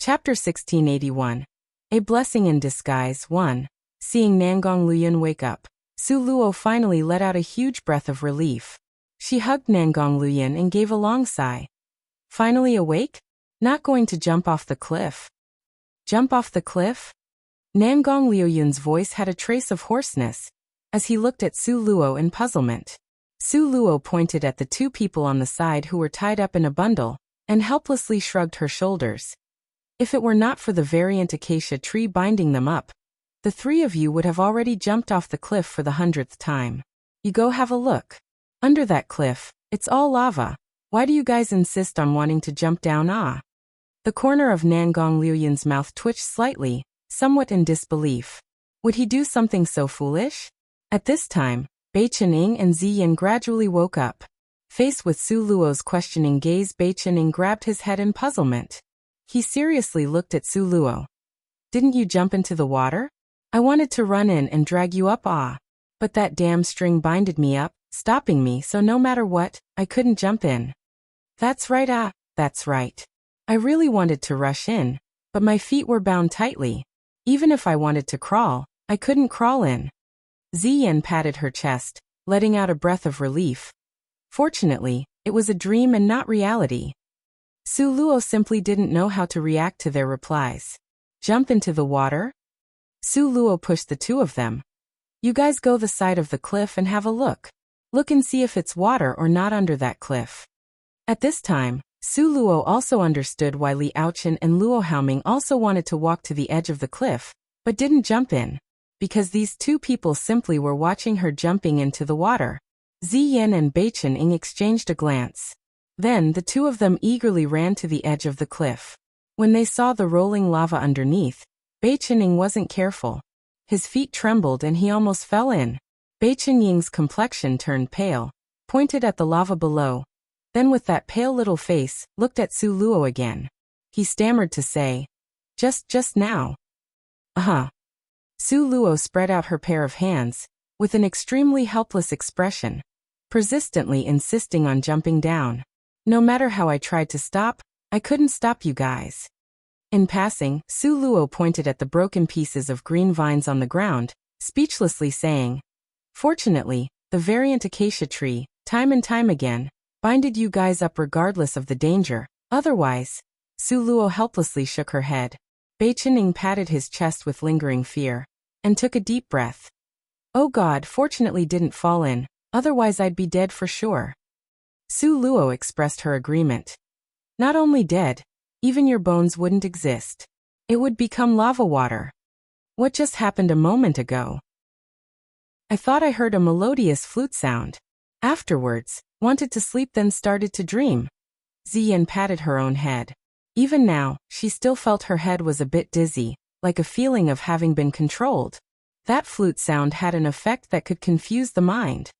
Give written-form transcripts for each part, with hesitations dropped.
Chapter 1681. A Blessing in Disguise 1. Seeing Nangong Luyan wake up, Su Luo finally let out a huge breath of relief. She hugged Nangong Luyan and gave a long sigh. Finally awake? Not going to jump off the cliff? Jump off the cliff? Nangong Luoyun's voice had a trace of hoarseness as he looked at Su Luo in puzzlement. Su Luo pointed at the two people on the side who were tied up in a bundle and helplessly shrugged her shoulders. If it were not for the variant acacia tree binding them up, the three of you would have already jumped off the cliff for the 100th time. You go have a look. Under that cliff, it's all lava. Why do you guys insist on wanting to jump down? The corner of Nangong Luoyun's mouth twitched slightly, somewhat in disbelief. Would he do something so foolish? At this time, Bai Qining and Ziyin gradually woke up. Faced with Su Luo's questioning gaze, Bai Qining grabbed his head in puzzlement. He seriously looked at Su Luo. Didn't you jump into the water? I wanted to run in and drag you up, but that damn string binded me up, stopping me, so no matter what, I couldn't jump in. That's right, that's right. I really wanted to rush in, but my feet were bound tightly. Even if I wanted to crawl, I couldn't crawl in. Ziyin patted her chest, letting out a breath of relief. Fortunately, it was a dream and not reality. Su Luo simply didn't know how to react to their replies. Jump into the water? Su Luo pushed the two of them. You guys go the side of the cliff and have a look. Look and see if it's water or not under that cliff. At this time, Su Luo also understood why Li Aochen and Luo Haoming also wanted to walk to the edge of the cliff, but didn't jump in. Because these two people simply were watching her jumping into the water. Ziyin and Bai Qining exchanged a glance. Then the two of them eagerly ran to the edge of the cliff. When they saw the rolling lava underneath, Bai Qining wasn't careful. His feet trembled and he almost fell in. Bai Qingying's complexion turned pale, pointed at the lava below, then with that pale little face, looked at Su Luo again. He stammered to say, Just now. Su Luo spread out her pair of hands, with an extremely helpless expression, persistently insisting on jumping down. No matter how I tried to stop, I couldn't stop you guys. In passing, Su Luo pointed at the broken pieces of green vines on the ground, speechlessly saying, Fortunately, the variant acacia tree, time and time again, binded you guys up regardless of the danger. Otherwise, Su Luo helplessly shook her head. Bai Qining patted his chest with lingering fear, and took a deep breath. Oh God, fortunately didn't fall in, otherwise I'd be dead for sure. Su Luo expressed her agreement. Not only dead, even your bones wouldn't exist. It would become lava water. What just happened a moment ago? I thought I heard a melodious flute sound. Afterwards, wanted to sleep, then started to dream. Ziyin patted her own head. Even now, she still felt her head was a bit dizzy, like a feeling of having been controlled. That flute sound had an effect that could confuse the mind.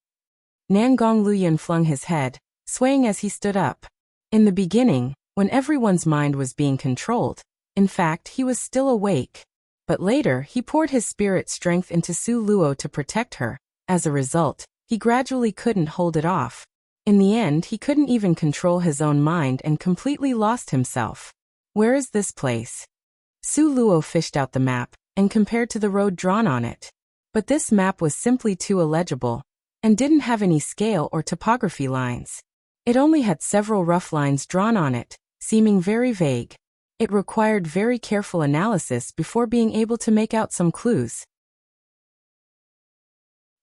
Nangong Luyan flung his head, swaying as he stood up. In the beginning, when everyone's mind was being controlled, in fact he was still awake. But later he poured his spirit strength into Su Luo to protect her. As a result, he gradually couldn't hold it off. In the end he couldn't even control his own mind and completely lost himself. Where is this place? Su Luo fished out the map, and compared to the road drawn on it. But this map was simply too illegible, and didn't have any scale or topography lines. It only had several rough lines drawn on it, seeming very vague. It required very careful analysis before being able to make out some clues.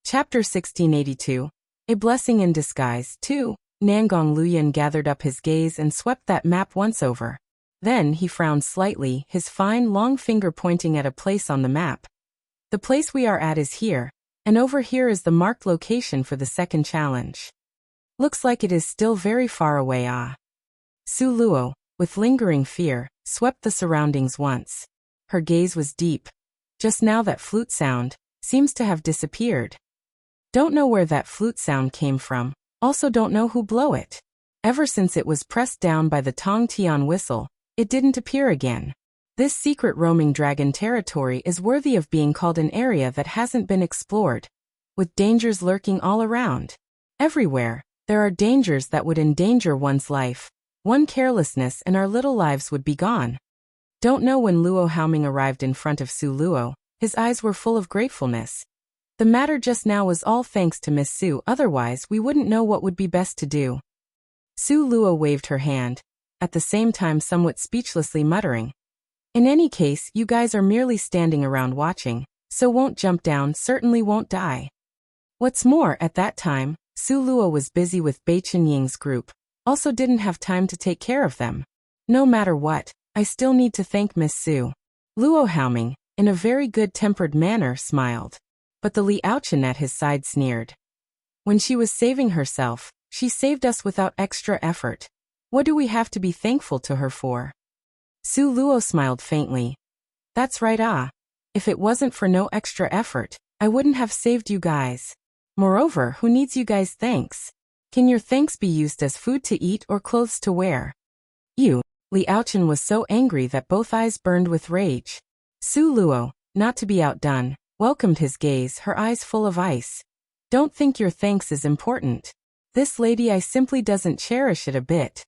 Chapter 1682. A Blessing in Disguise 2. Nangong Luyan gathered up his gaze and swept that map once over. Then he frowned slightly, his fine long finger pointing at a place on the map. The place we are at is here, and over here is the marked location for the second challenge. Looks like it is still very far away. Su Luo, with lingering fear, swept the surroundings once. Her gaze was deep. Just now that flute sound seems to have disappeared. Don't know where that flute sound came from, also don't know who blew it. Ever since it was pressed down by the Tong Tian whistle, it didn't appear again. This secret roaming dragon territory is worthy of being called an area that hasn't been explored, with dangers lurking all around. Everywhere, there are dangers that would endanger one's life. One carelessness and our little lives would be gone. Don't know when Luo Haoming arrived in front of Su Luo, his eyes were full of gratefulness. The matter just now was all thanks to Miss Su, otherwise we wouldn't know what would be best to do. Su Luo waved her hand, at the same time somewhat speechlessly muttering. In any case, you guys are merely standing around watching, so won't jump down, certainly won't die. What's more, at that time, Su Luo was busy with Bei Qinying's group, also didn't have time to take care of them. No matter what, I still need to thank Miss Su. Luo Haoming, in a very good-tempered manner, smiled. But the Liaochen at his side sneered. When she was saving herself, she saved us without extra effort. What do we have to be thankful to her for? Su Luo smiled faintly. That's right, ah. If it wasn't for no extra effort, I wouldn't have saved you guys. Moreover, who needs you guys' thanks? Can your thanks be used as food to eat or clothes to wear? You. Liaochen was so angry that both eyes burned with rage. Su Luo, not to be outdone, welcomed his gaze, her eyes full of ice. Don't think your thanks is important. This lady I simply doesn't cherish it a bit.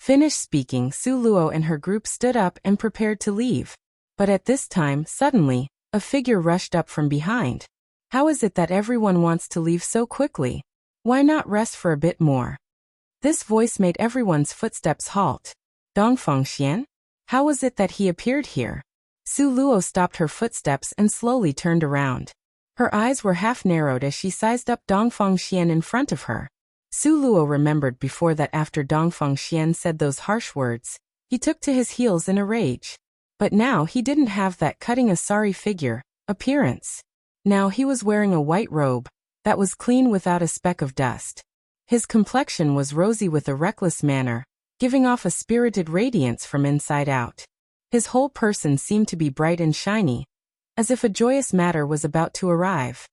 Finished speaking, Su Luo and her group stood up and prepared to leave. But at this time, suddenly, a figure rushed up from behind. How is it that everyone wants to leave so quickly? Why not rest for a bit more? This voice made everyone's footsteps halt. Dongfeng Xian? How was it that he appeared here? Su Luo stopped her footsteps and slowly turned around. Her eyes were half narrowed as she sized up Dongfeng Xian in front of her. Su Luo remembered before that after Dongfeng Xian said those harsh words, he took to his heels in a rage. But now he didn't have that cutting a sorry figure, appearance. Now he was wearing a white robe that was clean without a speck of dust. His complexion was rosy with a reckless manner, giving off a spirited radiance from inside out. His whole person seemed to be bright and shiny, as if a joyous matter was about to arrive.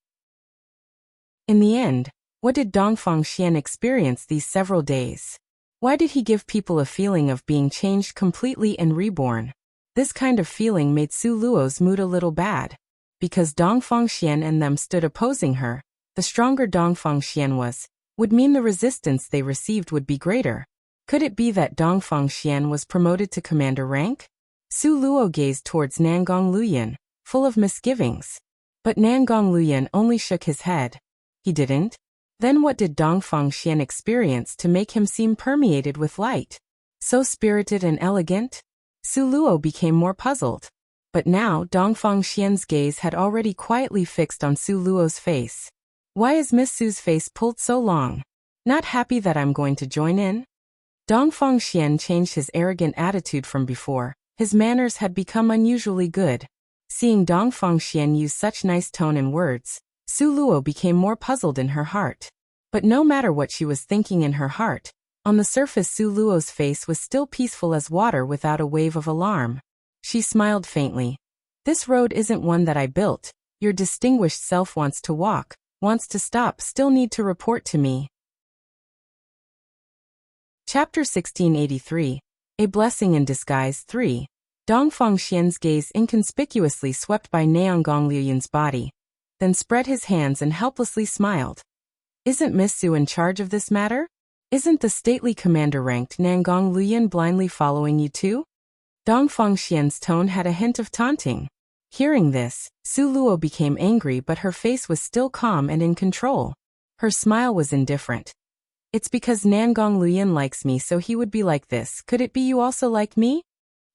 In the end, what did Dongfeng Xian experience these several days? Why did he give people a feeling of being changed completely and reborn? This kind of feeling made Su Luo's mood a little bad. Because Dongfeng Xian and them stood opposing her, the stronger Dongfeng Xian would mean the resistance they received would be greater. Could it be that Dongfeng Xian was promoted to commander rank? Su Luo gazed towards Nangong Luyan, full of misgivings. But Nangong Luyan only shook his head. He didn't? Then what did Dongfeng Xian experience to make him seem permeated with light? So spirited and elegant? Su Luo became more puzzled. But now Dongfeng Xian's gaze had already quietly fixed on Su Luo's face. Why is Miss Su's face pulled so long? Not happy that I'm going to join in? Dongfeng Xian changed his arrogant attitude from before. His manners had become unusually good. Seeing Dongfeng Xian use such nice tone and words, Su Luo became more puzzled in her heart. But no matter what she was thinking in her heart, on the surface Su Luo's face was still peaceful as water without a wave of alarm. She smiled faintly. This road isn't one that I built. Your distinguished self wants to walk, wants to stop, still need to report to me. Chapter 1683. A Blessing in Disguise 3. Dongfeng Xian's gaze inconspicuously swept by Nangong Luyan's body, then spread his hands and helplessly smiled. Isn't Miss Su in charge of this matter? Isn't the stately commander-ranked Nangong Luyan blindly following you too? Dongfeng Xian's tone had a hint of taunting. Hearing this, Su Luo became angry, but her face was still calm and in control. Her smile was indifferent. It's because Nangong Luyan likes me, so he would be like this. Could it be you also like me?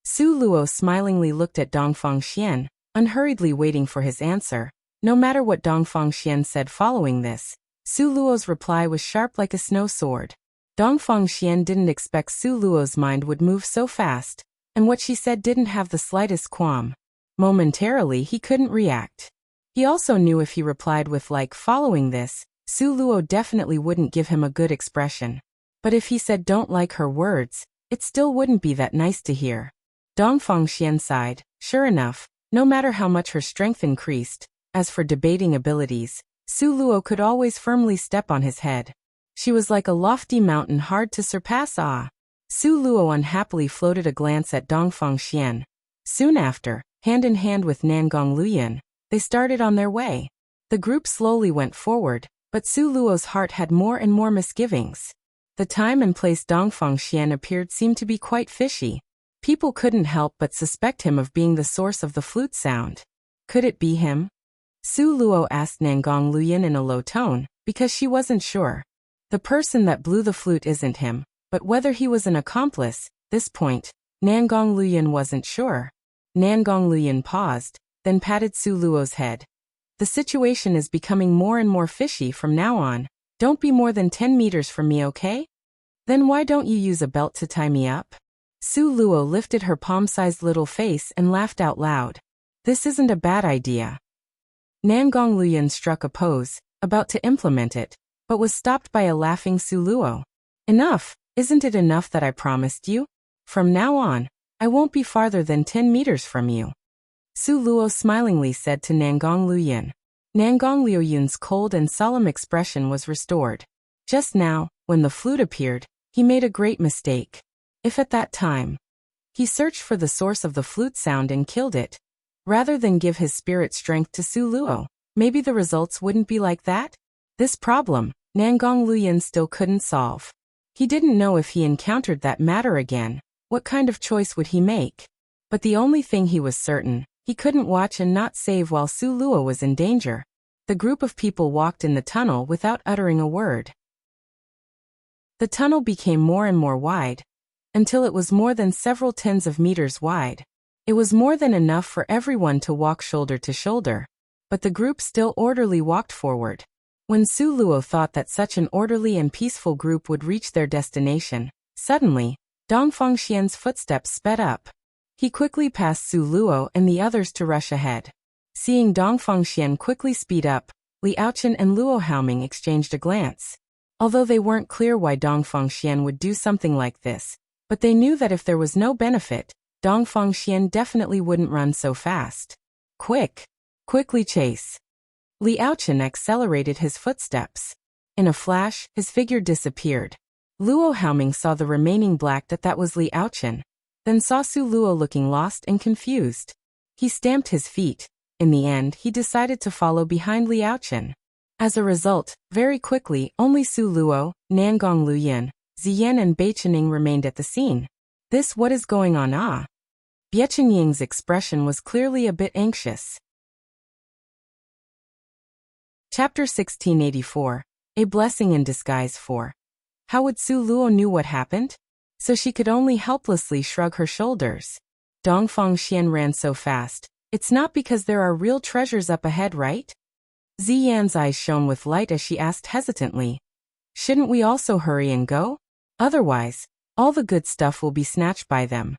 Su Luo smilingly looked at Dongfeng Xian, unhurriedly waiting for his answer. No matter what Dongfeng Xian said following this, Su Luo's reply was sharp like a snow sword. Dongfeng Xian didn't expect Su Luo's mind would move so fast, and what she said didn't have the slightest qualm. Momentarily he couldn't react. He also knew if he replied with like following this, Su Luo definitely wouldn't give him a good expression. But if he said don't like her words, it still wouldn't be that nice to hear. Dongfeng Xian sighed. Sure enough, no matter how much her strength increased, as for debating abilities, Su Luo could always firmly step on his head. She was like a lofty mountain hard to surpass. Su Luo unhappily floated a glance at Dongfeng Xian. Soon after, hand in hand with Nangong Luyan, they started on their way. The group slowly went forward, but Su Luo's heart had more and more misgivings. The time and place Dongfeng Xian appeared seemed to be quite fishy. People couldn't help but suspect him of being the source of the flute sound. Could it be him? Su Luo asked Nangong Luyin in a low tone, because she wasn't sure. The person that blew the flute isn't him, but whether he was an accomplice, this point, Nangong Luyin wasn't sure. Nangong Luyin paused, then patted Su Luo's head. The situation is becoming more and more fishy from now on. Don't be more than 10 meters from me, okay? Then why don't you use a belt to tie me up? Su Luo lifted her palm-sized little face and laughed out loud. This isn't a bad idea. Nangong Luyin struck a pose, about to implement it, but was stopped by a laughing Su Luo. Enough, isn't it enough that I promised you? From now on, I won't be farther than 10 meters from you. Su Luo smilingly said to Nangong Luyin. Nangong Luoyun's cold and solemn expression was restored. Just now, when the flute appeared, he made a great mistake. If at that time, he searched for the source of the flute sound and killed it, rather than give his spirit strength to Su Luo, maybe the results wouldn't be like that? This problem, Nangong Luyin still couldn't solve. He didn't know if he encountered that matter again, what kind of choice would he make? But the only thing he was certain, he couldn't watch and not save while Su Luo was in danger. The group of people walked in the tunnel without uttering a word. The tunnel became more and more wide, until it was more than several tens of meters wide. It was more than enough for everyone to walk shoulder to shoulder, but the group still orderly walked forward. When Su Luo thought that such an orderly and peaceful group would reach their destination, suddenly, Dong Fengxian's footsteps sped up. He quickly passed Su Luo and the others to rush ahead. Seeing Dong Fengxian quickly speed up, Li Aochen and Luo Haoming exchanged a glance. Although they weren't clear why Dong Fengxian would do something like this, but they knew that if there was no benefit, Dong Fengxian definitely wouldn't run so fast. Quickly chase. Li Aochen accelerated his footsteps. In a flash, his figure disappeared. Luo Haoming saw the remaining black that was Li Aochen, then saw Su Luo looking lost and confused. He stamped his feet. In the end, he decided to follow behind Li Aochen. As a result, very quickly, only Su Luo, Nangong Luyin, Ziyan and Beichening remained at the scene. What is going on? Beichenying's expression was clearly a bit anxious. Chapter 1684. A Blessing in Disguise 4. How would Su Luo knew what happened? So she could only helplessly shrug her shoulders. Dong Fengxian ran so fast. It's not because there are real treasures up ahead, right? Ziyan's eyes shone with light as she asked hesitantly. Shouldn't we also hurry and go? Otherwise, all the good stuff will be snatched by them.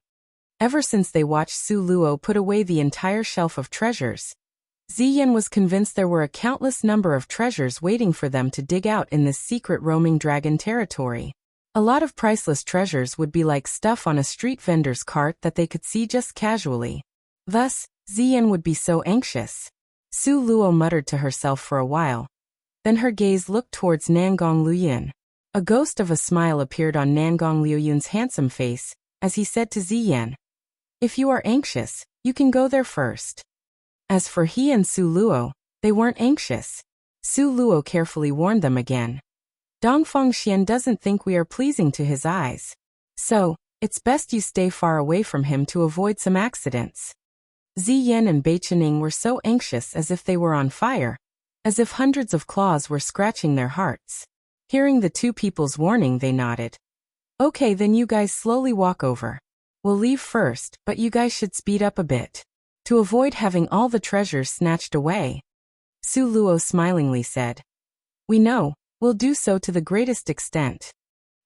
Ever since they watched Su Luo put away the entire shelf of treasures, Ziyan was convinced there were a countless number of treasures waiting for them to dig out in this secret roaming dragon territory. A lot of priceless treasures would be like stuff on a street vendor's cart that they could see just casually. Thus, Ziyan would be so anxious. Su Luo muttered to herself for a while. Then her gaze looked towards Nangong Luyin. A ghost of a smile appeared on Nangong Luoyun's handsome face, as he said to Ziyan, "If you are anxious, you can go there first." As for he and Su Luo, they weren't anxious. Su Luo carefully warned them again. Dong Fengxian doesn't think we are pleasing to his eyes. So, it's best you stay far away from him to avoid some accidents. Ziyan and Beichening were so anxious as if they were on fire, as if hundreds of claws were scratching their hearts. Hearing the two people's warning, they nodded. Okay, then you guys slowly walk over. We'll leave first, but you guys should speed up a bit, to avoid having all the treasures snatched away. Su Luo smilingly said. We know, we'll do so to the greatest extent.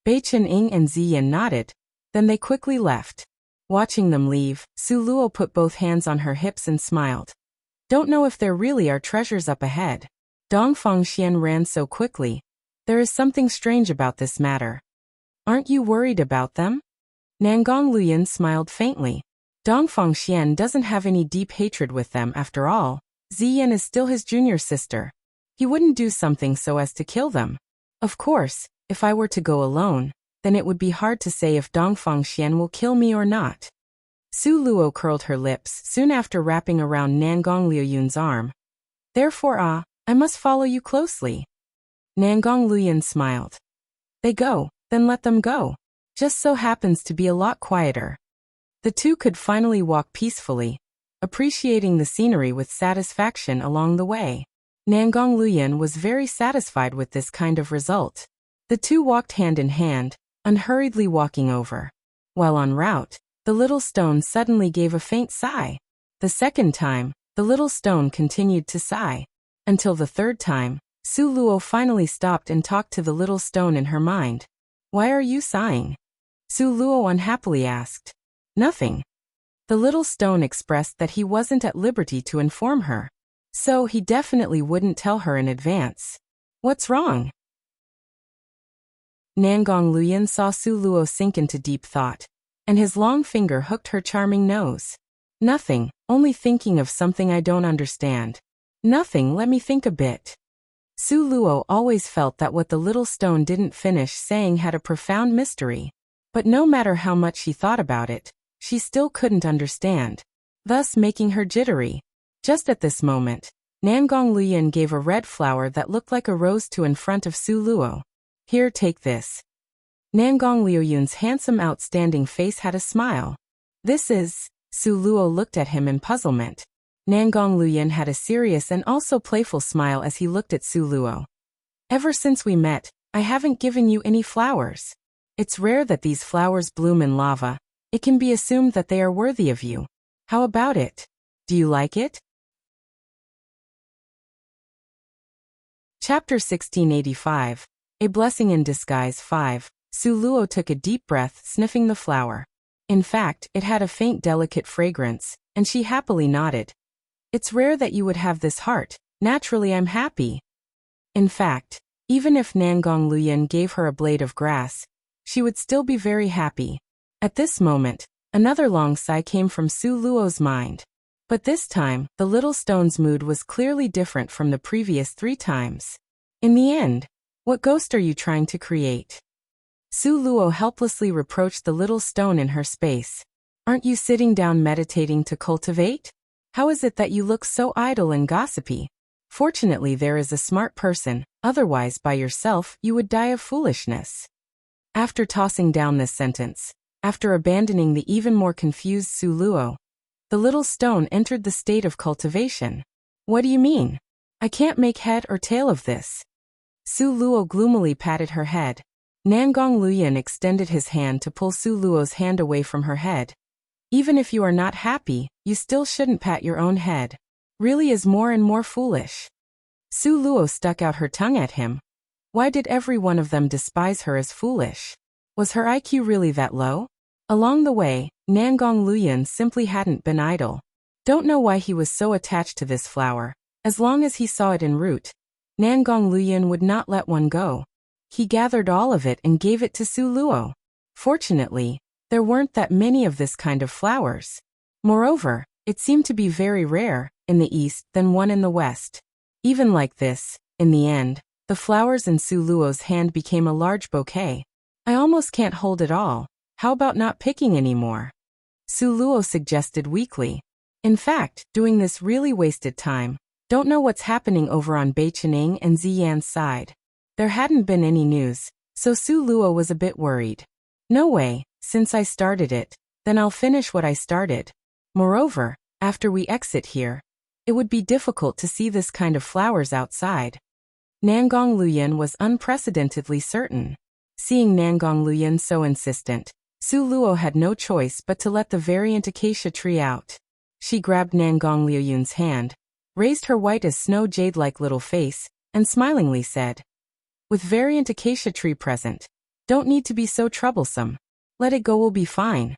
Beichening and Ziyan nodded, then they quickly left. Watching them leave, Su Luo put both hands on her hips and smiled. Don't know if there really are treasures up ahead. Dong Fengxian ran so quickly. There is something strange about this matter. Aren't you worried about them? Nangong Luyin smiled faintly. Dong Fengxian doesn't have any deep hatred with them after all. Ziyan is still his junior sister. He wouldn't do something so as to kill them. Of course, if I were to go alone, then it would be hard to say if Dong Fengxian will kill me or not. Su Luo curled her lips soon after wrapping around Nangong Luoyun's arm. Therefore, I must follow you closely. Nangong Luyin smiled. They go, then let them go. Just so happens to be a lot quieter. The two could finally walk peacefully, appreciating the scenery with satisfaction along the way. Nangong Luyan was very satisfied with this kind of result. The two walked hand in hand, unhurriedly walking over. While en route, the little stone suddenly gave a faint sigh. The second time, the little stone continued to sigh. Until the third time, Su Luo finally stopped and talked to the little stone in her mind. "Why are you sighing?" Su Luo unhappily asked. "Nothing." The little stone expressed that he wasn't at liberty to inform her. So he definitely wouldn't tell her in advance. "What's wrong?" Nangong Luyan saw Su Luo sink into deep thought, and his long finger hooked her charming nose. "Nothing, only thinking of something I don't understand." "Nothing, let me think a bit." Su Luo always felt that what the little stone didn't finish saying had a profound mystery. But no matter how much she thought about it, she still couldn't understand, thus making her jittery. Just at this moment, Nangong Luyan gave a red flower that looked like a rose to in front of Su Luo. "Here, take this." Nangong Luoyun's handsome outstanding face had a smile. "This is..." Su Luo looked at him in puzzlement. Nangong Luyan had a serious and also playful smile as he looked at Su Luo. "Ever since we met, I haven't given you any flowers. It's rare that these flowers bloom in lava. It can be assumed that they are worthy of you. How about it? Do you like it?" Chapter 1685. A Blessing in Disguise 5. Su Luo took a deep breath, sniffing the flower. In fact, it had a faint delicate fragrance, and she happily nodded. "It's rare that you would have this heart. Naturally I'm happy." In fact, even if Nangong Luyan gave her a blade of grass, she would still be very happy. At this moment, another long sigh came from Su Luo's mind. But this time, the little stone's mood was clearly different from the previous 3 times. In the end, "What ghost are you trying to create?" Su Luo helplessly reproached the little stone in her space. "Aren't you sitting down meditating to cultivate? How is it that you look so idle and gossipy? Fortunately there is a smart person, otherwise by yourself you would die of foolishness." After tossing down this sentence, after abandoning the even more confused Su Luo, the little stone entered the state of cultivation. "What do you mean? I can't make head or tail of this." Su Luo gloomily patted her head. Nangong Luyan extended his hand to pull Su Luo's hand away from her head. "Even if you are not happy, you still shouldn't pat your own head. Really is more and more foolish." Su Luo stuck out her tongue at him. Why did every one of them despise her as foolish? Was her IQ really that low? Along the way, Nangong Luyan simply hadn't been idle. Don't know why he was so attached to this flower. As long as he saw it en route, Nangong Luyan would not let one go. He gathered all of it and gave it to Su Luo. Fortunately, there weren't that many of this kind of flowers. Moreover, it seemed to be very rare, in the east than one in the west. Even like this, in the end, the flowers in Su Luo's hand became a large bouquet. "I almost can't hold it all. How about not picking anymore?" Su Luo suggested weakly. In fact, doing this really wasted time. Don't know what's happening over on Beichening and Ziyan's side. There hadn't been any news, so Su Luo was a bit worried. "No way, since I started it, then I'll finish what I started. Moreover, after we exit here, it would be difficult to see this kind of flowers outside." Nangong Luyan was unprecedentedly certain. Seeing Nangong Luyan so insistent, Su Luo had no choice but to let the variant acacia tree out. She grabbed Nangong Luoyun's hand, raised her white as snow jade-like little face, and smilingly said, "With variant acacia tree present, don't need to be so troublesome. Let it go, will be fine."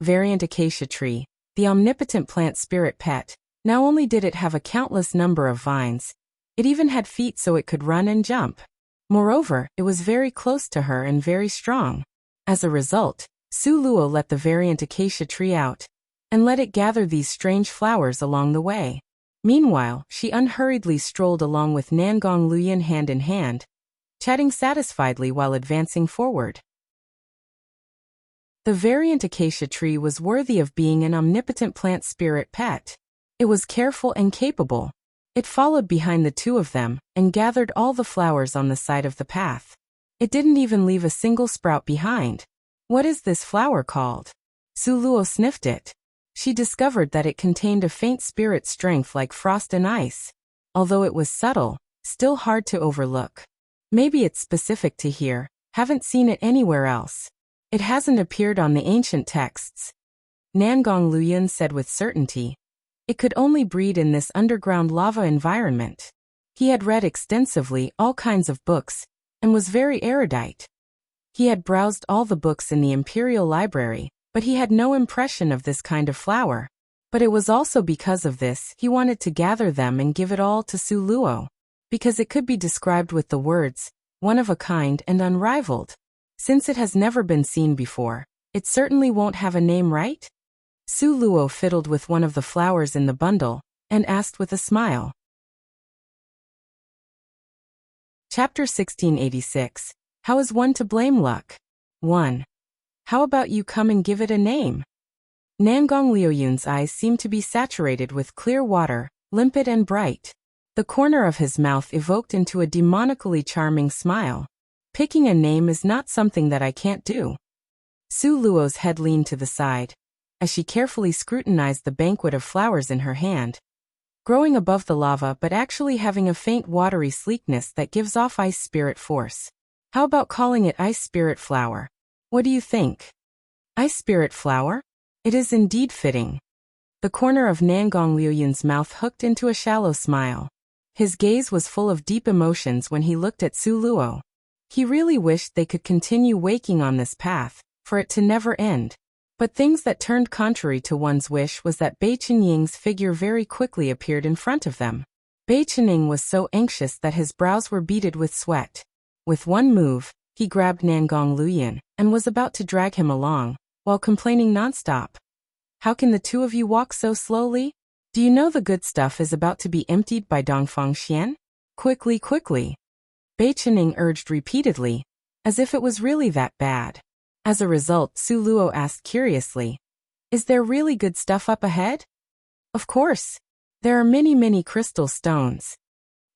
Variant acacia tree, the omnipotent plant spirit pet, now only did it have a countless number of vines. It even had feet so it could run and jump. Moreover, it was very close to her and very strong. As a result, Su Luo let the variant acacia tree out, and let it gather these strange flowers along the way. Meanwhile, she unhurriedly strolled along with Nangong Luyan hand in hand, chatting satisfiedly while advancing forward. The variant acacia tree was worthy of being an omnipotent plant spirit pet. It was careful and capable. It followed behind the two of them, and gathered all the flowers on the side of the path. It didn't even leave a single sprout behind. "What is this flower called?" Su Luo sniffed it. She discovered that it contained a faint spirit strength like frost and ice. Although it was subtle, still hard to overlook. Maybe it's specific to here, haven't seen it anywhere else. It hasn't appeared on the ancient texts. Nangong Luyan said with certainty. It could only breed in this underground lava environment. He had read extensively all kinds of books, and was very erudite. He had browsed all the books in the Imperial Library, but he had no impression of this kind of flower. But it was also because of this he wanted to gather them and give it all to Su Luo. Because it could be described with the words, one of a kind and unrivaled. Since it has never been seen before, it certainly won't have a name, right? Su Luo fiddled with one of the flowers in the bundle, and asked with a smile. Chapter 1686. How is one to blame luck? 1. How about you come and give it a name? Nangong Liuyun's eyes seemed to be saturated with clear water, limpid and bright. The corner of his mouth evoked into a demonically charming smile. Picking a name is not something that I can't do. Su Luo's head leaned to the side, as she carefully scrutinized the banquet of flowers in her hand. Growing above the lava but actually having a faint watery sleekness that gives off ice spirit force. How about calling it ice spirit flower? What do you think? Ice spirit flower? It is indeed fitting. The corner of Nangong Liuyun's mouth hooked into a shallow smile. His gaze was full of deep emotions when he looked at Su Luo. He really wished they could continue waking on this path, for it to never end. But things that turned contrary to one's wish was that Bei Chenying's figure very quickly appeared in front of them. Bei Chenying was so anxious that his brows were beaded with sweat. With one move, he grabbed Nangong Luyan, and was about to drag him along, while complaining nonstop. How can the two of you walk so slowly? Do you know the good stuff is about to be emptied by Dongfang Xian? Quickly, quickly. Bei Chenying urged repeatedly, as if it was really that bad. As a result, Su Luo asked curiously, is there really good stuff up ahead? Of course. There are many crystal stones.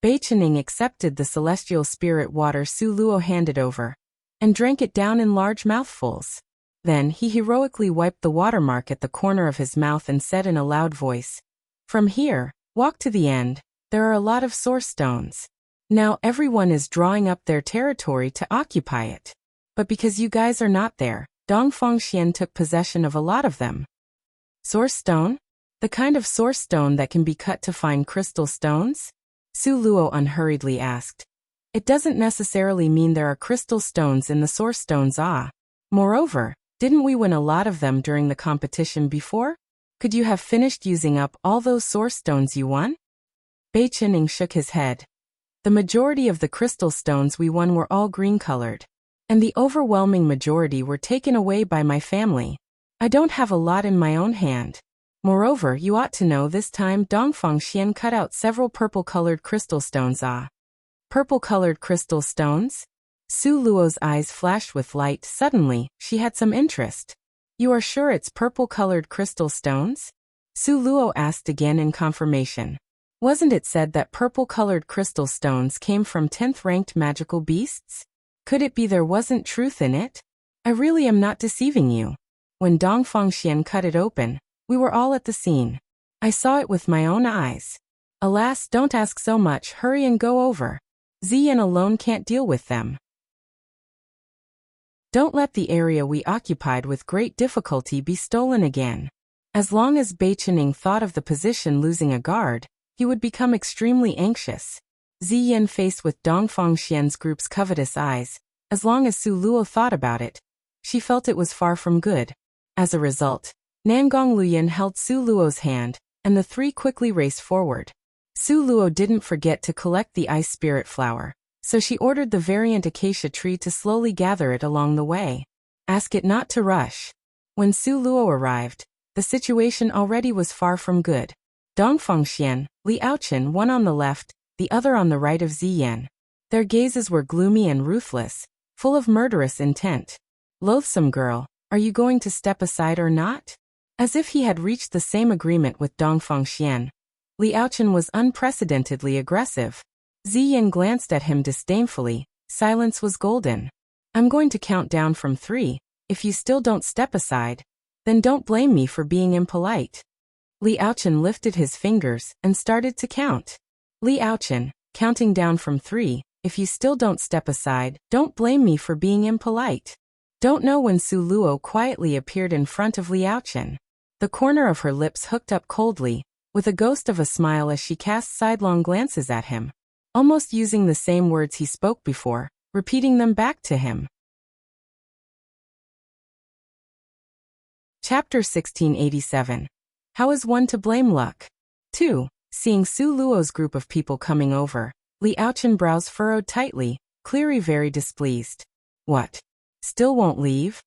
Bei Chenying accepted the celestial spirit water Su Luo handed over, and drank it down in large mouthfuls. Then he heroically wiped the watermark at the corner of his mouth and said in a loud voice, from here, walk to the end, there are a lot of source stones. Now everyone is drawing up their territory to occupy it. But because you guys are not there, Dongfang Xian took possession of a lot of them. Source stone? The kind of source stone that can be cut to find crystal stones? Su Luo unhurriedly asked. It doesn't necessarily mean there are crystal stones in the source stones. Moreover, didn't we win a lot of them during the competition before? Could you have finished using up all those source stones you won? Bei Chenying shook his head. The majority of the crystal stones we won were all green-colored. And the overwhelming majority were taken away by my family. I don't have a lot in my own hand. Moreover, you ought to know this time Dongfang Xian cut out several purple-colored crystal stones. Purple-colored crystal stones? Su Luo's eyes flashed with light. Suddenly, she had some interest. You are sure it's purple-colored crystal stones? Su Luo asked again in confirmation. Wasn't it said that purple-colored crystal stones came from 10th-ranked magical beasts? Could it be there wasn't truth in it? I really am not deceiving you. When Dongfang Xian cut it open, we were all at the scene. I saw it with my own eyes. Alas, don't ask so much, hurry and go over. Ziyan alone can't deal with them. Don't let the area we occupied with great difficulty be stolen again. As long as Bei Chenying thought of the position losing a guard, he would become extremely anxious. Ziyan faced with Dongfang Xian's group's covetous eyes. As long as Su Luo thought about it, she felt it was far from good. As a result, Nangong Luyan held Su Luo's hand, and the three quickly raced forward. Su Luo didn't forget to collect the ice spirit flower, so she ordered the variant acacia tree to slowly gather it along the way. Ask it not to rush. When Su Luo arrived, the situation already was far from good. Dongfang Xian, Liaochen, one on the left, the other on the right of Ziyan. Their gazes were gloomy and ruthless, full of murderous intent. Loathsome girl, are you going to step aside or not? As if he had reached the same agreement with Dongfang Xian, Liaochen was unprecedentedly aggressive. Ziyan glanced at him disdainfully. Silence was golden. I'm going to count down from 3. If you still don't step aside, Then don't blame me for being impolite. Li Aochen lifted his fingers and started to count. Li Aochen, counting down from 3, if you still don't step aside, don't blame me for being impolite. Don't know when Su Luo quietly appeared in front of Li Aochen. The corner of her lips hooked up coldly, with a ghost of a smile as she cast sidelong glances at him, almost using the same words he spoke before, repeating them back to him. Chapter 1687. How is one to blame luck? 2. Seeing Su Luo's group of people coming over, Li Aochen brows furrowed tightly, clearly very displeased. What? Still won't leave?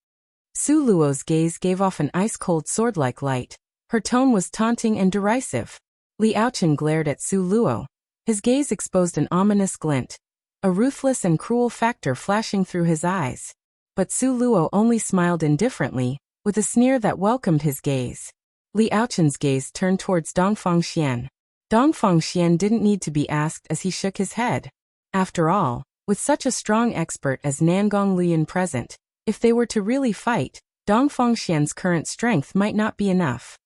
Su Luo's gaze gave off an ice-cold sword-like light. Her tone was taunting and derisive. Li Aochen glared at Su Luo. His gaze exposed an ominous glint, a ruthless and cruel factor flashing through his eyes. But Su Luo only smiled indifferently, with a sneer that welcomed his gaze. Li Aochen's gaze turned towards Dongfang Xian. Dongfang Xian didn't need to be asked as he shook his head. After all, with such a strong expert as Nangong Luyan present, if they were to really fight, Dongfang Xian's current strength might not be enough.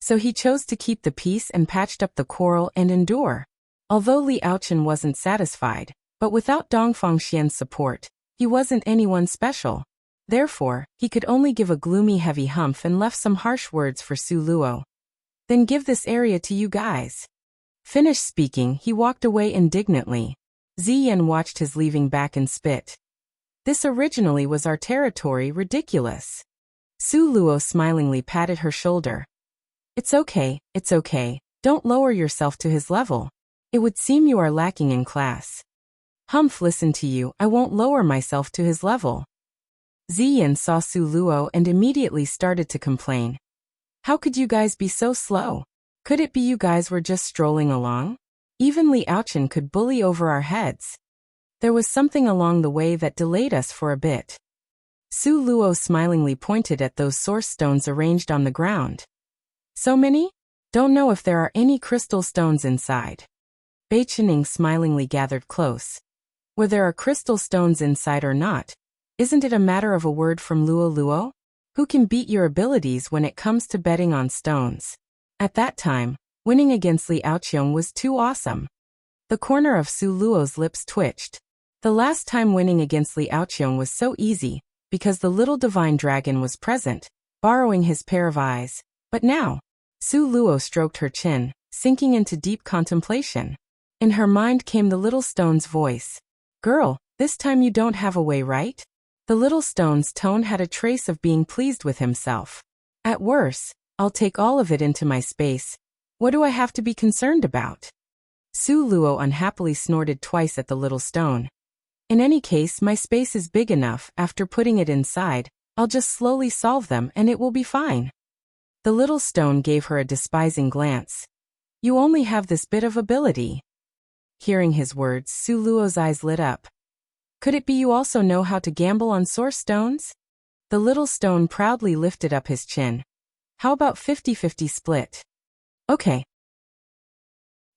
So he chose to keep the peace and patched up the quarrel and endure. Although Li Aochen wasn't satisfied, but without Dongfang Xian's support, he wasn't anyone special. Therefore, he could only give a gloomy heavy humph and left some harsh words for Su Luo. Then give this area to you guys. Finished speaking, he walked away indignantly. Ziyan watched his leaving back and spit. This originally was our territory, ridiculous. Su Luo smilingly patted her shoulder. It's okay, don't lower yourself to his level. It would seem you are lacking in class. Humph, listen to you, I won't lower myself to his level. Ziyan saw Su Luo and immediately started to complain. How could you guys be so slow? Could it be you guys were just strolling along? Even Li Aochen could bully over our heads. There was something along the way that delayed us for a bit. Su Luo smilingly pointed at those source stones arranged on the ground. So many? Don't know if there are any crystal stones inside. Bei Chening smilingly gathered close. Whether there are crystal stones inside or not, isn't it a matter of a word from Luo Luo? Who can beat your abilities when it comes to betting on stones? At that time, winning against Li Aochen was too awesome. The corner of Su Luo's lips twitched. The last time winning against Li Aochen was so easy, because the little divine dragon was present, borrowing his pair of eyes. But now, Su Luo stroked her chin, sinking into deep contemplation. In her mind came the little stone's voice. Girl, this time you don't have a way, right? The little stone's tone had a trace of being pleased with himself. At worst, I'll take all of it into my space. What do I have to be concerned about? Su Luo unhappily snorted twice at the little stone. In any case, my space is big enough. After putting it inside, I'll just slowly solve them and it will be fine. The little stone gave her a despising glance. You only have this bit of ability. Hearing his words, Su Luo's eyes lit up. Could it be you also know how to gamble on source stones? The little stone proudly lifted up his chin. How about 50-50 split? Okay.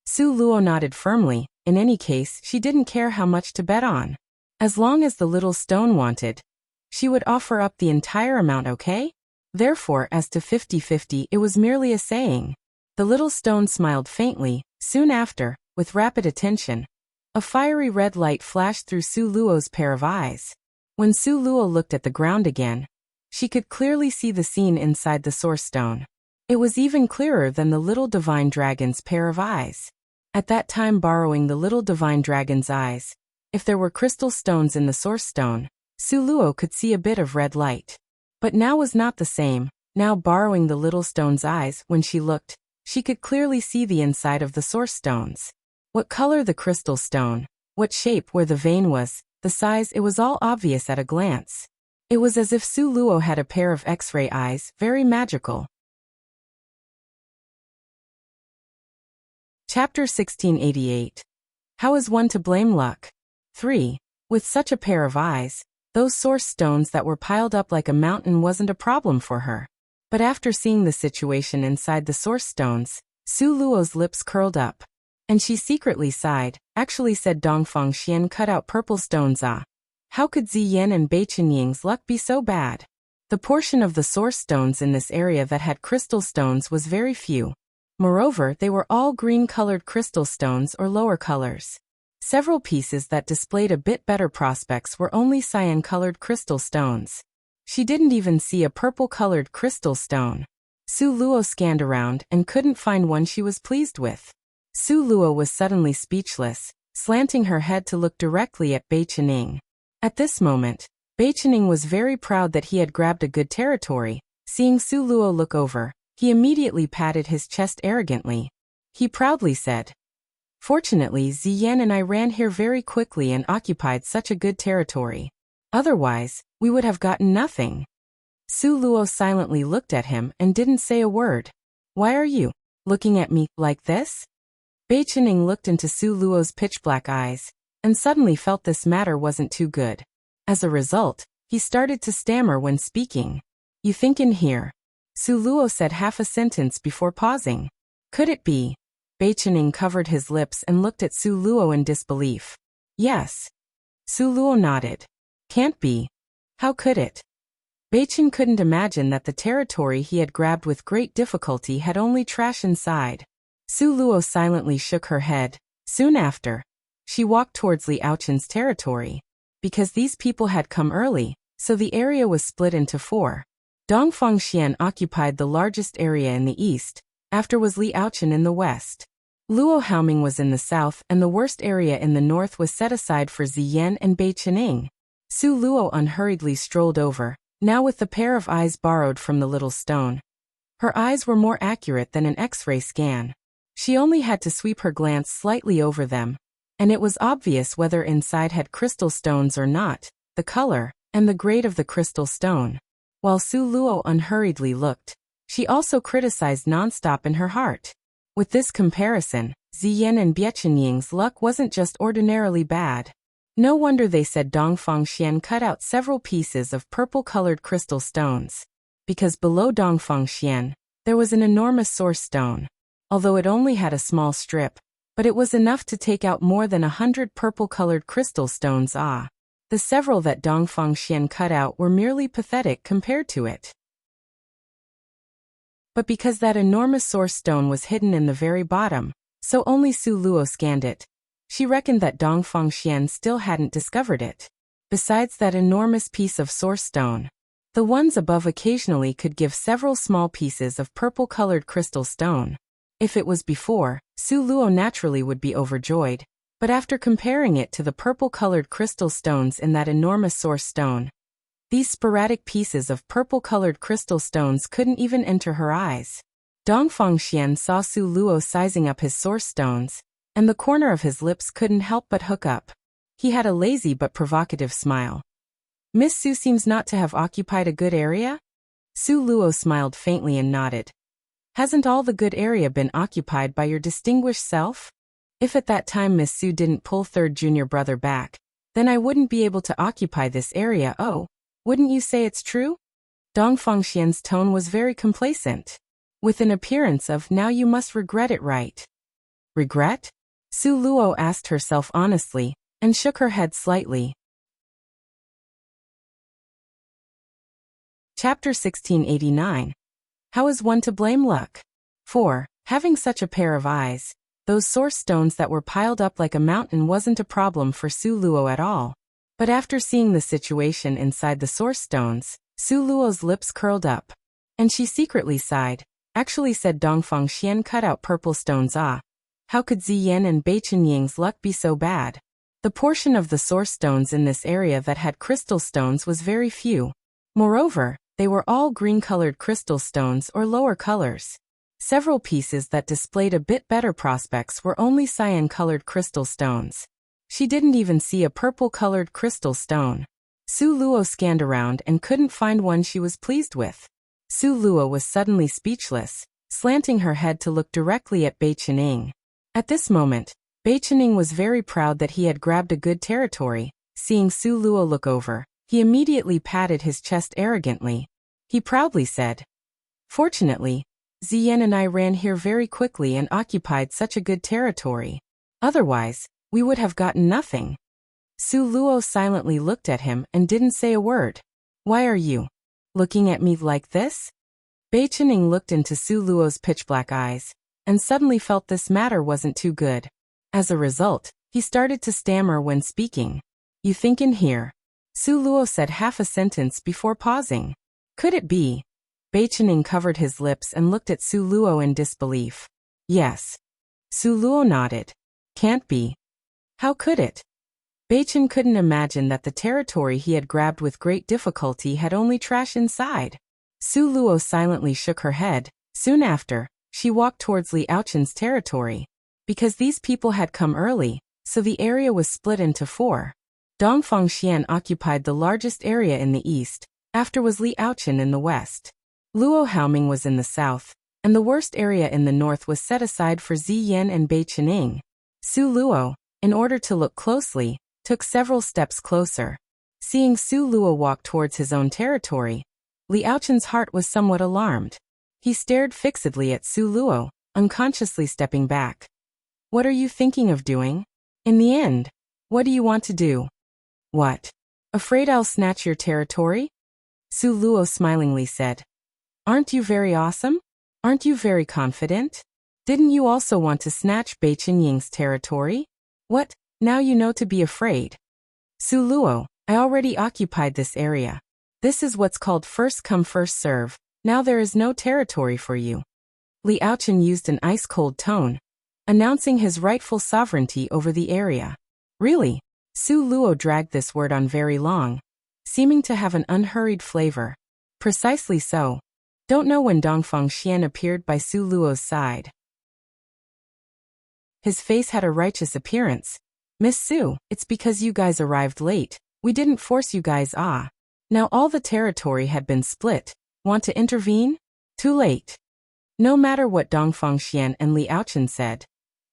Su Luo nodded firmly. In any case, she didn't care how much to bet on. As long as the little stone wanted, she would offer up the entire amount, okay? Therefore, as to 50-50, it was merely a saying. The little stone smiled faintly. Soon after, with rapid attention, a fiery red light flashed through Su Luo's pair of eyes. When Su Luo looked at the ground again, she could clearly see the scene inside the source stone. It was even clearer than the little divine dragon's pair of eyes. At that time, borrowing the little divine dragon's eyes, if there were crystal stones in the source stone, Su Luo could see a bit of red light. But now was not the same. Now borrowing the little stone's eyes, when she looked, she could clearly see the inside of the source stones. What color the crystal stone, what shape, where the vein was, the size, it was all obvious at a glance. It was as if Su Luo had a pair of X-ray eyes, very magical. Chapter 1688. How is one to blame luck? 3. With such a pair of eyes, those source stones that were piled up like a mountain wasn't a problem for her. But after seeing the situation inside the source stones, Su Luo's lips curled up. And she secretly sighed. Actually, said Dongfang Xian, cut out purple stones. Ah. How could Ziyan and Bei Chenying's luck be so bad? The portion of the source stones in this area that had crystal stones was very few. Moreover, they were all green-colored crystal stones or lower colors. Several pieces that displayed a bit better prospects were only cyan-colored crystal stones. She didn't even see a purple-colored crystal stone. Su Luo scanned around and couldn't find one she was pleased with. Su Luo was suddenly speechless, slanting her head to look directly at Bei Chening. At this moment, Bei Chening was very proud that he had grabbed a good territory. Seeing Su Luo look over, he immediately patted his chest arrogantly. He proudly said, "Fortunately, Ziyan and I ran here very quickly and occupied such a good territory. Otherwise, we would have gotten nothing." Su Luo silently looked at him and didn't say a word. "Why are you looking at me like this?" Bei Chening looked into Su Luo's pitch-black eyes, and suddenly felt this matter wasn't too good. As a result, he started to stammer when speaking. "You think in here?" Su Luo said half a sentence before pausing. "Could it be?" Bei Chening covered his lips and looked at Su Luo in disbelief. "Yes." Su Luo nodded. "Can't be. How could it?" Bei Chen couldn't imagine that the territory he had grabbed with great difficulty had only trash inside. Su Luo silently shook her head. Soon after, she walked towards Li Aochen's territory. Because these people had come early, so the area was split into 4. Dongfang Xian occupied the largest area in the east, after was Li Aochen in the west. Luo Haoming was in the south, and the worst area in the north was set aside for Ziyan and Bei Chening. Su Luo unhurriedly strolled over, now with the pair of eyes borrowed from the little stone. Her eyes were more accurate than an X-ray scan. She only had to sweep her glance slightly over them, and it was obvious whether inside had crystal stones or not, the color, and the grade of the crystal stone. While Su Luo unhurriedly looked, she also criticized nonstop in her heart. With this comparison, Ziyan and Biechenying's luck wasn't just ordinarily bad. No wonder they said Dongfang Xian cut out several pieces of purple-colored crystal stones. Because below Dongfang Xian, there was an enormous source stone. Although it only had a small strip, but it was enough to take out more than 100 purple-colored crystal stones. The several that Dongfang Xian cut out were merely pathetic compared to it. But because that enormous source stone was hidden in the very bottom, so only Su Luo scanned it. She reckoned that Dongfang Xian still hadn't discovered it. Besides that enormous piece of source stone, the ones above occasionally could give several small pieces of purple-colored crystal stone. If it was before, Su Luo naturally would be overjoyed, but after comparing it to the purple-colored crystal stones in that enormous source stone, these sporadic pieces of purple-colored crystal stones couldn't even enter her eyes. Dongfang Xian saw Su Luo sizing up his source stones, and the corner of his lips couldn't help but hook up. He had a lazy but provocative smile. "Miss Su seems not to have occupied a good area?" Su Luo smiled faintly and nodded. "Hasn't all the good area been occupied by your distinguished self? If at that time Miss Su didn't pull third junior brother back, then I wouldn't be able to occupy this area. Oh, wouldn't you say it's true?" Dongfang Xian's tone was very complacent, with an appearance of "now you must regret it, right?" "Regret?" Su Luo asked herself honestly, and shook her head slightly. Chapter 1689. How is one to blame luck? 4. Having such a pair of eyes, those source stones that were piled up like a mountain wasn't a problem for Su Luo at all. But after seeing the situation inside the source stones, Su Luo's lips curled up. And she secretly sighed. Actually, said Dongfang Xian cut out purple stones. How could Ziyan and Bei Chenying's luck be so bad? The portion of the source stones in this area that had crystal stones was very few. Moreover, they were all green-colored crystal stones or lower colors. Several pieces that displayed a bit better prospects were only cyan-colored crystal stones. She didn't even see a purple-colored crystal stone. Su Luo scanned around and couldn't find one she was pleased with. Su Luo was suddenly speechless, slanting her head to look directly at Bei Chening. At this moment, Bei Chening was very proud that he had grabbed a good territory. Seeing Su Luo look over, he immediately patted his chest arrogantly. He proudly said, "Fortunately, Ziyan and I ran here very quickly and occupied such a good territory. Otherwise, we would have gotten nothing." Su Luo silently looked at him and didn't say a word. "Why are you Looking at me like this? Bei Chening looked into Su Luo's pitch-black eyes, and suddenly felt this matter wasn't too good. As a result, he started to stammer when speaking. You think in here? Su Luo said half a sentence before pausing. Could it be? Bei Chening covered his lips and looked at Su Luo in disbelief. Yes. Su Luo nodded. Can't be. How could it? Bei Chen couldn't imagine that the territory he had grabbed with great difficulty had only trash inside. Su Luo silently shook her head. Soon after, she walked towards Li Aochen's territory. Because these people had come early, so the area was split into 4. Dongfang Xian occupied the largest area in the east, after was Li Aochen in the west. Luo Haoming was in the south, and the worst area in the north was set aside for Ziyan and Bei Chening. Su Luo, in order to look closely, took several steps closer. Seeing Su Luo walk towards his own territory, Li Aochen's heart was somewhat alarmed. He stared fixedly at Su Luo, unconsciously stepping back. What are you thinking of doing? In the end, what do you want to do? What? Afraid I'll snatch your territory? Su Luo smilingly said. Aren't you very awesome? Aren't you very confident? Didn't you also want to snatch Bei Chenying's territory? What, now you know to be afraid? Su Luo, I already occupied this area. This is what's called first come first serve. Now there is no territory for you. Li Aochen used an ice-cold tone, announcing his rightful sovereignty over the area. Really? Su Luo dragged this word on very long, seeming to have an unhurried flavor. Precisely so. Don't know when Dongfang Xian appeared by Su Luo's side. His face had a righteous appearance. Miss Su, it's because you guys arrived late. We didn't force you guys. Now all the territory had been split. Want to intervene? Too late. No matter what Dongfang Xian and Li Aochen said,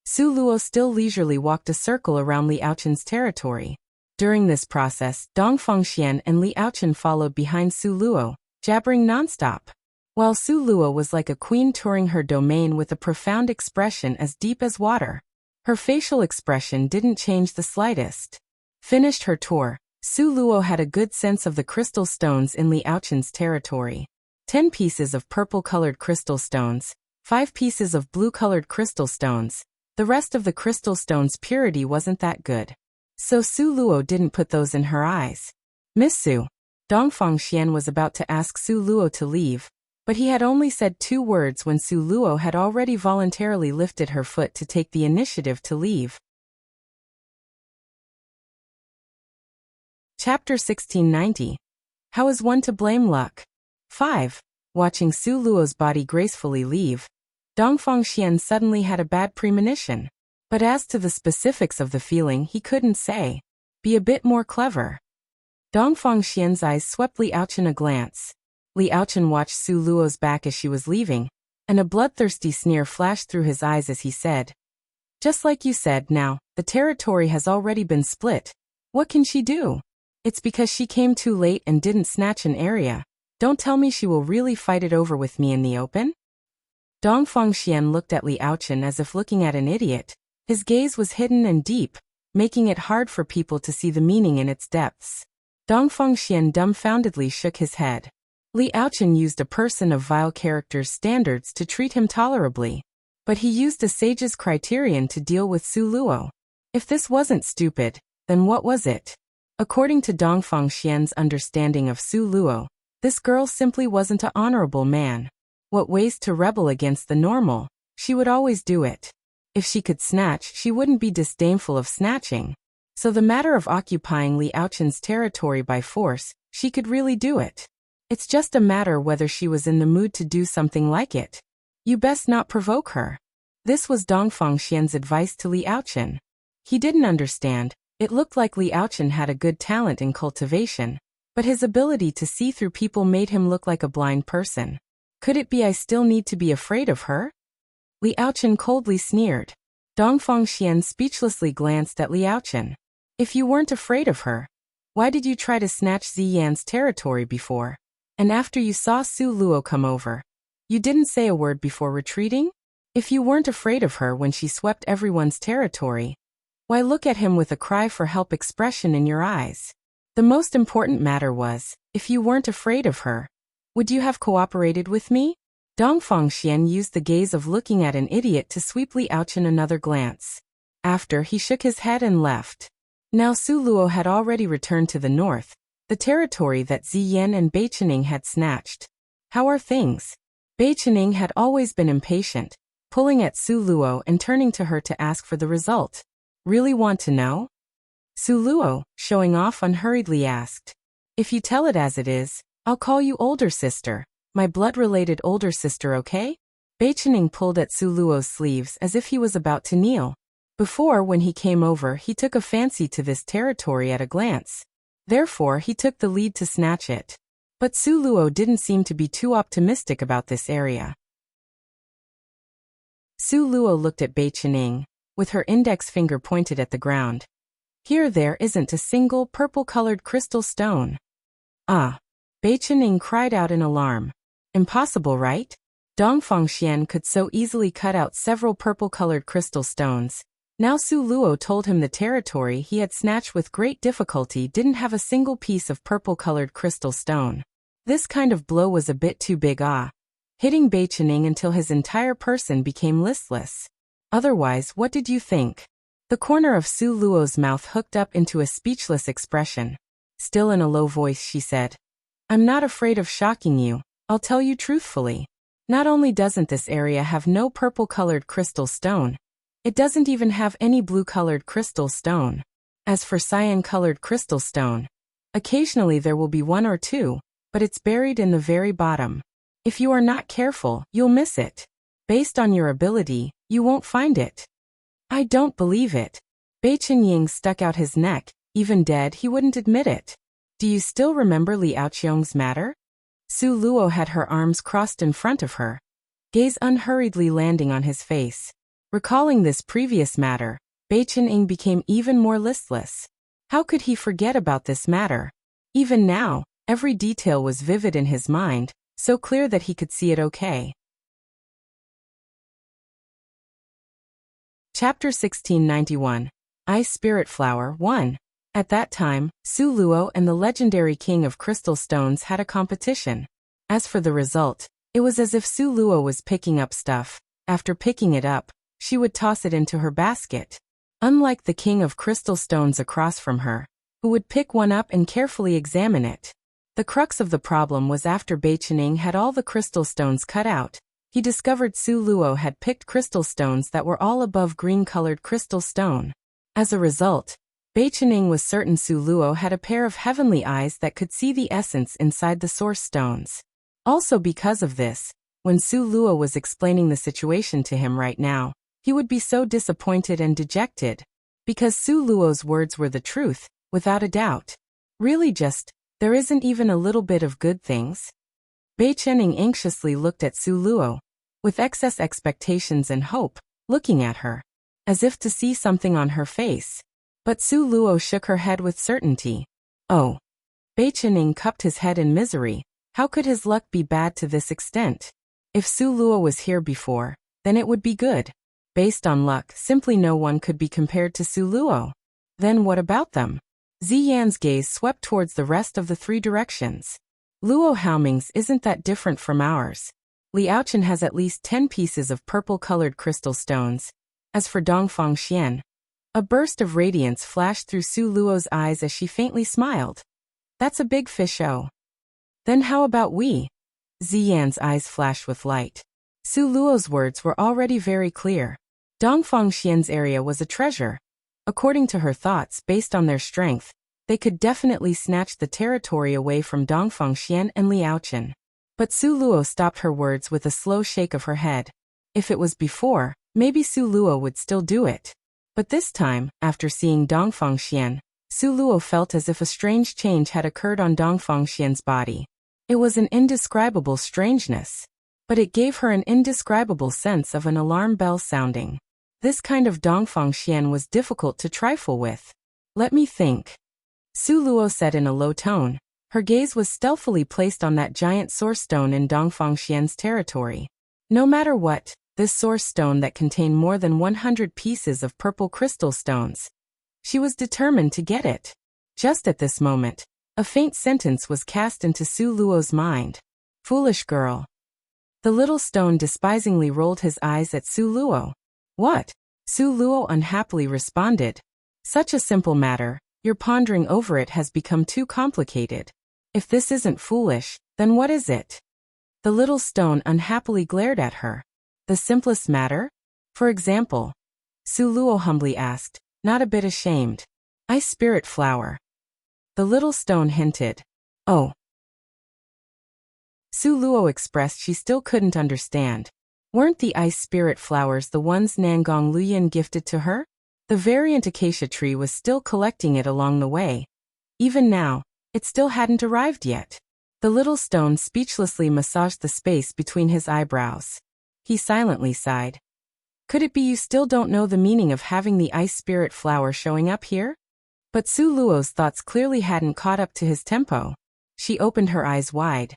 Su Luo still leisurely walked a circle around Li Aochen's territory. During this process, Dongfang Xian and Li Aochen followed behind Su Luo, jabbering nonstop. While Su Luo was like a queen touring her domain with a profound expression as deep as water. Her facial expression didn't change the slightest. Finished her tour, Su Luo had a good sense of the crystal stones in Li Aochen's territory. 10 pieces of purple-colored crystal stones, 5 pieces of blue-colored crystal stones. The rest of the crystal stones' purity wasn't that good. So Su Luo didn't put those in her eyes. Miss Su. Dongfang Xian was about to ask Su Luo to leave, but he had only said 2 words when Su Luo had already voluntarily lifted her foot to take the initiative to leave. Chapter 1690. How is one to blame luck? 5. Watching Su Luo's body gracefully leave, Dongfang Xian suddenly had a bad premonition. But as to the specifics of the feeling, he couldn't say. Be a bit more clever. Dongfang Xian's eyes swept Li Aochen a glance. Li Aochen watched Su Luo's back as she was leaving, and a bloodthirsty sneer flashed through his eyes as he said, just like you said, now, the territory has already been split. What can she do? It's because she came too late and didn't snatch an area. Don't tell me she will really fight it over with me in the open? Dongfang Xian looked at Li Aochen as if looking at an idiot. His gaze was hidden and deep, making it hard for people to see the meaning in its depths. Dongfang Xian dumbfoundedly shook his head. Li Aochen used a person of vile character's standards to treat him tolerably, but he used a sage's criterion to deal with Su Luo. If this wasn't stupid, then what was it? According to Dongfang Xian's understanding of Su Luo, this girl simply wasn't an honorable man. What ways to rebel against the normal, she would always do it. If she could snatch, she wouldn't be disdainful of snatching. So the matter of occupying Li Aochen's territory by force, she could really do it. It's just a matter whether she was in the mood to do something like it. You best not provoke her. This was Dongfang Xian's advice to Li Aochen. He didn't understand. It looked like Li Aochen had a good talent in cultivation, but his ability to see through people made him look like a blind person. Could it be I still need to be afraid of her? Li Aochen coldly sneered. Dongfang Xian speechlessly glanced at Li Aochen. If you weren't afraid of her, why did you try to snatch Ziyan's territory before? And after you saw Su Luo come over, you didn't say a word before retreating? If you weren't afraid of her when she swept everyone's territory, why look at him with a cry for help expression in your eyes? The most important matter was, if you weren't afraid of her, Would you have cooperated with me? Dongfang Xian used the gaze of looking at an idiot to sweep Li Aochen another glance. After, he shook his head and left. Now Su Luo had already returned to the north, the territory that Ziyan and Bai Qining had snatched. How are things? Bai Qining had always been impatient, pulling at Su Luo and turning to her to ask for the result. Really want to know? Su Luo, showing off unhurriedly asked. If you tell it as it is, I'll call you older sister, my blood-related older sister, okay? Bai Qining pulled at Su Luo's sleeves as if he was about to kneel. Before, when he came over, he took a fancy to this territory at a glance. Therefore, he took the lead to snatch it. But Su Luo didn't seem to be too optimistic about this area. Su Luo looked at Bai Qining, with her index finger pointed at the ground. Here there isn't a single purple-colored crystal stone. Ah! Bai Qining cried out in alarm. Impossible, right? Dongfang Xian could so easily cut out several purple-colored crystal stones. Now Su Luo told him the territory he had snatched with great difficulty didn't have a single piece of purple-colored crystal stone. This kind of blow was a bit too big, hitting Bai Qining until his entire person became listless. Otherwise, what did you think? The corner of Su Luo's mouth hooked up into a speechless expression. Still in a low voice she said, I'm not afraid of shocking you, I'll tell you truthfully. Not only doesn't this area have no purple-colored crystal stone, it doesn't even have any blue-colored crystal stone. As for cyan-colored crystal stone, occasionally there will be one or two, but it's buried in the very bottom. If you are not careful, you'll miss it. Based on your ability, you won't find it. I don't believe it. Bai Qining stuck out his neck, even dead he wouldn't admit it. Do you still remember Li Aoqiong's matter? Su Luo had her arms crossed in front of her, gaze unhurriedly landing on his face. Recalling this previous matter, Bai Qining became even more listless. How could he forget about this matter? Even now, every detail was vivid in his mind, so clear that he could see it okay. Chapter 1691. Ice Spirit Flower 1. At that time, Su Luo and the legendary King of Crystal Stones had a competition. As for the result, it was as if Su Luo was picking up stuff. After picking it up, she would toss it into her basket. Unlike the King of Crystal Stones across from her, who would pick one up and carefully examine it. The crux of the problem was after Bai Qining had all the crystal stones cut out, he discovered Su Luo had picked crystal stones that were all above green-colored crystal stone. As a result, Bai Qining was certain Su Luo had a pair of heavenly eyes that could see the essence inside the source stones. Also because of this, when Su Luo was explaining the situation to him right now, he would be so disappointed and dejected. Because Su Luo's words were the truth, without a doubt. Really just, there isn't even a little bit of good things? Bai Qining anxiously looked at Su Luo, with excess expectations and hope, looking at her, as if to see something on her face. But Su Luo shook her head with certainty. Oh. Bai Qining cupped his head in misery. How could his luck be bad to this extent? If Su Luo was here before, then it would be good. Based on luck, simply no one could be compared to Su Luo. Then what about them? Ziyan's gaze swept towards the rest of the three directions. Luo Haoming's isn't that different from ours. Li Aochen has at least 10 pieces of purple-colored crystal stones. As for Dongfang Xian, a burst of radiance flashed through Su Luo's eyes as she faintly smiled. That's a big fish-o. Then how about we? Ziyan's eyes flashed with light. Su Luo's words were already very clear. Dongfang Xian's area was a treasure. According to her thoughts, based on their strength, they could definitely snatch the territory away from Dongfang Xian and Li Aochen. But Su Luo stopped her words with a slow shake of her head. If it was before, maybe Su Luo would still do it. But this time, after seeing Dongfang Xian, Su Luo felt as if a strange change had occurred on Dongfang Xian's body. It was an indescribable strangeness. But it gave her an indescribable sense of an alarm bell sounding. This kind of Dongfang Xian was difficult to trifle with. Let me think. Su Luo said in a low tone. Her gaze was stealthily placed on that giant source stone in Dongfang Xian's territory. No matter what, this source stone that contained more than 100 pieces of purple crystal stones. She was determined to get it. Just at this moment, a faint sentence was cast into Su Luo's mind. Foolish girl. The little stone despisingly rolled his eyes at Su Luo. What? Su Luo unhappily responded. Such a simple matter, your pondering over it has become too complicated. If this isn't foolish, then what is it? The little stone unhappily glared at her. The simplest matter? For example? Su Luo humbly asked, not a bit ashamed. Ice spirit flower. The little stone hinted. Oh. Su Luo expressed she still couldn't understand. Weren't the ice spirit flowers the ones Nangong Luyin gifted to her? The variant acacia tree was still collecting it along the way. Even now, it still hadn't arrived yet. The little stone speechlessly massaged the space between his eyebrows. He silently sighed. Could it be you still don't know the meaning of having the ice spirit flower showing up here? But Su Luo's thoughts clearly hadn't caught up to his tempo. She opened her eyes wide.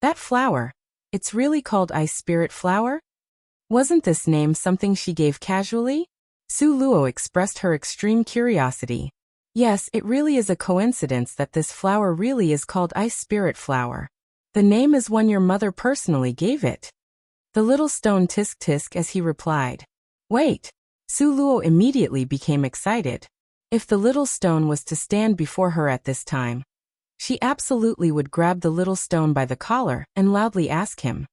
That flower, it's really called ice spirit flower? Wasn't this name something she gave casually? Su Luo expressed her extreme curiosity. Yes, it really is a coincidence that this flower really is called ice spirit flower. The name is one your mother personally gave it. The little stone tisk-tisk as he replied. Wait. Su Luo immediately became excited. If the little stone was to stand before her at this time, she absolutely would grab the little stone by the collar and loudly ask him.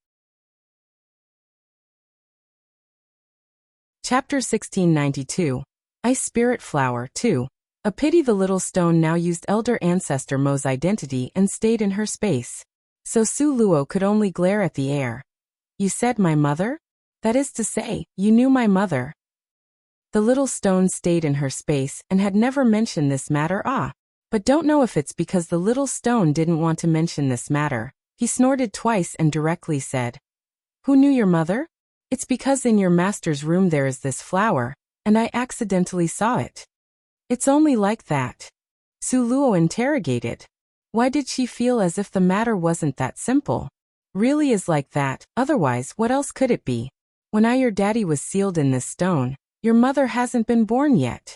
Chapter 1692. Ice Spirit Flower 2. A pity the little stone now used elder ancestor Mo's identity and stayed in her space. So Su Luo could only glare at the air. You said my mother? That is to say, you knew my mother. The little stone stayed in her space and had never mentioned this matter. But don't know if it's because the little stone didn't want to mention this matter. He snorted twice and directly said. Who knew your mother? It's because in your master's room there is this flower, and I accidentally saw it. It's only like that. Su Luo interrogated. Why did she feel as if the matter wasn't that simple? Really is like that, otherwise what else could it be? When your daddy was sealed in this stone, your mother hasn't been born yet.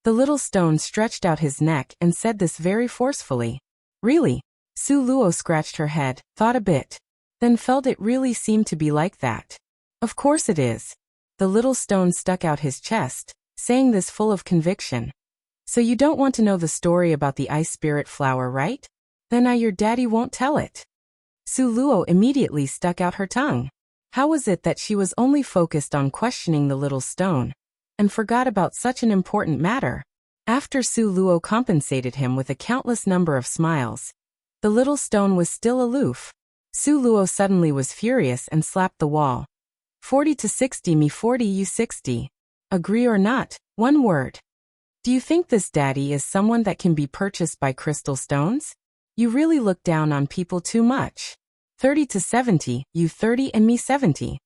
The little stone stretched out his neck and said this very forcefully. Really? Su Luo scratched her head, thought a bit, then felt it really seemed to be like that. Of course it is. The little stone stuck out his chest, saying this full of conviction. So you don't want to know the story about the ice spirit flower, right? Then your daddy won't tell it. Su Luo immediately stuck out her tongue. How was it that she was only focused on questioning the little stone, and forgot about such an important matter? After Su Luo compensated him with a countless number of smiles, the little stone was still aloof. Su Luo suddenly was furious and slapped the wall. 40 to 60 me 40 you 60. Agree or not? One word. Do you think this daddy is someone that can be purchased by crystal stones? You really look down on people too much. 30 to 70, you 30 and me 70.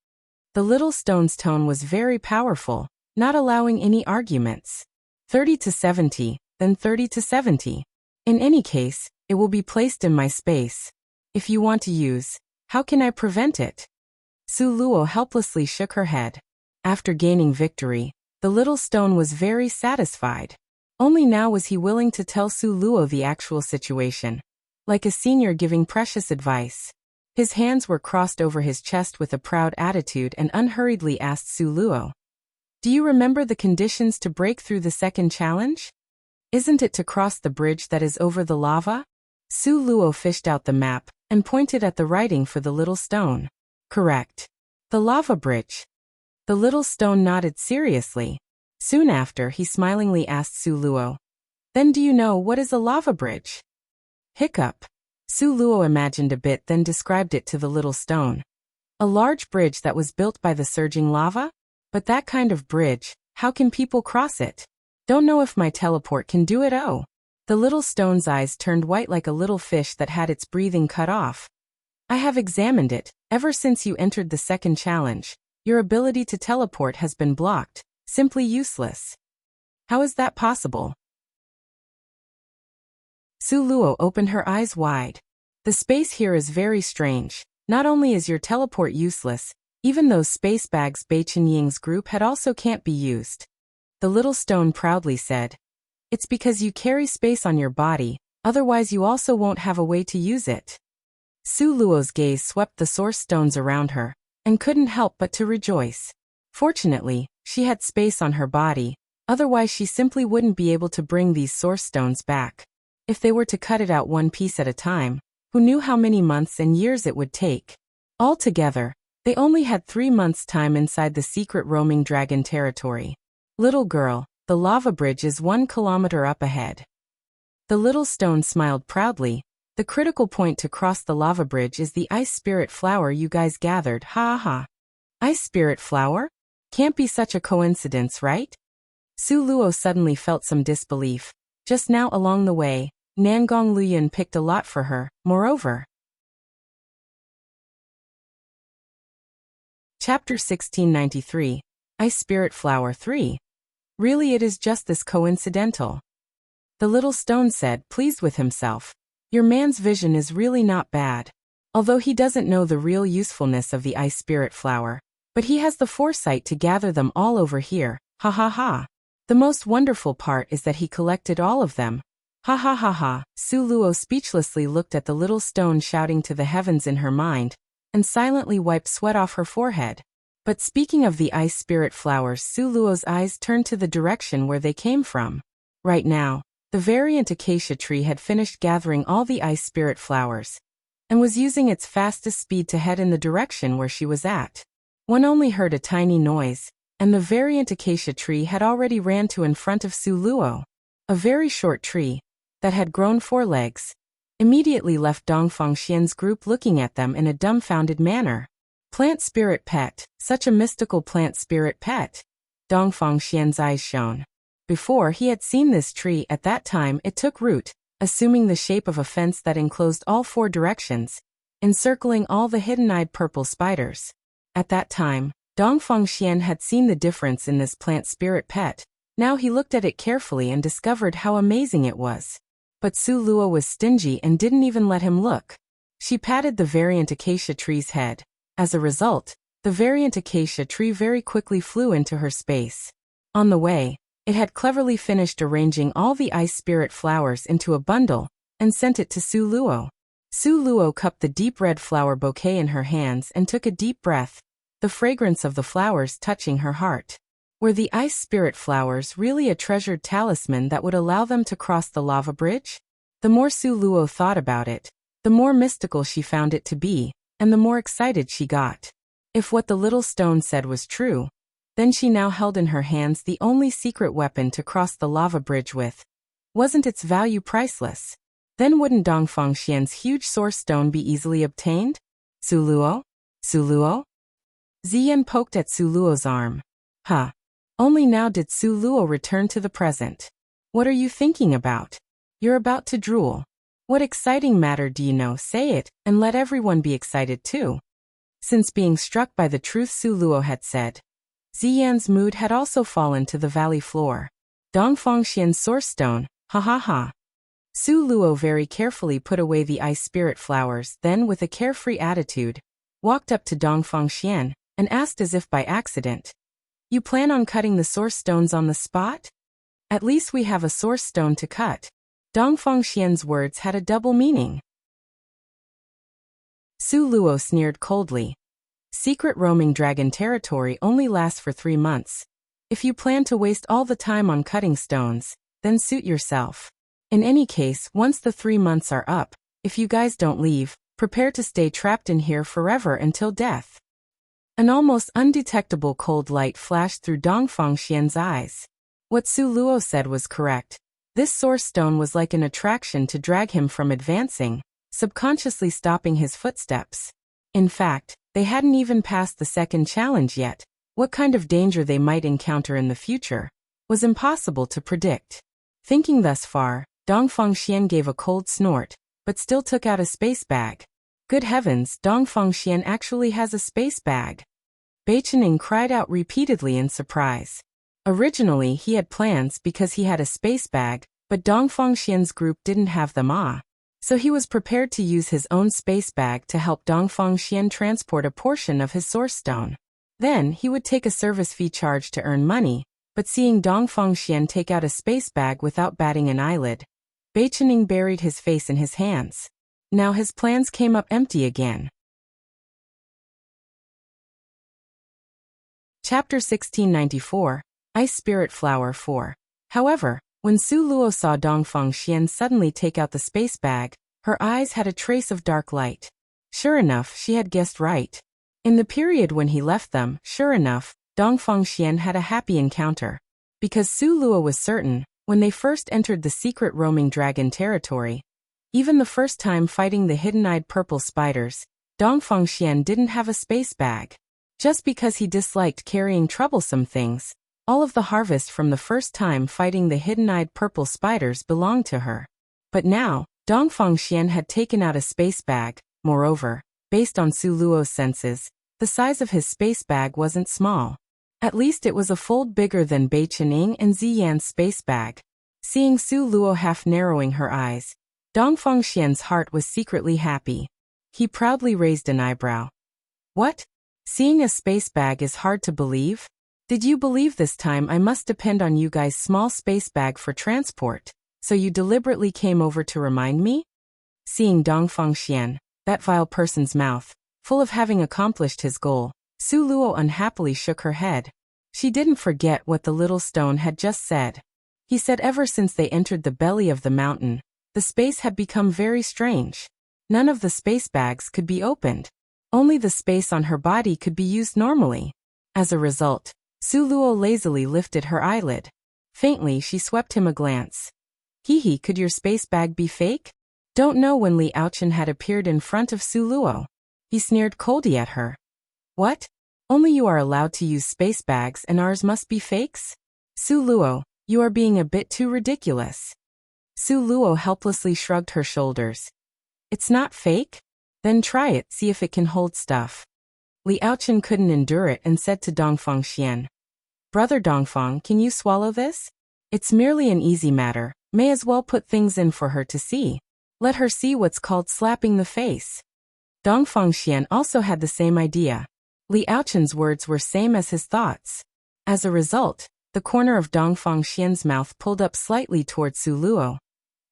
The little stone's tone was very powerful, not allowing any arguments. 30 to 70, then 30 to 70. In any case, it will be placed in my space. If you want to use, how can I prevent it? Su Luo helplessly shook her head. After gaining victory, the little stone was very satisfied. Only now was he willing to tell Su Luo the actual situation. Like a senior giving precious advice. His hands were crossed over his chest with a proud attitude and unhurriedly asked Su Luo. Do you remember the conditions to break through the second challenge? Isn't it to cross the bridge that is over the lava? Su Luo fished out the map and pointed at the writing for the little stone. Correct. The lava bridge. The little stone nodded seriously. Soon after, he smilingly asked Su Luo. Then do you know what is a lava bridge? Hiccup. Su Luo imagined a bit then described it to the little stone. A large bridge that was built by the surging lava? But that kind of bridge, how can people cross it? Don't know if my teleport can do it. Oh. The little stone's eyes turned white like a little fish that had its breathing cut off. I have examined it. Ever since you entered the second challenge, your ability to teleport has been blocked, simply useless. How is that possible? Su Luo opened her eyes wide. The space here is very strange. Not only is your teleport useless, even those space bags Bei Chen Ying's group had also can't be used. The little stone proudly said. It's because you carry space on your body, otherwise you also won't have a way to use it. Su Luo's gaze swept the source stones around her, and couldn't help but to rejoice. Fortunately, she had space on her body, otherwise she simply wouldn't be able to bring these source stones back. If they were to cut it out one piece at a time, who knew how many months and years it would take? Altogether, they only had 3 months' time inside the secret roaming dragon territory. Little girl, the lava bridge is 1 kilometer up ahead. The little stone smiled proudly. The critical point to cross the lava bridge is the ice spirit flower you guys gathered, ha ha. Ice spirit flower? Can't be such a coincidence, right? Su Luo suddenly felt some disbelief. Just now along the way, Nangong Luyan picked a lot for her, moreover. Chapter 1693. Ice Spirit Flower 3. Really, it is just this coincidental. The little stone said, pleased with himself. Your man's vision is really not bad. Although he doesn't know the real usefulness of the ice spirit flower, but he has the foresight to gather them all over here, ha ha ha. The most wonderful part is that he collected all of them. Ha ha ha ha. Su Luo speechlessly looked at the little stone shouting to the heavens in her mind, and silently wiped sweat off her forehead. But speaking of the ice spirit flowers, Su Luo's eyes turned to the direction where they came from. Right now, the variant acacia tree had finished gathering all the ice spirit flowers, and was using its fastest speed to head in the direction where she was at. One only heard a tiny noise, and the variant acacia tree had already ran to in front of Su Luo. A very short tree, that had grown 4 legs, immediately left Dongfang Xian's group looking at them in a dumbfounded manner. Plant spirit pet, such a mystical plant spirit pet. Dongfang Xian's eyes shone. Before he had seen this tree at that time it took root, assuming the shape of a fence that enclosed all 4 directions, encircling all the hidden-eyed purple spiders. At that time, Dongfang Xian had seen the difference in this plant spirit pet. Now he looked at it carefully and discovered how amazing it was. But Su Luo was stingy and didn't even let him look. She patted the variant acacia tree's head. As a result, the variant acacia tree very quickly flew into her space. On the way, it had cleverly finished arranging all the ice spirit flowers into a bundle, and sent it to Su Luo. Su Luo cupped the deep red flower bouquet in her hands and took a deep breath, the fragrance of the flowers touching her heart. Were the ice spirit flowers really a treasured talisman that would allow them to cross the lava bridge? The more Su Luo thought about it, the more mystical she found it to be, and the more excited she got. If what the little stone said was true, then she now held in her hands the only secret weapon to cross the lava bridge with. Wasn't its value priceless? Then wouldn't Dongfang Xian's huge source stone be easily obtained? Su Luo? Su Luo? Ziyan poked at Su Luo's arm. Huh. Only now did Su Luo return to the present. What are you thinking about? You're about to drool. What exciting matter do you know? Say it, and let everyone be excited too. Since being struck by the truth Su Luo had said, Ziyan's mood had also fallen to the valley floor. Dongfang Xian's source stone, ha ha ha. Su Luo very carefully put away the ice spirit flowers, then with a carefree attitude, walked up to Dongfang Xian, and asked as if by accident, you plan on cutting the source stones on the spot? At least we have a source stone to cut. Dongfang Xian's words had a double meaning. Su Luo sneered coldly. Secret roaming dragon territory only lasts for 3 months. If you plan to waste all the time on cutting stones, then suit yourself. In any case, once the 3 months are up, if you guys don't leave, prepare to stay trapped in here forever until death. An almost undetectable cold light flashed through Dongfang Xian's eyes. What Su Luo said was correct. This source stone was like an attraction to drag him from advancing, subconsciously stopping his footsteps. In fact, they hadn't even passed the second challenge yet. What kind of danger they might encounter in the future was impossible to predict. Thinking thus far, Dongfang Xian gave a cold snort, but still took out a space bag. Good heavens, Dongfang Xian actually has a space bag. Beichening cried out repeatedly in surprise. Originally he had plans because he had a space bag, but Dongfang Xian's group didn't have them so he was prepared to use his own space bag to help Dongfang Xian transport a portion of his source stone. Then he would take a service fee charge to earn money, but seeing Dongfang Xian take out a space bag without batting an eyelid, Beichening buried his face in his hands. Now his plans came up empty again. Chapter 1694, Ice Spirit Flower 4. However, when Su Luo saw Dongfang Xian suddenly take out the space bag, her eyes had a trace of dark light. Sure enough, she had guessed right. In the period when he left them, sure enough, Dongfang Xian had a happy encounter. Because Su Luo was certain, when they first entered the secret roaming dragon territory, even the first time fighting the hidden-eyed purple spiders, Dongfang Xian didn't have a space bag. Just because he disliked carrying troublesome things, all of the harvest from the first time fighting the hidden-eyed purple spiders belonged to her. But now, Dongfang Xian had taken out a space bag. Moreover, based on Su Luo's senses, the size of his space bag wasn't small. At least it was a fold bigger than Bai Chening and Ziyan's space bag. Seeing Su Luo half narrowing her eyes, Dongfang Xian's heart was secretly happy. He proudly raised an eyebrow. What? Seeing a space bag is hard to believe? Did you believe this time I must depend on you guys' small space bag for transport, so you deliberately came over to remind me? Seeing Dongfang Xian, that vile person's mouth, full of having accomplished his goal, Su Luo unhappily shook her head. She didn't forget what the little stone had just said. He said ever since they entered the belly of the mountain, the space had become very strange. None of the space bags could be opened. Only the space on her body could be used normally. As a result, Su Luo lazily lifted her eyelid. Faintly, she swept him a glance. Hee, could your space bag be fake? Don't know when Li Aochen had appeared in front of Su Luo. He sneered coldly at her. What? Only you are allowed to use space bags and ours must be fakes? Su Luo, you are being a bit too ridiculous. Su Luo helplessly shrugged her shoulders. It's not fake? Then try it, see if it can hold stuff. Li Aochen couldn't endure it and said to Dongfang Xian. Brother Dongfang, can you swallow this? It's merely an easy matter, may as well put things in for her to see. Let her see what's called slapping the face. Dongfang Xian also had the same idea. Li Aochen's words were same as his thoughts. As a result, the corner of Dongfang Xian's mouth pulled up slightly towards Su Luo.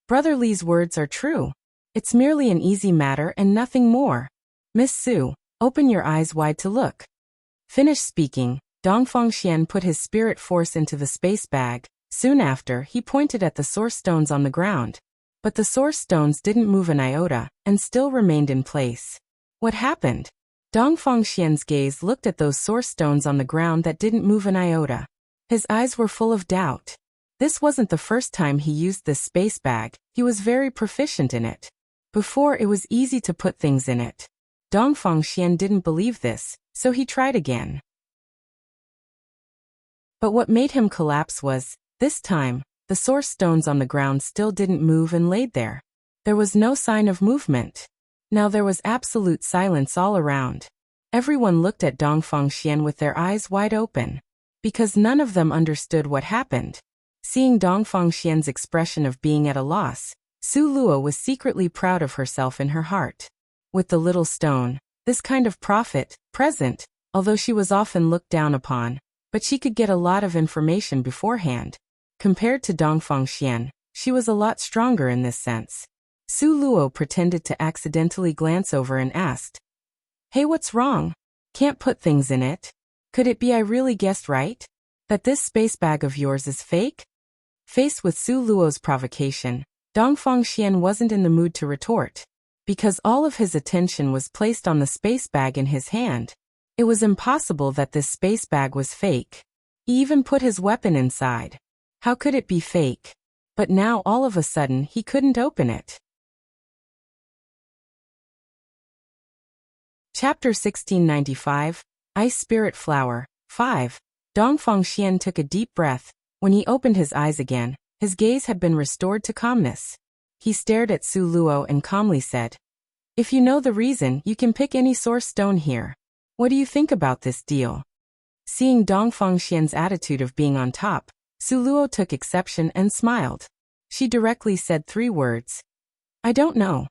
Brother Li's words are true. It's merely an easy matter and nothing more. Miss Su, open your eyes wide to look. Finished speaking, Dongfang Xian put his spirit force into the space bag. Soon after, he pointed at the source stones on the ground. But the source stones didn't move an iota, and still remained in place. What happened? Dongfang Xian's gaze looked at those source stones on the ground that didn't move an iota. His eyes were full of doubt. This wasn't the first time he used this space bag, he was very proficient in it. Before it was easy to put things in it. Dongfang Xian didn't believe this, so he tried again. But what made him collapse was, this time, the source stones on the ground still didn't move and laid there. There was no sign of movement. Now there was absolute silence all around. Everyone looked at Dongfang Xian with their eyes wide open. Because none of them understood what happened. Seeing Dongfang Xian's expression of being at a loss, Su Luo was secretly proud of herself in her heart. With the little stone, this kind of present, although she was often looked down upon, but she could get a lot of information beforehand. Compared to Dongfang Xian, she was a lot stronger in this sense. Su Luo pretended to accidentally glance over and asked, Hey, what's wrong? Can't put things in it? Could it be I really guessed right? That this space bag of yours is fake? Faced with Su Luo's provocation, Dongfang Xian wasn't in the mood to retort. Because all of his attention was placed on the space bag in his hand. It was impossible that this space bag was fake. He even put his weapon inside. How could it be fake? But now all of a sudden he couldn't open it. Chapter 1695, Ice Spirit Flower, 5. Dongfang Xian took a deep breath. When he opened his eyes again, his gaze had been restored to calmness. He stared at Su Luo and calmly said, If you know the reason, you can pick any source stone here. What do you think about this deal? Seeing Dongfang Xian's attitude of being on top, Su Luo took exception and smiled. She directly said 3 words. I don't know.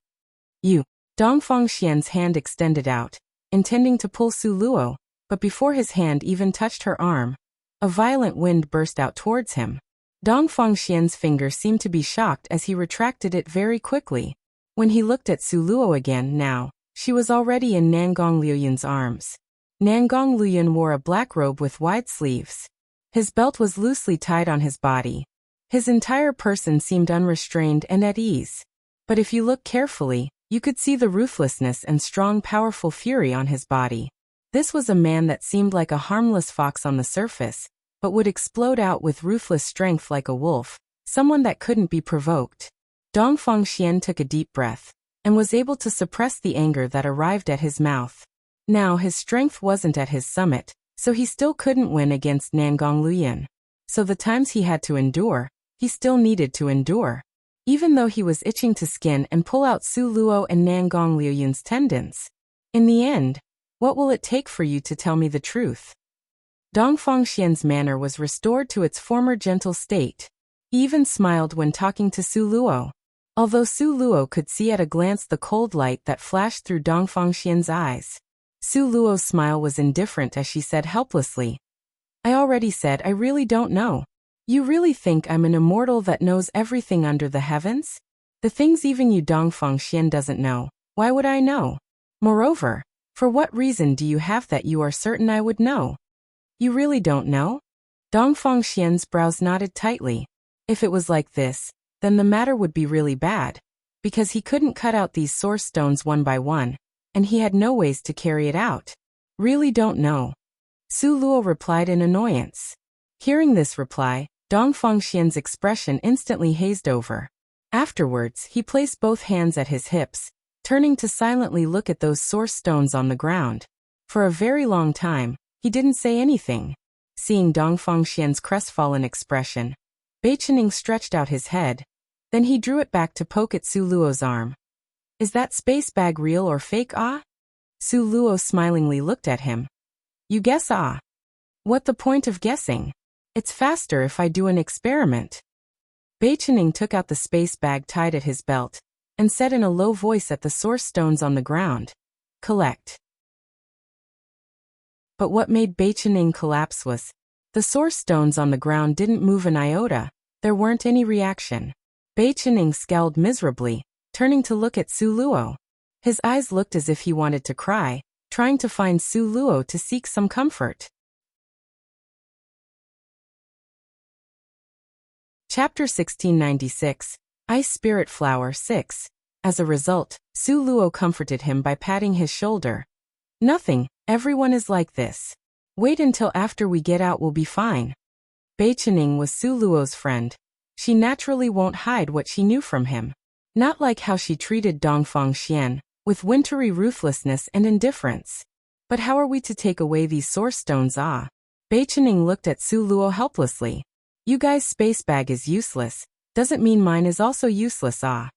You. Dongfang Xian's hand extended out, intending to pull Su Luo, but before his hand even touched her arm, a violent wind burst out towards him. Dongfang Xian's finger seemed to be shocked as he retracted it very quickly. When he looked at Su Luo again now, she was already in Nangong Liuyun's arms. Nangong Luyun wore a black robe with wide sleeves. His belt was loosely tied on his body. His entire person seemed unrestrained and at ease. But if you look carefully, you could see the ruthlessness and strong powerful fury on his body. This was a man that seemed like a harmless fox on the surface, but would explode out with ruthless strength like a wolf, someone that couldn't be provoked. Dongfang Xian took a deep breath, and was able to suppress the anger that arrived at his mouth. Now his strength wasn't at his summit, so he still couldn't win against Nangong Luyun. So the times he had to endure, he still needed to endure. Even though he was itching to skin and pull out Su Luo and Nangong Liuyun's tendons. In the end, what will it take for you to tell me the truth? Dongfang Xian's manner was restored to its former gentle state. He even smiled when talking to Su Luo. Although Su Luo could see at a glance the cold light that flashed through Dongfang Xian's eyes. Su Luo's smile was indifferent as she said helplessly, "I already said I really don't know. You really think I'm an immortal that knows everything under the heavens? The things even you Dongfang Xian doesn't know, why would I know? Moreover, for what reason do you have that you are certain I would know? You really don't know?" Dongfang Xian's brows knotted tightly. If it was like this, then the matter would be really bad, because he couldn't cut out these source stones one by one, and he had no ways to carry it out. "Really don't know," Su Luo replied in annoyance. Hearing this reply, Dongfang Xian's expression instantly hazed over. Afterwards, he placed both hands at his hips, turning to silently look at those source stones on the ground. For a very long time, he didn't say anything. Seeing Dongfang Xian's crestfallen expression, Beichening stretched out his head. Then he drew it back to poke at Su Luo's arm. "Is that space bag real or fake, ah?" Su Luo smilingly looked at him. "You guess, ah? What the point of guessing? It's faster if I do an experiment." Beichening took out the space bag tied at his belt, and said in a low voice at the source stones on the ground, "Collect." But what made Beichening collapse was, the source stones on the ground didn't move an iota, there weren't any reaction. Beichening scowled miserably, turning to look at Su Luo. His eyes looked as if he wanted to cry, trying to find Su Luo to seek some comfort. Chapter 1696, Ice Spirit Flower 6. As a result, Su Luo comforted him by patting his shoulder. "Nothing, everyone is like this. Wait until after we get out, we'll be fine." Beichening was Su Luo's friend. She naturally won't hide what she knew from him. Not like how she treated Dongfang Xian, with wintry ruthlessness and indifference. "But how are we to take away these source stones, ah?" Beichening looked at Su Luo helplessly. "You guys' space bag is useless, doesn't mean mine is also useless, ah?"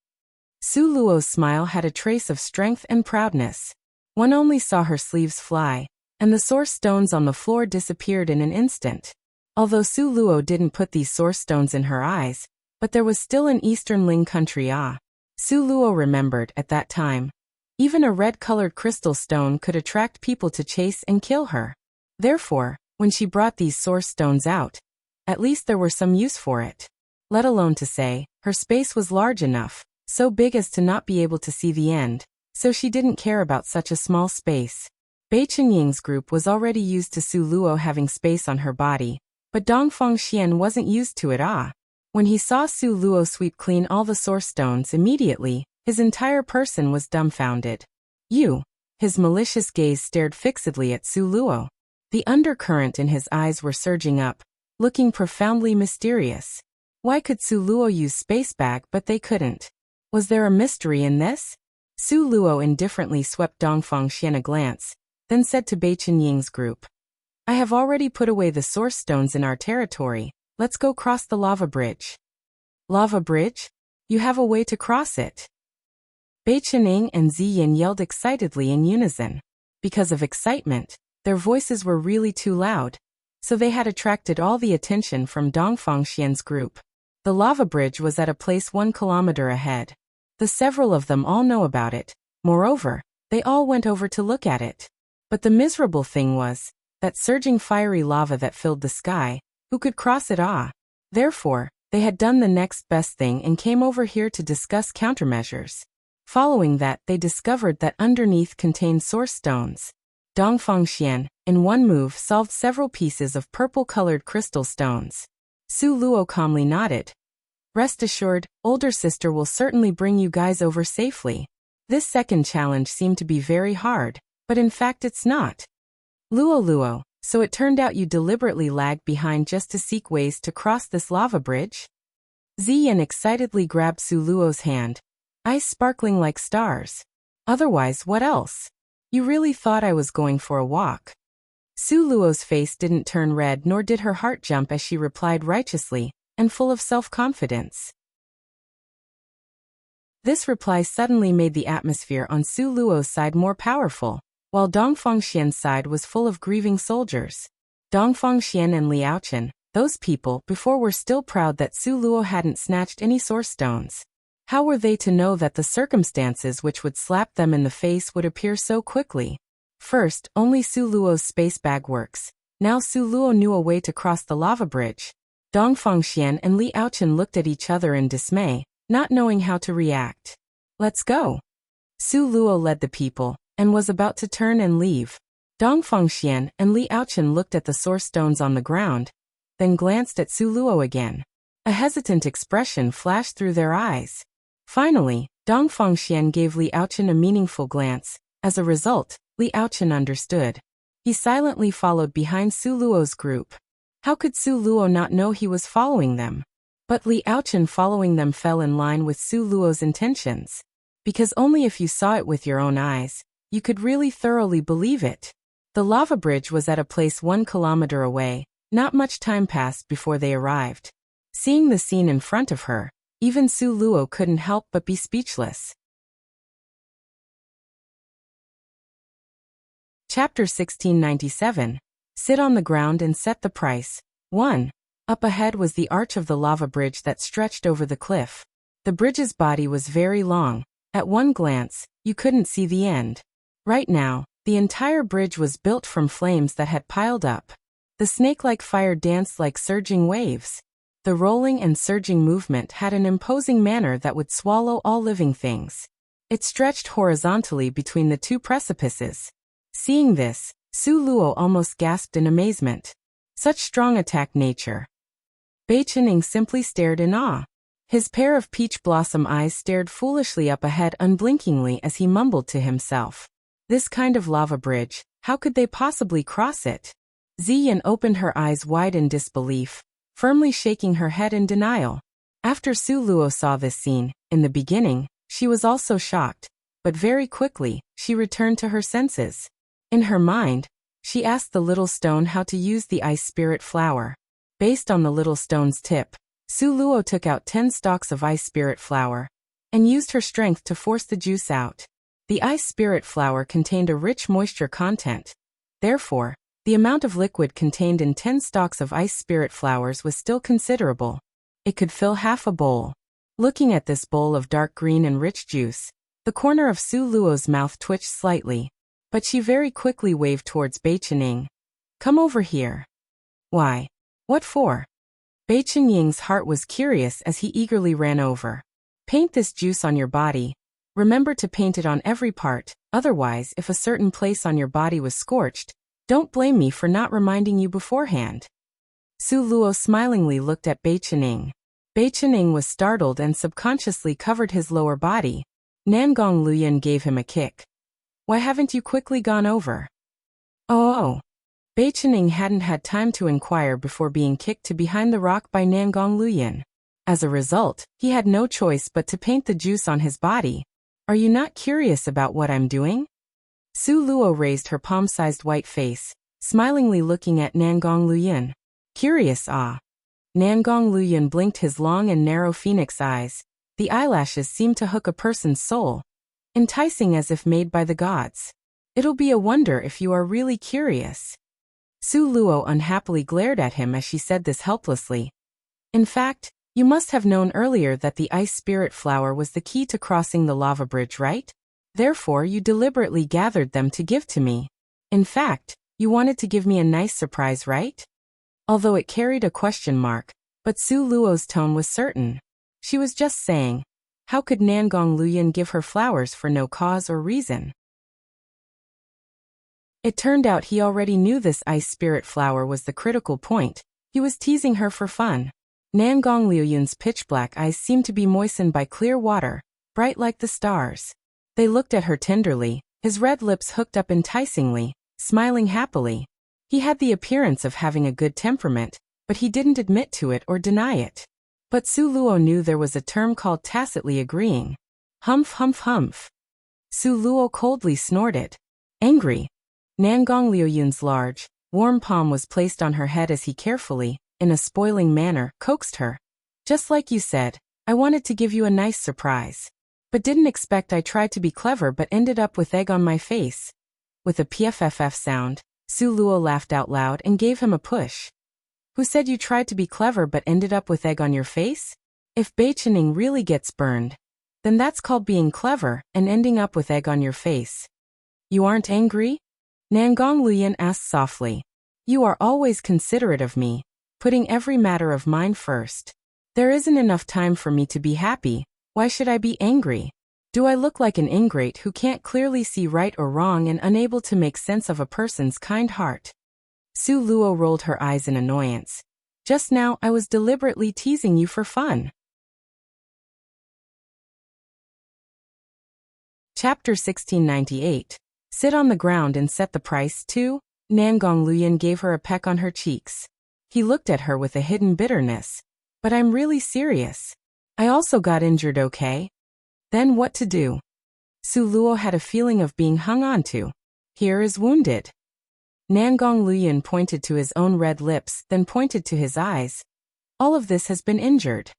Su Luo's smile had a trace of strength and proudness. One only saw her sleeves fly, and the source stones on the floor disappeared in an instant. Although Su Luo didn't put these source stones in her eyes, but there was still an Eastern Ling country, ah? Su Luo remembered at that time. Even a red-colored crystal stone could attract people to chase and kill her. Therefore, when she brought these source stones out, at least there were some use for it. Let alone to say, her space was large enough, so big as to not be able to see the end, so she didn't care about such a small space. Beichenying's group was already used to Su Luo having space on her body, but Dongfang Xian wasn't used to it, ah? When he saw Su Luo sweep clean all the source stones immediately, his entire person was dumbfounded. "You." His malicious gaze stared fixedly at Su Luo. The undercurrent in his eyes were surging up, looking profoundly mysterious. Why could Su Luo use space bag but they couldn't? Was there a mystery in this? Su Luo indifferently swept Dongfang Xian a glance, then said to Beichenying's group, "I have already put away the source stones in our territory. Let's go cross the lava bridge." "Lava bridge? You have a way to cross it?" Beichening and Ziyin yelled excitedly in unison. Because of excitement, their voices were really too loud, so they had attracted all the attention from Dongfang Xian's group. The lava bridge was at a place 1 kilometer ahead. The several of them all know about it. Moreover, they all went over to look at it. But the miserable thing was, that surging fiery lava that filled the sky, who could cross it, ah? Therefore, they had done the next best thing and came over here to discuss countermeasures. Following that, they discovered that underneath contained source stones. Dongfang Xian, in one move, solved several pieces of purple-colored crystal stones. Su Luo calmly nodded. Rest assured, older sister will certainly bring you guys over safely. This second challenge seemed to be very hard, but in fact it's not. Luo, so it turned out you deliberately lagged behind just to seek ways to cross this lava bridge? Ziyan excitedly grabbed Su Luo's hand, eyes sparkling like stars. Otherwise, what else? You really thought I was going for a walk? Su Luo's face didn't turn red, nor did her heart jump as she replied righteously, and full of self-confidence. This reply suddenly made the atmosphere on Su Luo's side more powerful, while Dongfang Xian's side was full of grieving soldiers. Dongfang Xian and Liaochen, those people before, were still proud that Su Luo hadn't snatched any source stones. How were they to know that the circumstances which would slap them in the face would appear so quickly? First, only Su Luo's space bag works. Now Su Luo knew a way to cross the lava bridge. Dongfang Xian and Liaochen looked at each other in dismay, not knowing how to react. Let's go. Su Luo led the people, and was about to turn and leave. Dongfang Xian and Liaochen looked at the source stones on the ground, then glanced at Su Luo again. A hesitant expression flashed through their eyes. Finally, Dongfang Xian gave Liaochen a meaningful glance. As a result, Liaochen understood. He silently followed behind Su Luo's group. How could Su Luo not know he was following them? But Liaochen following them fell in line with Su Luo's intentions. Because only if you saw it with your own eyes, you could really thoroughly believe it. The lava bridge was at a place 1 kilometer away. Not much time passed before they arrived. Seeing the scene in front of her, even Su Luo couldn't help but be speechless. Chapter 1697. Sit on the ground and set the price. 1. Up ahead was the arch of the lava bridge that stretched over the cliff. The bridge's body was very long. At one glance, you couldn't see the end. Right now, the entire bridge was built from flames that had piled up. The snake-like fire danced like surging waves. The rolling and surging movement had an imposing manner that would swallow all living things. It stretched horizontally between the two precipices. Seeing this, Su Luo almost gasped in amazement. Such strong attack nature. Bei Qining simply stared in awe. His pair of peach blossom eyes stared foolishly up ahead unblinkingly as he mumbled to himself. This kind of lava bridge, how could they possibly cross it? Ziyan opened her eyes wide in disbelief, firmly shaking her head in denial. After Su Luo saw this scene, in the beginning, she was also shocked, but very quickly, she returned to her senses. In her mind, she asked the little stone how to use the ice spirit flower. Based on the little stone's tip, Su Luo took out 10 stalks of ice spirit flower, and used her strength to force the juice out. The ice spirit flower contained a rich moisture content. Therefore, the amount of liquid contained in 10 stalks of ice spirit flowers was still considerable. It could fill half a bowl. Looking at this bowl of dark green and rich juice, the corner of Su Luo's mouth twitched slightly, but she very quickly waved towards Bei Qining. Come over here. Why? What for? Bei Qingying's heart was curious as he eagerly ran over. Paint this juice on your body. Remember to paint it on every part, otherwise if a certain place on your body was scorched, don't blame me for not reminding you beforehand. Su Luo smilingly looked at Bei Qining. Bei Qining was startled and subconsciously covered his lower body. Nangong Luyan gave him a kick. Why haven't you quickly gone over? Oh. Bei Qining hadn't had time to inquire before being kicked to behind the rock by Nangong Luyan. As a result, he had no choice but to paint the juice on his body. Are you not curious about what I'm doing? Su Luo raised her palm-sized white face, smilingly looking at Nangong Luyan. Curious ah. Nangong Luyan blinked his long and narrow phoenix eyes. The eyelashes seemed to hook a person's soul. Enticing as if made by the gods. It'll be a wonder if you are really curious. Su Luo unhappily glared at him as she said this helplessly. In fact, you must have known earlier that the ice spirit flower was the key to crossing the lava bridge, right? Therefore you deliberately gathered them to give to me. In fact, you wanted to give me a nice surprise, right? Although it carried a question mark, but Su Luo's tone was certain. She was just saying, How could Nangong Luyan give her flowers for no cause or reason? It turned out he already knew this ice spirit flower was the critical point. He was teasing her for fun. Nangong Luyan's pitch-black eyes seemed to be moistened by clear water, bright like the stars. They looked at her tenderly, his red lips hooked up enticingly, smiling happily. He had the appearance of having a good temperament, but he didn't admit to it or deny it. But Su Luo knew there was a term called tacitly agreeing. Humph humph humph. Su Luo coldly snorted. Angry. Nangong Luoyun's large, warm palm was placed on her head as he carefully, in a spoiling manner, coaxed her. Just like you said, I wanted to give you a nice surprise. But didn't expect I tried to be clever but ended up with egg on my face. With a pfff sound, Su Luo laughed out loud and gave him a push. Who said you tried to be clever but ended up with egg on your face? If Bei Chening really gets burned, then that's called being clever and ending up with egg on your face. You aren't angry? Nangong Luyan asked softly. You are always considerate of me, putting every matter of mine first. There isn't enough time for me to be happy. Why should I be angry? Do I look like an ingrate who can't clearly see right or wrong and unable to make sense of a person's kind heart? Su Luo rolled her eyes in annoyance. Just now I was deliberately teasing you for fun. Chapter 1698. Sit on the ground and set the price too? Nangong Luyan gave her a peck on her cheeks. He looked at her with a hidden bitterness. But I'm really serious. I also got injured, okay? Then what to do? Su Luo had a feeling of being hung on to. Here is wounded. Nangong Luyan pointed to his own red lips, then pointed to his eyes. All of this has been injured.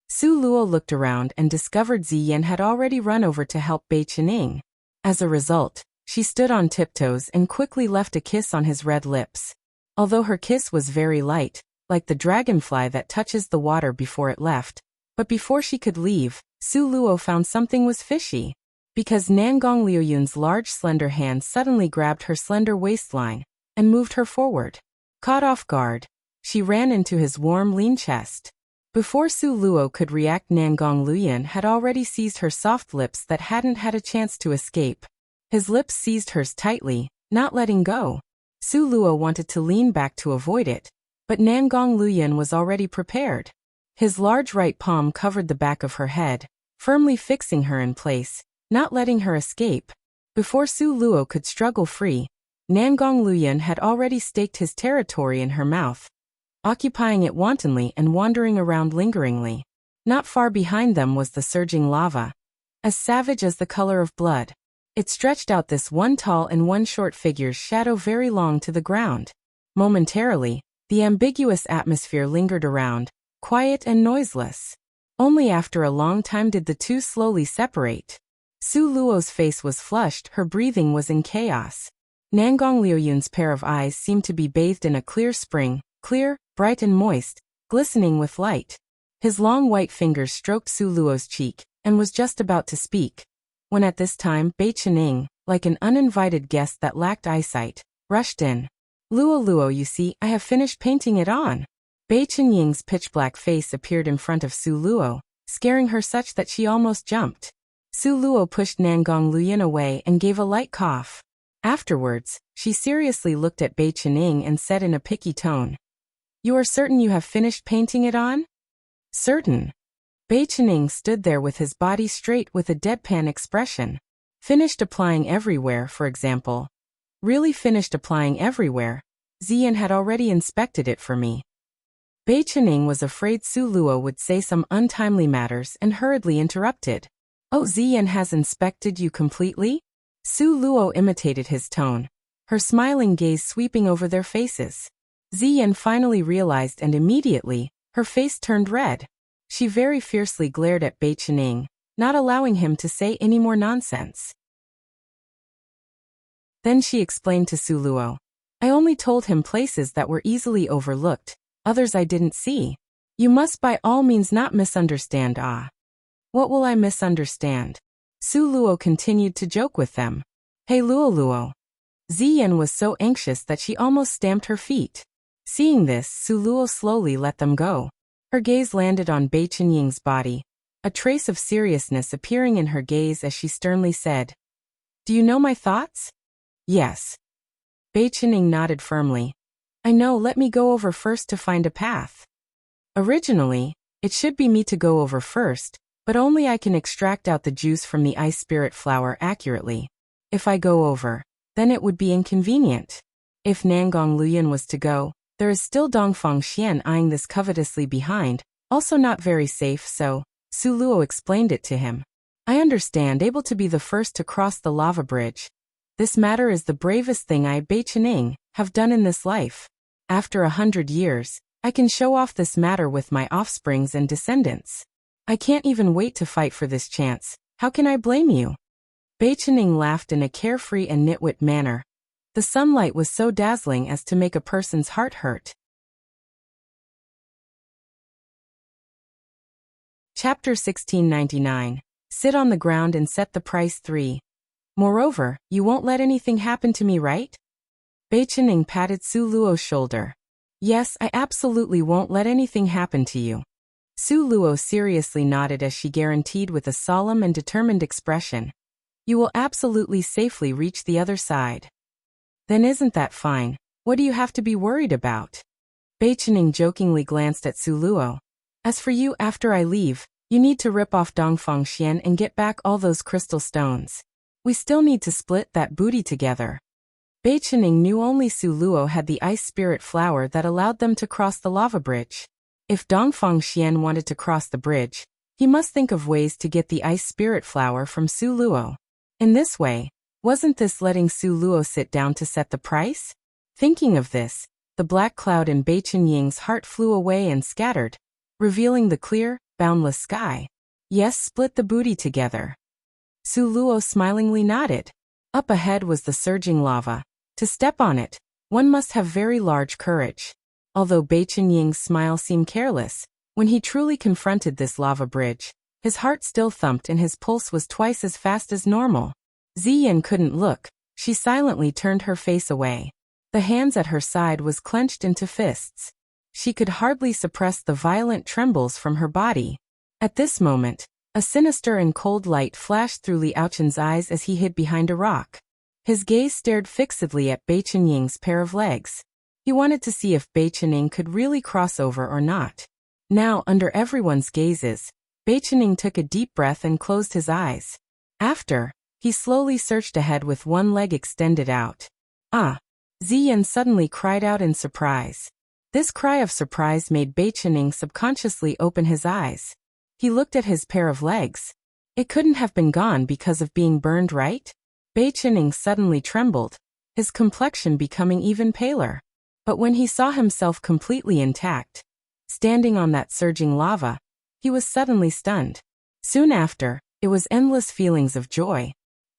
Su Luo looked around and discovered Ziyan had already run over to help Bei Chening. As a result, she stood on tiptoes and quickly left a kiss on his red lips. Although her kiss was very light, like the dragonfly that touches the water before it left, but before she could leave, Su Luo found something was fishy. Because Nangong Luoyun's large slender hand suddenly grabbed her slender waistline and moved her forward. Caught off guard, she ran into his warm, lean chest. Before Su Luo could react, Nangong Luyan had already seized her soft lips that hadn't had a chance to escape. His lips seized hers tightly, not letting go. Su Luo wanted to lean back to avoid it, but Nangong Luyan was already prepared. His large right palm covered the back of her head, firmly fixing her in place, not letting her escape. Before Su Luo could struggle free, Nangong Luyan had already staked his territory in her mouth, occupying it wantonly and wandering around lingeringly. Not far behind them was the surging lava, as savage as the color of blood. It stretched out this one tall and one short figure's shadow very long to the ground. Momentarily, the ambiguous atmosphere lingered around, quiet and noiseless. Only after a long time did the two slowly separate. Su Luo's face was flushed, her breathing was in chaos. Nangong Luoyun's pair of eyes seemed to be bathed in a clear spring, clear, bright and moist, glistening with light. His long white fingers stroked Su Luo's cheek, and was just about to speak, when at this time Bei Chening, like an uninvited guest that lacked eyesight, rushed in. Luo Luo, you see, I have finished painting it on. Bei Chening's pitch-black face appeared in front of Su Luo, scaring her such that she almost jumped. Su Luo pushed Nangong Luyan away and gave a light cough. Afterwards, she seriously looked at Bei Chening and said in a picky tone, You are certain you have finished painting it on? Certain. Bei Chening stood there with his body straight with a deadpan expression. Finished applying everywhere, for example. Really finished applying everywhere. Ziyan had already inspected it for me. Bei Chening was afraid Su Luo would say some untimely matters and hurriedly interrupted. Oh, Ziyan has inspected you completely? Su Luo imitated his tone, her smiling gaze sweeping over their faces. Ziyan finally realized and immediately, her face turned red. She very fiercely glared at Bei Chening, not allowing him to say any more nonsense. Then she explained to Su Luo. I only told him places that were easily overlooked, others I didn't see. You must by all means not misunderstand. Ah. What will I misunderstand? Su Luo continued to joke with them. Hey Luo Luo. Ziyan was so anxious that she almost stamped her feet. Seeing this, Su Luo slowly let them go. Her gaze landed on Bei Chening's body, a trace of seriousness appearing in her gaze as she sternly said, "Do you know my thoughts?" "Yes." Bei Qining nodded firmly. "I know, let me go over first to find a path." Originally, it should be me to go over first, but only I can extract out the juice from the ice spirit flower accurately. If I go over, then it would be inconvenient. If Nangong Luyan was to go, there is still Dongfang Xian eyeing this covetously behind, also not very safe, so Su Luo explained it to him. "I understand, able to be the first to cross the lava bridge. This matter is the bravest thing I, Bei Qining, have done in this life. After 100 years, I can show off this matter with my offsprings and descendants. I can't even wait to fight for this chance. How can I blame you?" Bei Qining laughed in a carefree and nitwit manner. The sunlight was so dazzling as to make a person's heart hurt. Chapter 1699. Sit on the ground and set the price 3. "Moreover, you won't let anything happen to me, right?" Bei Qining patted Su Luo's shoulder. "Yes, I absolutely won't let anything happen to you." Su Luo seriously nodded as she guaranteed with a solemn and determined expression, "You will absolutely safely reach the other side." "Then isn't that fine? What do you have to be worried about?" Bei Qining jokingly glanced at Su Luo. "As for you, after I leave, you need to rip off Dongfang Xian and get back all those crystal stones. We still need to split that booty together." Bei Qining knew only Su Luo had the ice spirit flower that allowed them to cross the lava bridge. If Dongfang Xian wanted to cross the bridge, he must think of ways to get the ice spirit flower from Su Luo. In this way, wasn't this letting Su Luo sit down to set the price? Thinking of this, the black cloud in Bei Qining's heart flew away and scattered, revealing the clear, boundless sky. "Yes, split the booty together." Su Luo smilingly nodded. Up ahead was the surging lava. To step on it, one must have very large courage. Although Bei Qinying's smile seemed careless, when he truly confronted this lava bridge, his heart still thumped and his pulse was twice as fast as normal. Ziyin couldn't look. She silently turned her face away. The hands at her side was clenched into fists. She could hardly suppress the violent trembles from her body. At this moment, a sinister and cold light flashed through Li Aochen's eyes as he hid behind a rock. His gaze stared fixedly at Bei Qinying's pair of legs. He wanted to see if Bei Qining could really cross over or not. Now, under everyone's gazes, Bei Qining took a deep breath and closed his eyes. After, he slowly surged ahead with one leg extended out. "Ah!" Ziyin suddenly cried out in surprise. This cry of surprise made Bei Qining subconsciously open his eyes. He looked at his pair of legs. It couldn't have been gone because of being burned, right? Bei Qining suddenly trembled, his complexion becoming even paler. But when he saw himself completely intact, standing on that surging lava, he was suddenly stunned. Soon after, it was endless feelings of joy.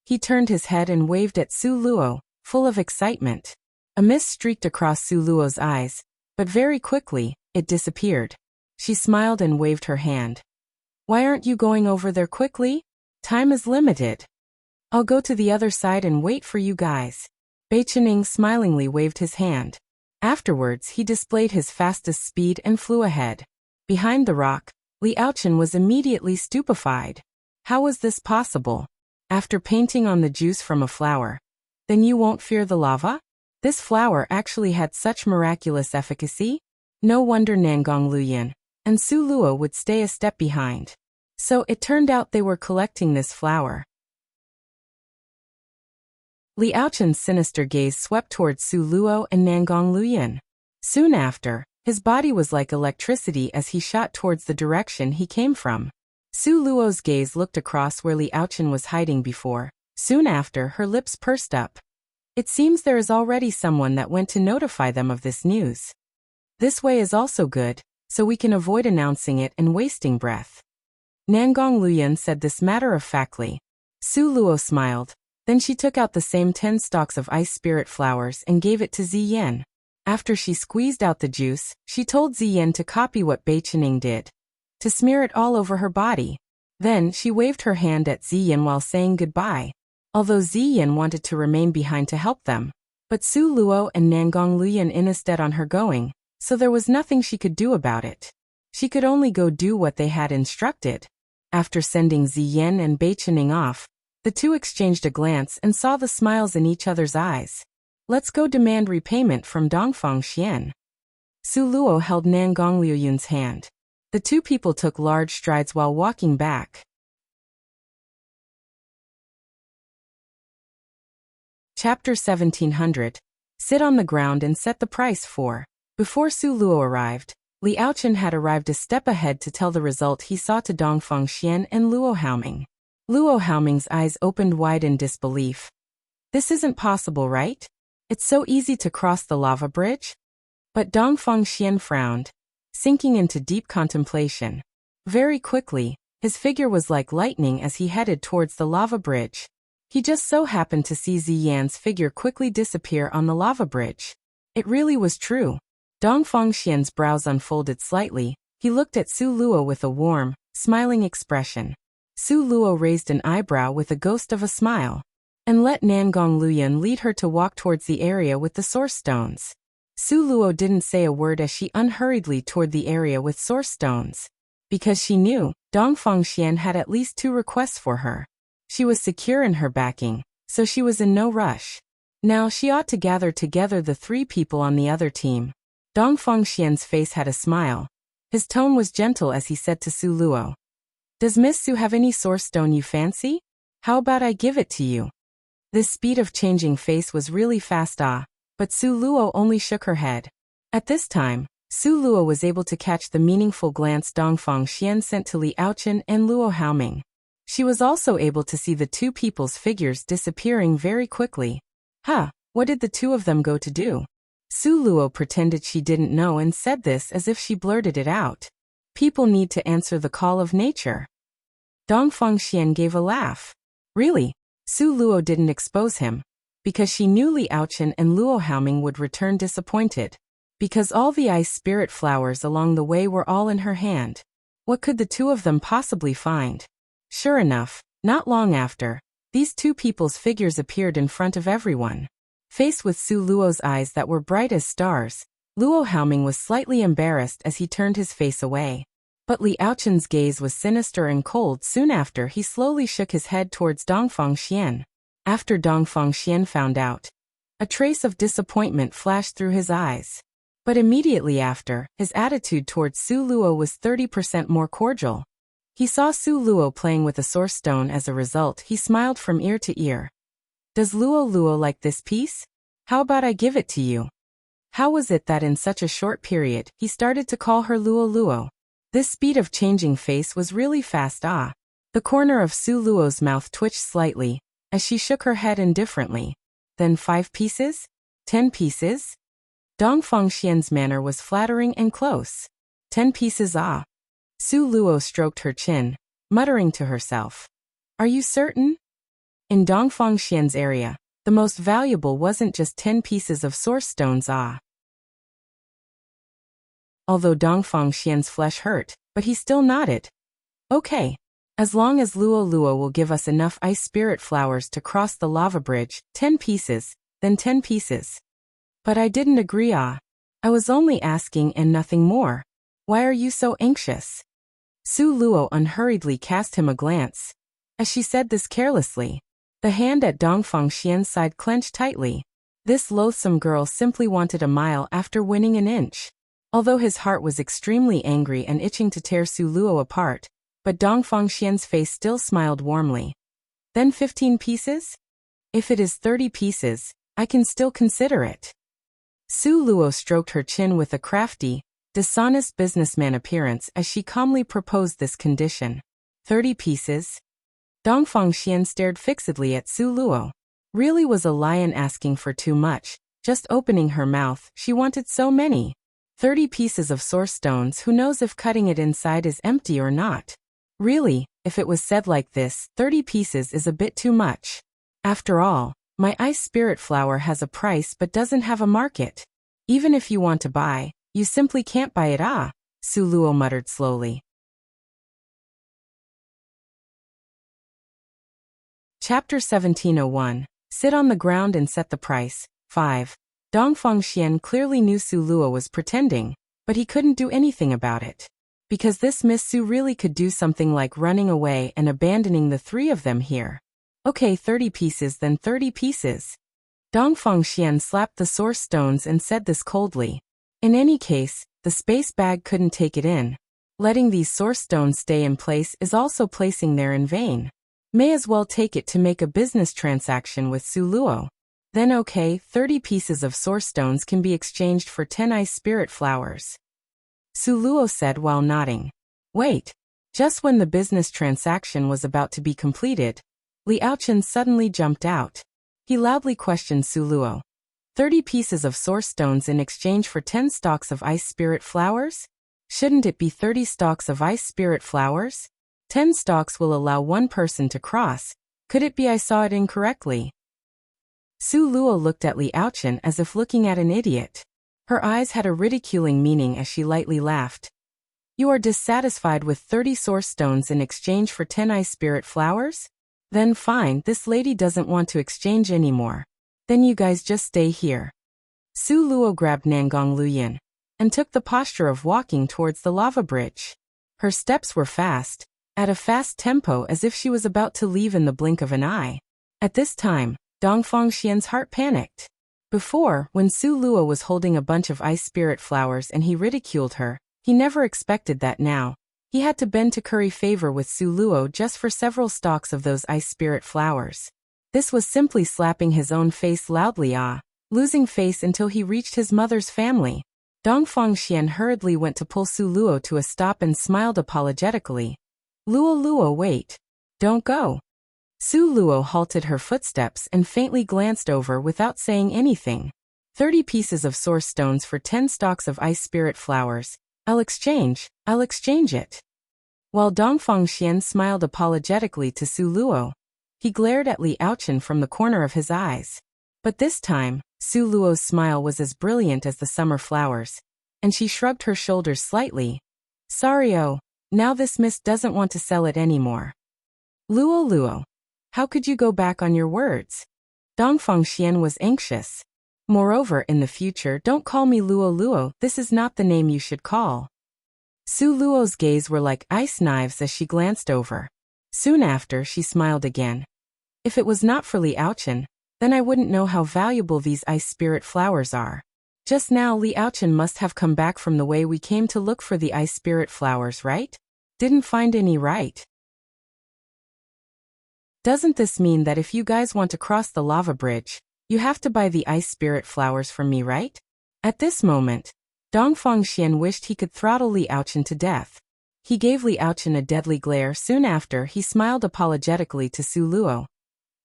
He turned his head and waved at Su Luo, full of excitement. A mist streaked across Su Luo's eyes, but very quickly, it disappeared. She smiled and waved her hand. "Why aren't you going over there quickly? Time is limited." "I'll go to the other side and wait for you guys." Bei Qining smilingly waved his hand. Afterwards, he displayed his fastest speed and flew ahead. Behind the rock, Li Aochen was immediately stupefied. How was this possible? After painting on the juice from a flower, then you won't fear the lava? This flower actually had such miraculous efficacy? No wonder Nangong Luyan and Su Luo would stay a step behind. So it turned out they were collecting this flower. Li Aochen's sinister gaze swept towards Su Luo and Nangong Luyan. Soon after, his body was like electricity as he shot towards the direction he came from. Su Luo's gaze looked across where Li Aochen was hiding before. Soon after, her lips pursed up. It seems there is already someone that went to notify them of this news. This way is also good, so we can avoid announcing it and wasting breath. Nangong Luyan said this matter-of-factly. Su Luo smiled. Then she took out the same 10 stalks of ice spirit flowers and gave it to Ziyin. After she squeezed out the juice, she told Ziyin to copy what Bei Qining did, to smear it all over her body. Then she waved her hand at Ziyin while saying goodbye. Although Ziyin wanted to remain behind to help them, but Su Luo and Nangong Luyan insisted on her going, so there was nothing she could do about it. She could only go do what they had instructed. After sending Ziyan and Beichening off, the two exchanged a glance and saw the smiles in each other's eyes. Let's go demand repayment from Dongfang Xian. Su Luo held Nangong Liuyun's hand. The two people took large strides while walking back. Chapter 1700. Sit on the ground and set the price for. Before Su Luo arrived, Li Aochen had arrived a step ahead to tell the result he saw to Dongfang Xian and Luo Haoming. Luo Haoming's eyes opened wide in disbelief. This isn't possible, right? It's so easy to cross the lava bridge? But Dongfang Xian frowned, sinking into deep contemplation. Very quickly, his figure was like lightning as he headed towards the lava bridge. He just so happened to see Ziyan's figure quickly disappear on the lava bridge. It really was true. Dongfang Xian's brows unfolded slightly. He looked at Su Luo with a warm, smiling expression. Su Luo raised an eyebrow with a ghost of a smile, and let Nangong Luyan lead her to walk towards the area with the source stones. Su Luo didn't say a word as she unhurriedly toward the area with source stones. Because she knew, Dongfang Xian had at least 2 requests for her. She was secure in her backing, so she was in no rush. Now she ought to gather together the 3 people on the other team. Dongfang Xian's face had a smile. His tone was gentle as he said to Su Luo, "Does Miss Su have any source stone you fancy? How about I give it to you?" This speed of changing face was really fast, but Su Luo only shook her head. At this time, Su Luo was able to catch the meaningful glance Dongfang Xian sent to Li Aochen and Luo Haoming. She was also able to see the 2 people's figures disappearing very quickly. What did the 2 of them go to do? Su Luo pretended she didn't know and said this as if she blurted it out. People need to answer the call of nature. Dongfang Xian gave a laugh. Really? Su Luo didn't expose him. Because she knew Li Aochen and Luo Haoming would return disappointed. Because all the ice spirit flowers along the way were all in her hand. What could the 2 of them possibly find? Sure enough, not long after, these 2 people's figures appeared in front of everyone. Faced with Su Luo's eyes that were bright as stars, Luo Haoming was slightly embarrassed as he turned his face away. But Li Aochen's gaze was sinister and cold. Soon after, he slowly shook his head towards Dongfang Xian. After Dongfang Xian found out, a trace of disappointment flashed through his eyes. But immediately after, his attitude towards Su Luo was 30% more cordial. He saw Su Luo playing with a source stone. As a result, he smiled from ear to ear. "Does Luo like this piece? How about I give it to you?" How was it that in such a short period, he started to call her Luo? This speed of changing face was really fast. The corner of Su Luo's mouth twitched slightly, as she shook her head indifferently. Then 5 pieces? 10 pieces? Dongfang Xian's manner was flattering and close. 10 pieces, Su Luo stroked her chin, muttering to herself. "Are you certain?" In Dongfang Xian's area, the most valuable wasn't just 10 pieces of source stones, Although Dongfang Xian's flesh hurt, but he still nodded. "Okay. As long as Luo will give us enough ice spirit flowers to cross the lava bridge, 10 pieces, then 10 pieces. But I didn't agree, I was only asking and nothing more. Why are you so anxious?" Su Luo unhurriedly cast him a glance. As she said this carelessly, the hand at Dongfang Xian's side clenched tightly. This loathsome girl simply wanted a mile after winning an inch. Although his heart was extremely angry and itching to tear Su Luo apart, but Dongfang Xian's face still smiled warmly. "Then 15 pieces? If it is 30 pieces, I can still consider it." Su Luo stroked her chin with a crafty, dishonest businessman appearance as she calmly proposed this condition. 30 pieces? Dongfang Xian stared fixedly at Su Luo. Really was a lion asking for too much. Just opening her mouth, she wanted so many. 30 pieces of source stones, who knows if cutting it inside is empty or not. Really, if it was said like this, 30 pieces is a bit too much. After all, my ice spirit flower has a price but doesn't have a market. Even if you want to buy, you simply can't buy it, Su Luo muttered slowly. Chapter 1701. Sit on the ground and set the price. 5. Dongfang Xian clearly knew Su Luo was pretending, but he couldn't do anything about it. Because this Miss Su really could do something like running away and abandoning the three of them here. Okay, 30 pieces then 30 pieces. Dongfang Xian slapped the source stones and said this coldly. In any case, the space bag couldn't take it in. Letting these source stones stay in place is also placing there in vain. May as well take it to make a business transaction with Su Luo. Then okay, 30 pieces of source stones can be exchanged for 10 ice spirit flowers. Su Luo said while nodding. Wait. Just when the business transaction was about to be completed, Li Aochen suddenly jumped out. He loudly questioned Su Luo. 30 pieces of source stones in exchange for 10 stalks of ice spirit flowers? Shouldn't it be 30 stalks of ice spirit flowers? 10 stalks will allow one person to cross. Could it be I saw it incorrectly? Su Luo looked at Li Aochen as if looking at an idiot. Her eyes had a ridiculing meaning as she lightly laughed. You are dissatisfied with 30 source stones in exchange for 10 ice spirit flowers? Then fine, this lady doesn't want to exchange anymore. Then you guys just stay here. Su Luo grabbed Nangong Luyin and took the posture of walking towards the lava bridge. Her steps were fast, at a fast tempo as if she was about to leave in the blink of an eye. At this time, Dongfang Xian's heart panicked. Before, when Su Luo was holding a bunch of ice spirit flowers and he ridiculed her, he never expected that now. He had to bend to curry favor with Su Luo just for several stalks of those ice spirit flowers. This was simply slapping his own face loudly, losing face until he reached his mother's family. Dongfang Xian hurriedly went to pull Su Luo to a stop and smiled apologetically. Luo, wait. Don't go. Su Luo halted her footsteps and faintly glanced over without saying anything. 30 pieces of source stones for 10 stalks of ice spirit flowers. I'll exchange it. While Dongfang Xian smiled apologetically to Su Luo, he glared at Li Aochen from the corner of his eyes. But this time, Su Luo's smile was as brilliant as the summer flowers, and she shrugged her shoulders slightly. Sorry, now this miss doesn't want to sell it anymore. Luo. How could you go back on your words? Dongfang Xian was anxious. Moreover, in the future, don't call me Luo. This is not the name you should call. Su Luo's gaze were like ice knives as she glanced over. Soon after, she smiled again. If it was not for Li Aochen, then I wouldn't know how valuable these ice spirit flowers are. Just now Li Aochen must have come back from the way we came to look for the ice spirit flowers, right? Didn't find any, right? Doesn't this mean that if you guys want to cross the lava bridge, you have to buy the ice spirit flowers from me, right? At this moment, Dongfang Xian wished he could throttle Li Aochen to death. He gave Li Aochen a deadly glare. Soon after, he smiled apologetically to Su Luo.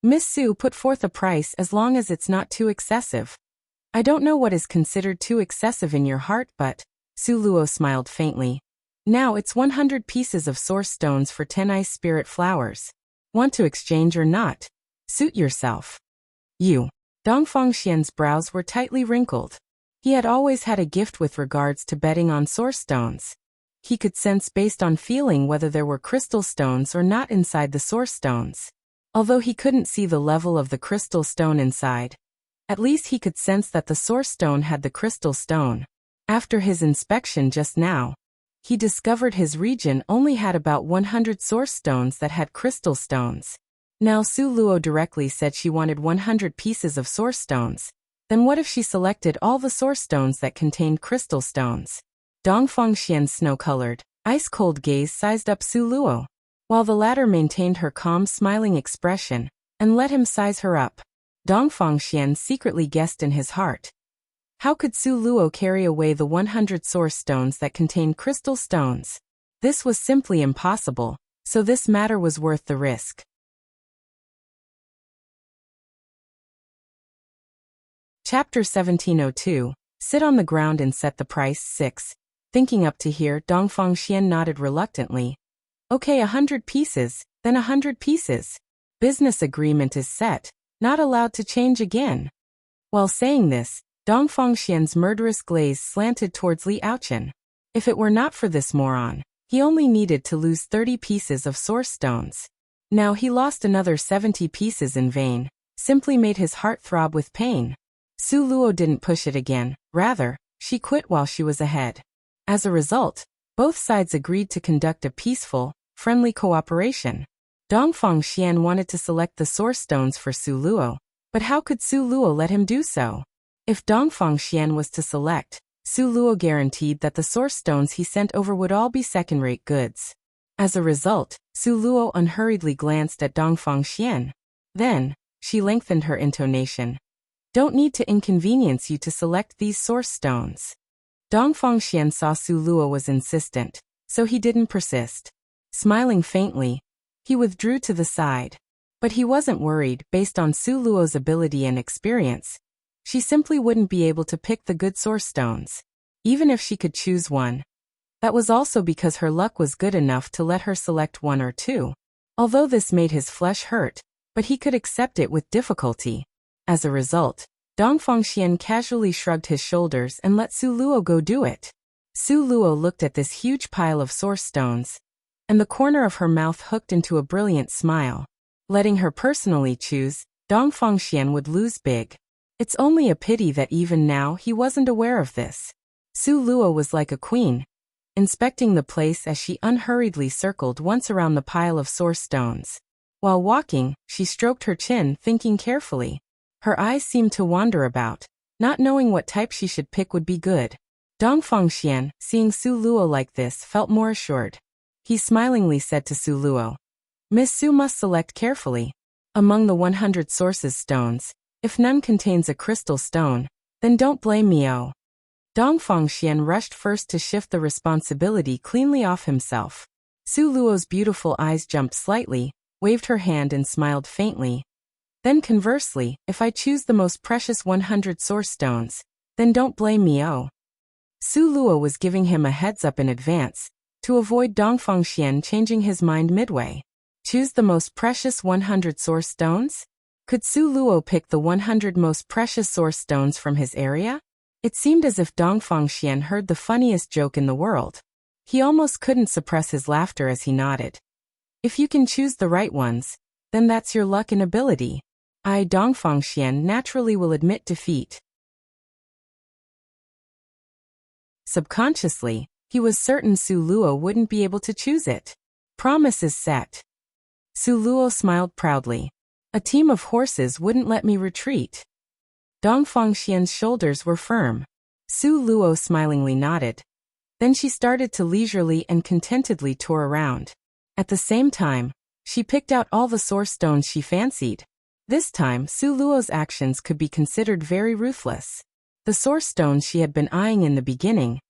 Miss Su, put forth a price as long as it's not too excessive. I don't know what is considered too excessive in your heart, but, Su Luo smiled faintly. Now it's 100 pieces of source stones for 10 ice spirit flowers. Want to exchange or not? Suit yourself. You. Dongfang Xian's brows were tightly wrinkled. He had always had a gift with regards to betting on source stones. He could sense based on feeling whether there were crystal stones or not inside the source stones. Although he couldn't see the level of the crystal stone inside, at least he could sense that the source stone had the crystal stone. After his inspection just now, he discovered his region only had about 100 source stones that had crystal stones. Now Su Luo directly said she wanted 100 pieces of source stones. Then what if she selected all the source stones that contained crystal stones? Dongfang Xian's snow-colored, ice-cold gaze sized up Su Luo, while the latter maintained her calm smiling expression, and let him size her up. Dongfang Xian secretly guessed in his heart. How could Su Luo carry away the 100 source stones that contained crystal stones? This was simply impossible, so this matter was worth the risk. Chapter 1702, Sit on the ground and set the price. 6. Thinking up to here, Dongfang Xian nodded reluctantly. Okay, 100 pieces, then 100 pieces. Business agreement is set, not allowed to change again. While saying this, Dongfang Xian's murderous gaze slanted towards Li Aochen. If it were not for this moron, he only needed to lose 30 pieces of source stones. Now he lost another 70 pieces in vain, simply made his heart throb with pain. Su Luo didn't push it again, rather, she quit while she was ahead. As a result, Both sides agreed to conduct a peaceful, friendly cooperation. Dongfang Xian wanted to select the source stones for Su Luo, but how could Su Luo let him do so? If Dongfang Xian was to select, Su Luo guaranteed that the source stones he sent over would all be second-rate goods. As a result, Su Luo unhurriedly glanced at Dongfang Xian. Then, she lengthened her intonation. Don't need to inconvenience you to select these source stones. Dongfang Xian saw Su Luo was insistent, so he didn't persist. Smiling faintly, he withdrew to the side. But he wasn't worried. Based on Su Luo's ability and experience, she simply wouldn't be able to pick the good source stones, even if she could choose one. That was also because her luck was good enough to let her select one or two. Although this made his flesh hurt, but he could accept it with difficulty. As a result, Dongfang Xian casually shrugged his shoulders and let Su Luo go do it. Su Luo looked at this huge pile of source stones, and the corner of her mouth hooked into a brilliant smile. Letting her personally choose, Dongfang Xian would lose big. It's only a pity that even now he wasn't aware of this. Su Luo was like a queen, inspecting the place as she unhurriedly circled once around the pile of source stones. While walking, she stroked her chin, thinking carefully. Her eyes seemed to wander about, not knowing what type she should pick would be good. Dongfang Xian, seeing Su Luo like this, felt more assured. He smilingly said to Su Luo, Miss Su must select carefully. Among the 100 sources stones, if none contains a crystal stone, then don't blame me. Oh. Dongfang Xian rushed first to shift the responsibility cleanly off himself. Su Luo's beautiful eyes jumped slightly, waved her hand and smiled faintly. Then conversely, if I choose the most precious 100 source stones, then don't blame me. Oh. Su Luo was giving him a heads up in advance, to avoid Dongfang Xian changing his mind midway. Choose the most precious 100 source stones? Could Su Luo pick the 100 most precious source stones from his area? It seemed as if Dongfang Xian heard the funniest joke in the world. He almost couldn't suppress his laughter as he nodded. If you can choose the right ones, then that's your luck and ability. I, Dongfang Xian, naturally will admit defeat. Subconsciously, he was certain Su Luo wouldn't be able to choose it. Promise is set. Su Luo smiled proudly. A team of horses wouldn't let me retreat. Dongfang Xian's shoulders were firm. Su Luo smilingly nodded. Then she started to leisurely and contentedly tour around. At the same time, she picked out all the source stones she fancied. This time, Su Luo's actions could be considered very ruthless. The source stones she had been eyeing in the beginning.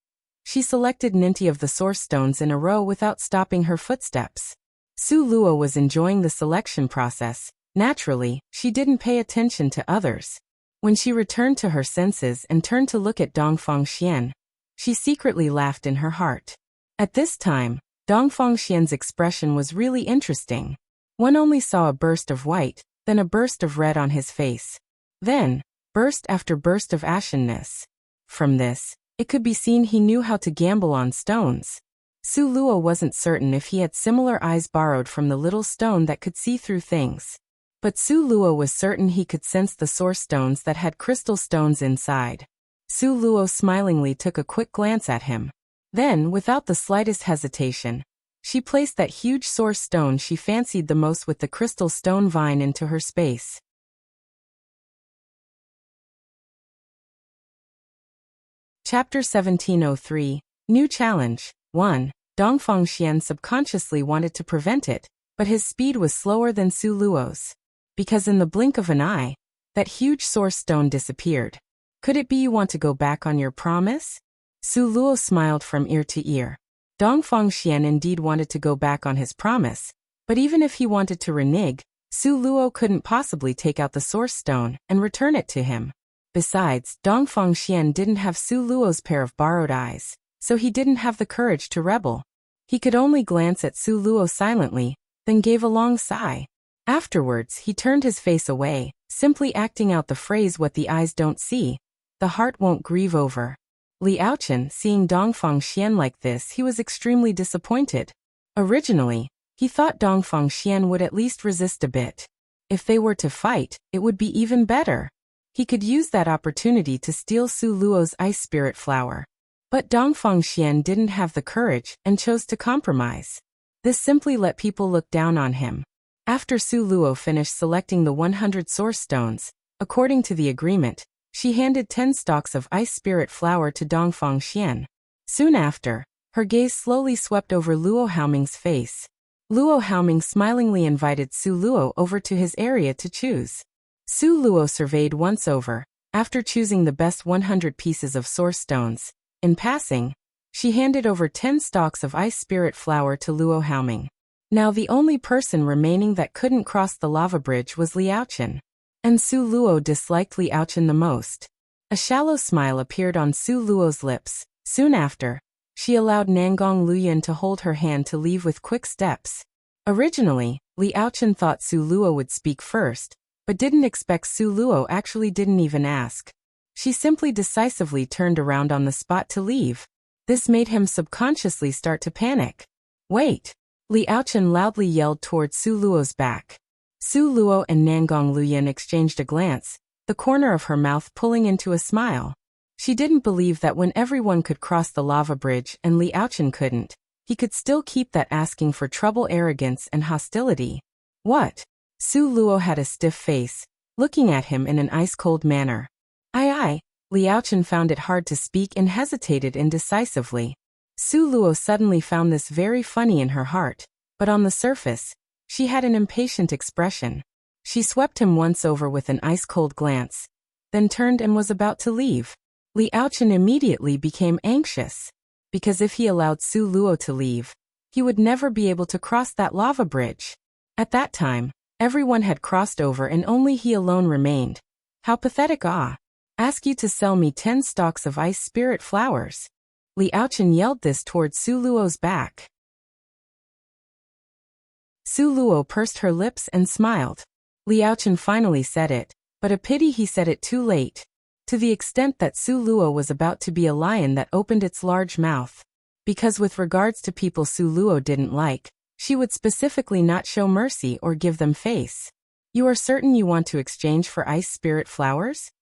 She selected 90 of the source stones in a row without stopping her footsteps. Su Luo was enjoying the selection process. Naturally, she didn't pay attention to others. When she returned to her senses and turned to look at Dongfang Xian, she secretly laughed in her heart. At this time, Dongfang Xian's expression was really interesting. One only saw a burst of white, then a burst of red on his face. Then, burst after burst of ashenness. From this, it could be seen he knew how to gamble on stones. Su Luo wasn't certain if he had similar eyes borrowed from the little stone that could see through things. But Su Luo was certain he could sense the source stones that had crystal stones inside. Su Luo smilingly took a quick glance at him. Then, without the slightest hesitation, she placed that huge source stone she fancied the most with the crystal stone vine into her space. Chapter 1703, New Challenge. 1. Dongfang Xian subconsciously wanted to prevent it, but his speed was slower than Su Luo's. Because in the blink of an eye, that huge source stone disappeared. Could it be you want to go back on your promise? Su Luo smiled from ear to ear. Dongfang Xian indeed wanted to go back on his promise, but even if he wanted to renege, Su Luo couldn't possibly take out the source stone and return it to him. Besides, Dongfang Xian didn't have Su Luo's pair of borrowed eyes, so he didn't have the courage to rebel. He could only glance at Su Luo silently, then gave a long sigh. Afterwards, he turned his face away, simply acting out the phrase what the eyes don't see, the heart won't grieve over. Liao Chen, seeing Dongfang Xian like this, he was extremely disappointed. Originally, he thought Dongfang Xian would at least resist a bit. If they were to fight, it would be even better. He could use that opportunity to steal Su Luo's ice spirit flower. But Dongfang Xian didn't have the courage and chose to compromise. This simply let people look down on him. After Su Luo finished selecting the 100 source stones, according to the agreement, she handed 10 stalks of ice spirit flower to Dongfang Xian. Soon after, her gaze slowly swept over Luo Haoming's face. Luo Haoming smilingly invited Su Luo over to his area to choose. Su Luo surveyed once over, after choosing the best 100 pieces of source stones. In passing, she handed over 10 stalks of ice spirit flower to Luo Haoming. Now the only person remaining that couldn't cross the lava bridge was Liaochen. And Su Luo disliked Liaochen the most. A shallow smile appeared on Su Luo's lips. Soon after, she allowed Nangong Luyan to hold her hand to leave with quick steps. Originally, Liaochen thought Su Luo would speak first, but didn't expect Su Luo actually didn't even ask. She simply decisively turned around on the spot to leave. This made him subconsciously start to panic. Wait! Liaochen loudly yelled toward Su Luo's back. Su Luo and Nangong Luyan exchanged a glance, the corner of her mouth pulling into a smile. She didn't believe that when everyone could cross the lava bridge and Liaochen couldn't, he could still keep that asking for trouble arrogance and hostility. What? Su Luo had a stiff face, looking at him in an ice-cold manner. Aye. Liaochen found it hard to speak and hesitated indecisively. Su Luo suddenly found this very funny in her heart, but on the surface, she had an impatient expression. She swept him once over with an ice-cold glance, then turned and was about to leave. Liaochen immediately became anxious, because if he allowed Su Luo to leave, he would never be able to cross that lava bridge. At that time, everyone had crossed over and only he alone remained. How pathetic! Ask you to sell me 10 stalks of ice spirit flowers. Liaochen yelled this towards Su Luo's back. Su Luo pursed her lips and smiled. Liaochen finally said it, but a pity he said it too late. To the extent that Su Luo was about to be a lion that opened its large mouth. Because with regards to people Su Luo didn't like, she would specifically not show mercy or give them face. You are certain you want to exchange for ice spirit flowers?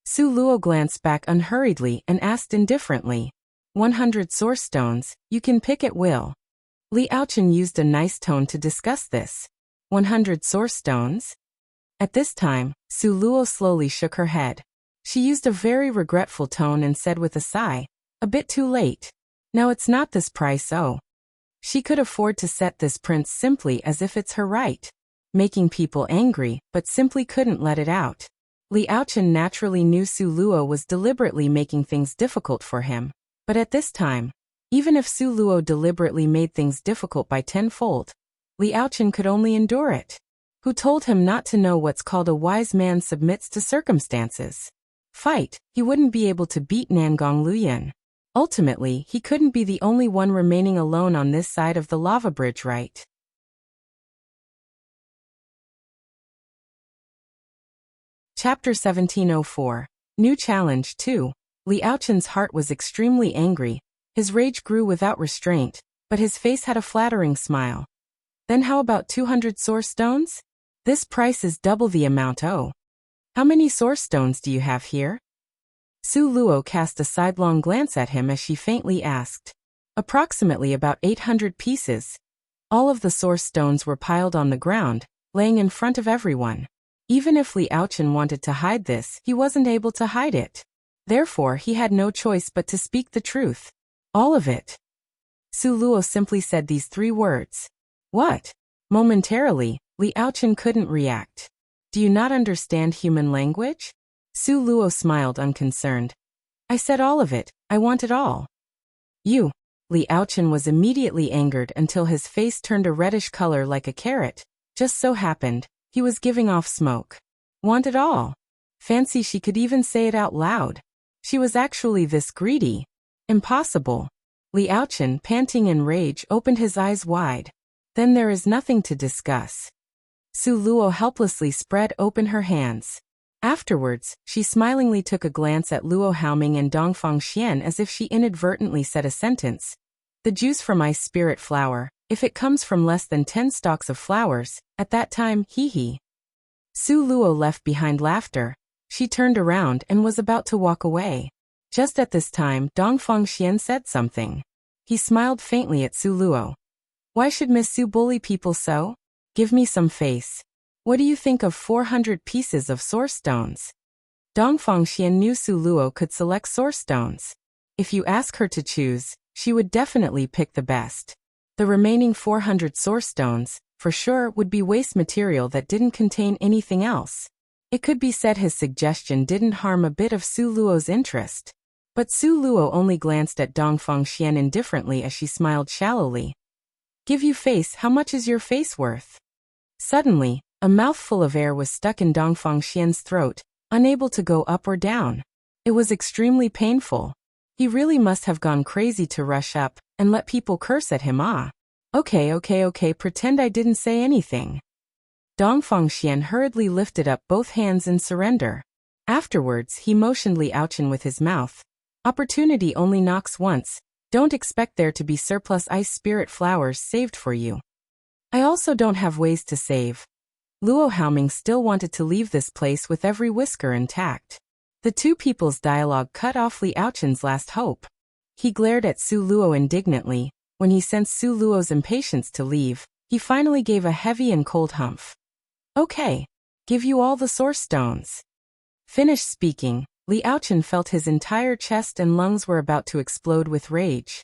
Su Luo glanced back unhurriedly and asked indifferently. 100 source stones, you can pick at will. Liaochen used a nice tone to discuss this. 100 source stones? At this time, Su Luo slowly shook her head. She used a very regretful tone and said with a sigh, a bit too late. Now it's not this price, oh. She could afford to set this price simply as if it's her right. Making people angry, but simply couldn't let it out. Liaochen naturally knew Su Luo was deliberately making things difficult for him. But at this time, even if Su Luo deliberately made things difficult by tenfold, Liaochen could only endure it. Who told him not to know what's called a wise man submits to circumstances? Fight, he wouldn't be able to beat Nangong Luyan. Ultimately, he couldn't be the only one remaining alone on this side of the lava bridge, right? Chapter 1704. New Challenge 2. Liaochen's heart was extremely angry. His rage grew without restraint, but his face had a flattering smile. Then how about 200 source stones? This price is double the amount. Oh. How many source stones do you have here? Su Luo cast a sidelong glance at him as she faintly asked. Approximately about 800 pieces. All of the source stones were piled on the ground, laying in front of everyone. Even if Liaochen wanted to hide this, he wasn't able to hide it. Therefore, he had no choice but to speak the truth. All of it. Su Luo simply said these 3 words. What? Momentarily, Liaochen couldn't react. Do you not understand human language? Su Luo smiled unconcerned. I said all of it, I want it all. You. Liaochen was immediately angered until his face turned a reddish color like a carrot. Just so happened, he was giving off smoke. Want it all. Fancy she could even say it out loud. She was actually this greedy. Impossible. Liaochen, panting in rage, opened his eyes wide. Then there is nothing to discuss. Su Luo helplessly spread open her hands. Afterwards, she smilingly took a glance at Luo Haoming and Dongfang Xian as if she inadvertently said a sentence. The juice from ice spirit flower, if it comes from less than 10 stalks of flowers, at that time, hee. Su Luo left behind laughter. She turned around and was about to walk away. Just at this time, Dong Fengxian said something. He smiled faintly at Su Luo. Why should Miss Su bully people so? Give me some face. What do you think of 400 pieces of source stones? Dong Fengxian knew Su Luo could select source stones. If you ask her to choose, she would definitely pick the best. The remaining 400 source stones, for sure, would be waste material that didn't contain anything else. It could be said his suggestion didn't harm a bit of Su Luo's interest. But Su Luo only glanced at Dong Fengxian indifferently as she smiled shallowly. Give you face, how much is your face worth? Suddenly, a mouthful of air was stuck in Dong Fengxian's throat, unable to go up or down. It was extremely painful. He really must have gone crazy to rush up and let people curse at him. Okay, pretend I didn't say anything. Dong Fengxian hurriedly lifted up both hands in surrender. Afterwards, he motioned Li Aochen with his mouth. Opportunity only knocks once. Don't expect there to be surplus ice spirit flowers saved for you. I also don't have ways to save. Luo Haoming still wanted to leave this place with every whisker intact. The two people's dialogue cut off Li Aochen's last hope. He glared at Su Luo indignantly. When he sensed Su Luo's impatience to leave, he finally gave a heavy and cold humph. Okay. Give you all the source stones. Finished speaking, Li Aochen felt his entire chest and lungs were about to explode with rage.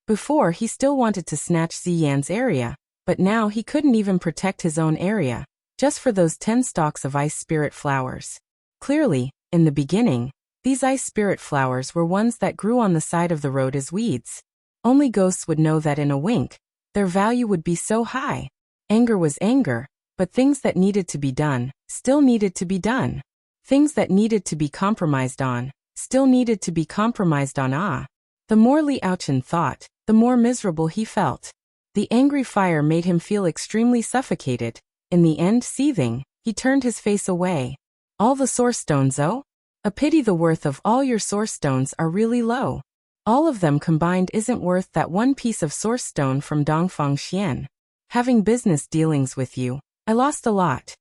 Before, he still wanted to snatch Ziyan's area, but now he couldn't even protect his own area, just for those 10 stalks of ice spirit flowers. Clearly, in the beginning, these ice spirit flowers were ones that grew on the side of the road as weeds. Only ghosts would know that in a wink, their value would be so high. Anger was anger, but things that needed to be done, still needed to be done. Things that needed to be compromised on, still needed to be compromised on. The more Li Aochen thought, the more miserable he felt. The angry fire made him feel extremely suffocated. In the end, seething, he turned his face away. All the source stones, oh? A pity the worth of all your source stones are really low. All of them combined isn't worth that one piece of source stone from Dong Fengxian. Having business dealings with you, I lost a lot.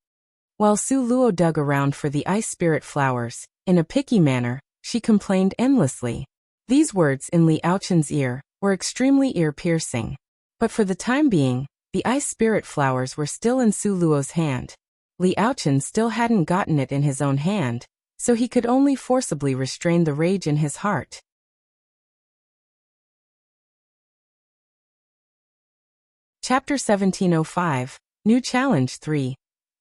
While Su Luo dug around for the ice spirit flowers, in a picky manner, she complained endlessly. These words in Li Aochen's ear were extremely ear-piercing. But for the time being, the ice spirit flowers were still in Su Luo's hand. Li Aochen still hadn't gotten it in his own hand, so he could only forcibly restrain the rage in his heart. Chapter 1705, New Challenge 3.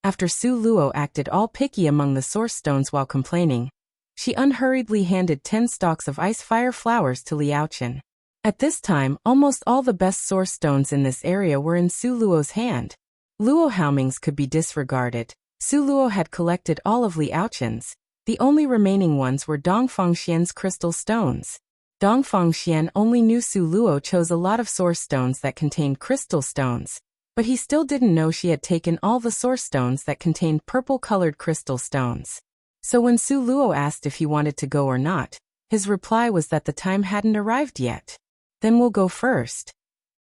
After Su Luo acted all picky among the source stones while complaining, she unhurriedly handed 10 stalks of ice fire flowers to Li Aochen. At this time, almost all the best source stones in this area were in Su Luo's hand. Luo Haoming's could be disregarded. Su Luo had collected all of Li Aochen's. The only remaining ones were Dong Fengxian's crystal stones. Dong Fengxian only knew Su Luo chose a lot of source stones that contained crystal stones, but he still didn't know she had taken all the source stones that contained purple-colored crystal stones. So when Su Luo asked if he wanted to go or not, his reply was that the time hadn't arrived yet. Then we'll go first.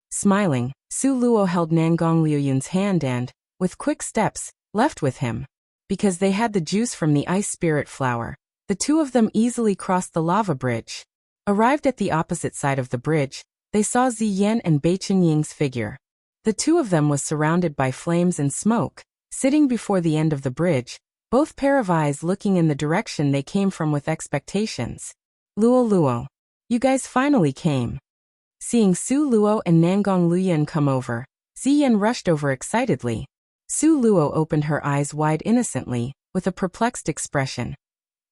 Smiling, Su Luo held Nangong Liuyun's hand and, with quick steps, left with him. Because they had the juice from the ice spirit flower, the two of them easily crossed the lava bridge. Arrived at the opposite side of the bridge, they saw Ziyan and Bei Qinying's figure. The two of them was surrounded by flames and smoke, sitting before the end of the bridge, both pair of eyes looking in the direction they came from with expectations. Luo, you guys finally came. Seeing Su Luo and Nangong Luyan come over, Ziyan rushed over excitedly. Su Luo opened her eyes wide innocently, with a perplexed expression.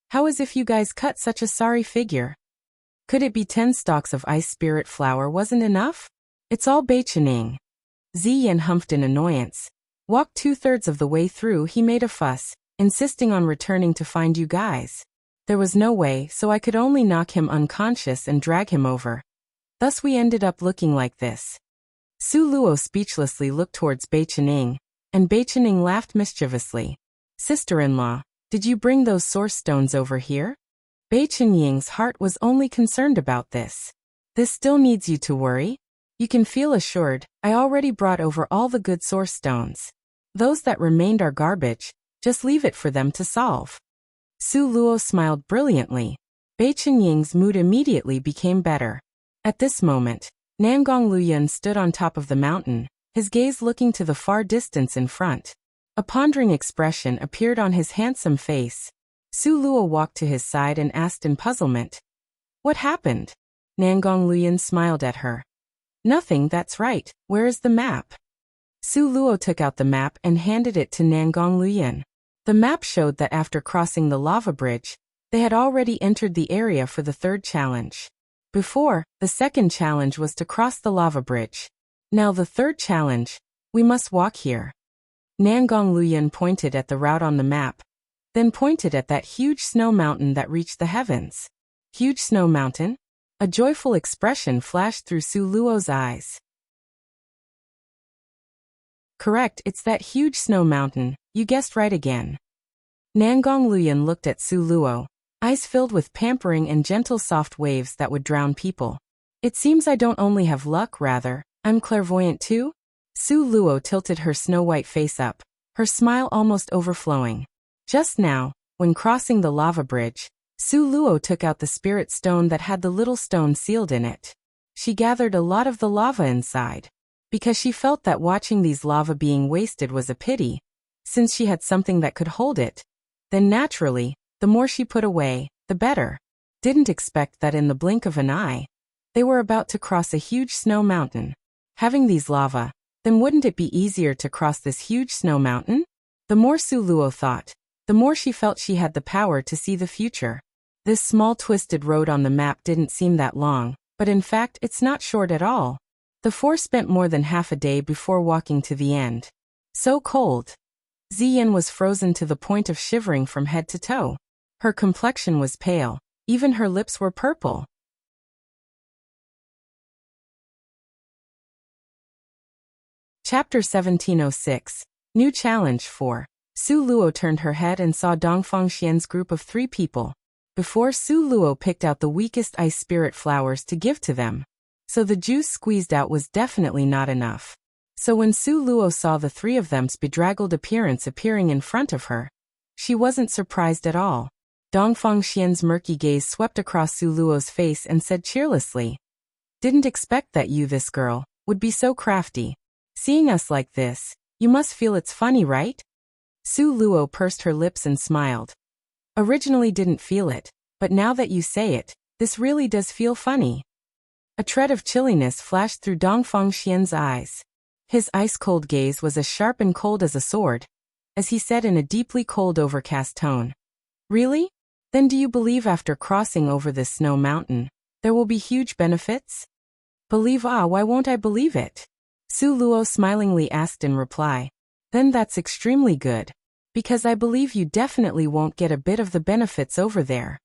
How as if you guys cut such a sorry figure? Could it be 10 stalks of ice spirit flower wasn't enough? It's all Bei Qinying. Ziyan humphed in annoyance. Walked 2/3 of the way through, he made a fuss, insisting on returning to find you guys. There was no way, so I could only knock him unconscious and drag him over. Thus we ended up looking like this. Su Luo speechlessly looked towards Bei Qinying, and Bei Qinying laughed mischievously. Sister-in-law, did you bring those source stones over here? Bei Qinying's heart was only concerned about this. This still needs you to worry? You can feel assured, I already brought over all the good source stones. Those that remained are garbage, just leave it for them to solve. Su Luo smiled brilliantly. Bei Qinying's mood immediately became better. At this moment, Nangong Luyan stood on top of the mountain, his gaze looking to the far distance in front. A pondering expression appeared on his handsome face. Su Luo walked to his side and asked in puzzlement, "What happened?" Nangong Luyan smiled at her. "Nothing, that's right. Where is the map?" Su Luo took out the map and handed it to Nangong Luyan. The map showed that after crossing the lava bridge, they had already entered the area for the third challenge. Before, the second challenge was to cross the lava bridge. Now the third challenge, we must walk here. Nangong Luyan pointed at the route on the map, then pointed at that huge snow mountain that reached the heavens. Huge snow mountain? A joyful expression flashed through Su Luo's eyes. Correct, it's that huge snow mountain, you guessed right again. Nangong Luyan looked at Su Luo, eyes filled with pampering and gentle soft waves that would drown people. "It seems I don't only have luck, rather, I'm clairvoyant too?" Su Luo tilted her snow-white face up, her smile almost overflowing. Just now, when crossing the lava bridge, Su Luo took out the spirit stone that had the little stone sealed in it. She gathered a lot of the lava inside, because she felt that watching these lava being wasted was a pity, since she had something that could hold it. Then naturally, the more she put away, the better. Didn't expect that in the blink of an eye, they were about to cross a huge snow mountain. Having these lava, then wouldn't it be easier to cross this huge snow mountain? The more Su Luo thought, the more she felt she had the power to see the future. This small twisted road on the map didn't seem that long, but in fact it's not short at all. The four spent more than half a day before walking to the end. So cold. Ziyin was frozen to the point of shivering from head to toe. Her complexion was pale, even her lips were purple. Chapter 1706. New Challenge 4. Su Luo turned her head and saw Dongfang Xian's group of 3 people. Before, Su Luo picked out the weakest ice spirit flowers to give to them. So the juice squeezed out was definitely not enough. So when Su Luo saw the 3 of them's bedraggled appearance appearing in front of her, she wasn't surprised at all. Dongfang Xian's murky gaze swept across Su Luo's face and said cheerlessly, "Didn't expect that you, this girl, would be so crafty. Seeing us like this, you must feel it's funny, right?" Su Luo pursed her lips and smiled. "Originally didn't feel it, but now that you say it, this really does feel funny." A tread of chilliness flashed through Dongfang Xian's eyes. His ice-cold gaze was as sharp and cold as a sword, as he said in a deeply cold overcast tone, "Really? Then do you believe after crossing over this snow mountain, there will be huge benefits?" "Believe? Why won't I believe it?" Su Luo smilingly asked in reply. "Then that's extremely good, because I believe you definitely won't get a bit of the benefits over there."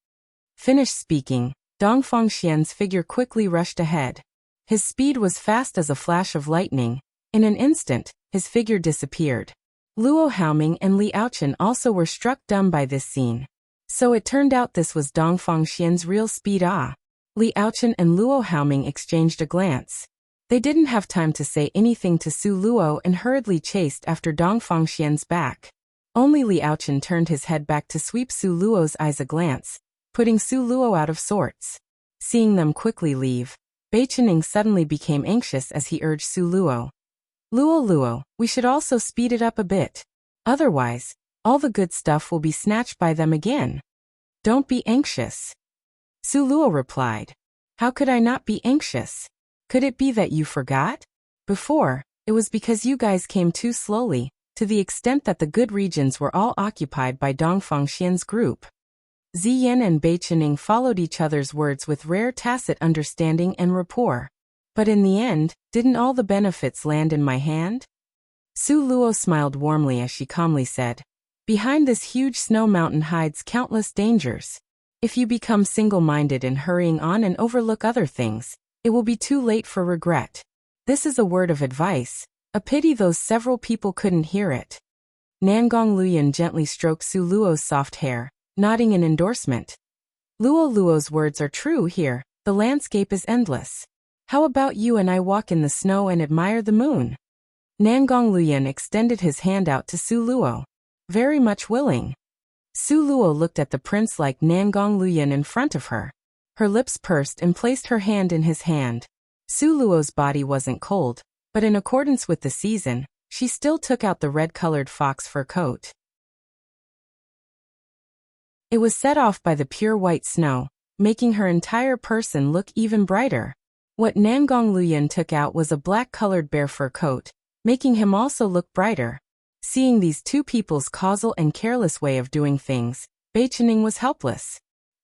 Finished speaking, Dongfang Xian's figure quickly rushed ahead. His speed was fast as a flash of lightning. In an instant, his figure disappeared. Luo Haoming and Li Aochen also were struck dumb by this scene. So it turned out this was Dongfang Xian's real speed. Li Aochen and Luo Haoming exchanged a glance. They didn't have time to say anything to Su Luo and hurriedly chased after Dongfang Xian's back. Only Li Aochen turned his head back to sweep Su Luo's eyes a glance, putting Su Luo out of sorts. Seeing them quickly leave, Bei Qining suddenly became anxious as he urged Su Luo. Luo, we should also speed it up a bit. Otherwise, all the good stuff will be snatched by them again." "Don't be anxious," Su Luo replied. "How could I not be anxious? Could it be that you forgot? Before, it was because you guys came too slowly, to the extent that the good regions were all occupied by Dongfang Xian's group." Ziyin and Bei Qining followed each other's words with rare tacit understanding and rapport. "But in the end, didn't all the benefits land in my hand?" Su Luo smiled warmly as she calmly said, "Behind this huge snow mountain hides countless dangers. If you become single-minded in hurrying on and overlook other things, it will be too late for regret. This is a word of advice. A pity those several people couldn't hear it." Nangong Luyan gently stroked Su Luo's soft hair, nodding in endorsement. Luo's words are true here, the landscape is endless. How about you and I walk in the snow and admire the moon? Nangong Luyan extended his hand out to Su Luo. "Very much willing." Su Luo looked at the prince like Nangong Luyan in front of her. Her lips pursed and placed her hand in his hand. Su Luo's body wasn't cold, but in accordance with the season, she still took out the red-colored fox fur coat. It was set off by the pure white snow, making her entire person look even brighter. What Nangong Luyan took out was a black-colored bear fur coat, making him also look brighter. Seeing these two people's causal and careless way of doing things, Bei Qining was helpless.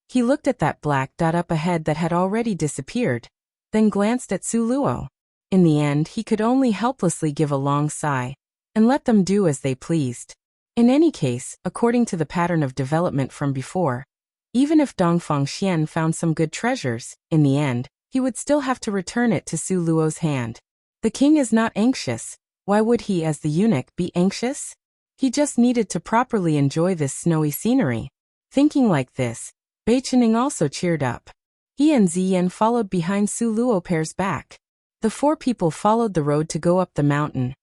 He looked at that black dot up ahead that had already disappeared, then glanced at Su Luo. In the end, he could only helplessly give a long sigh, and let them do as they pleased. In any case, according to the pattern of development from before, even if Dongfang Xian found some good treasures, in the end, he would still have to return it to Su Luo's hand. The king is not anxious. Why would he, as the eunuch, be anxious? He just needed to properly enjoy this snowy scenery. Thinking like this, Bei Qining also cheered up. He and Ziyan followed behind Su Luo pair's back. The four people followed the road to go up the mountain,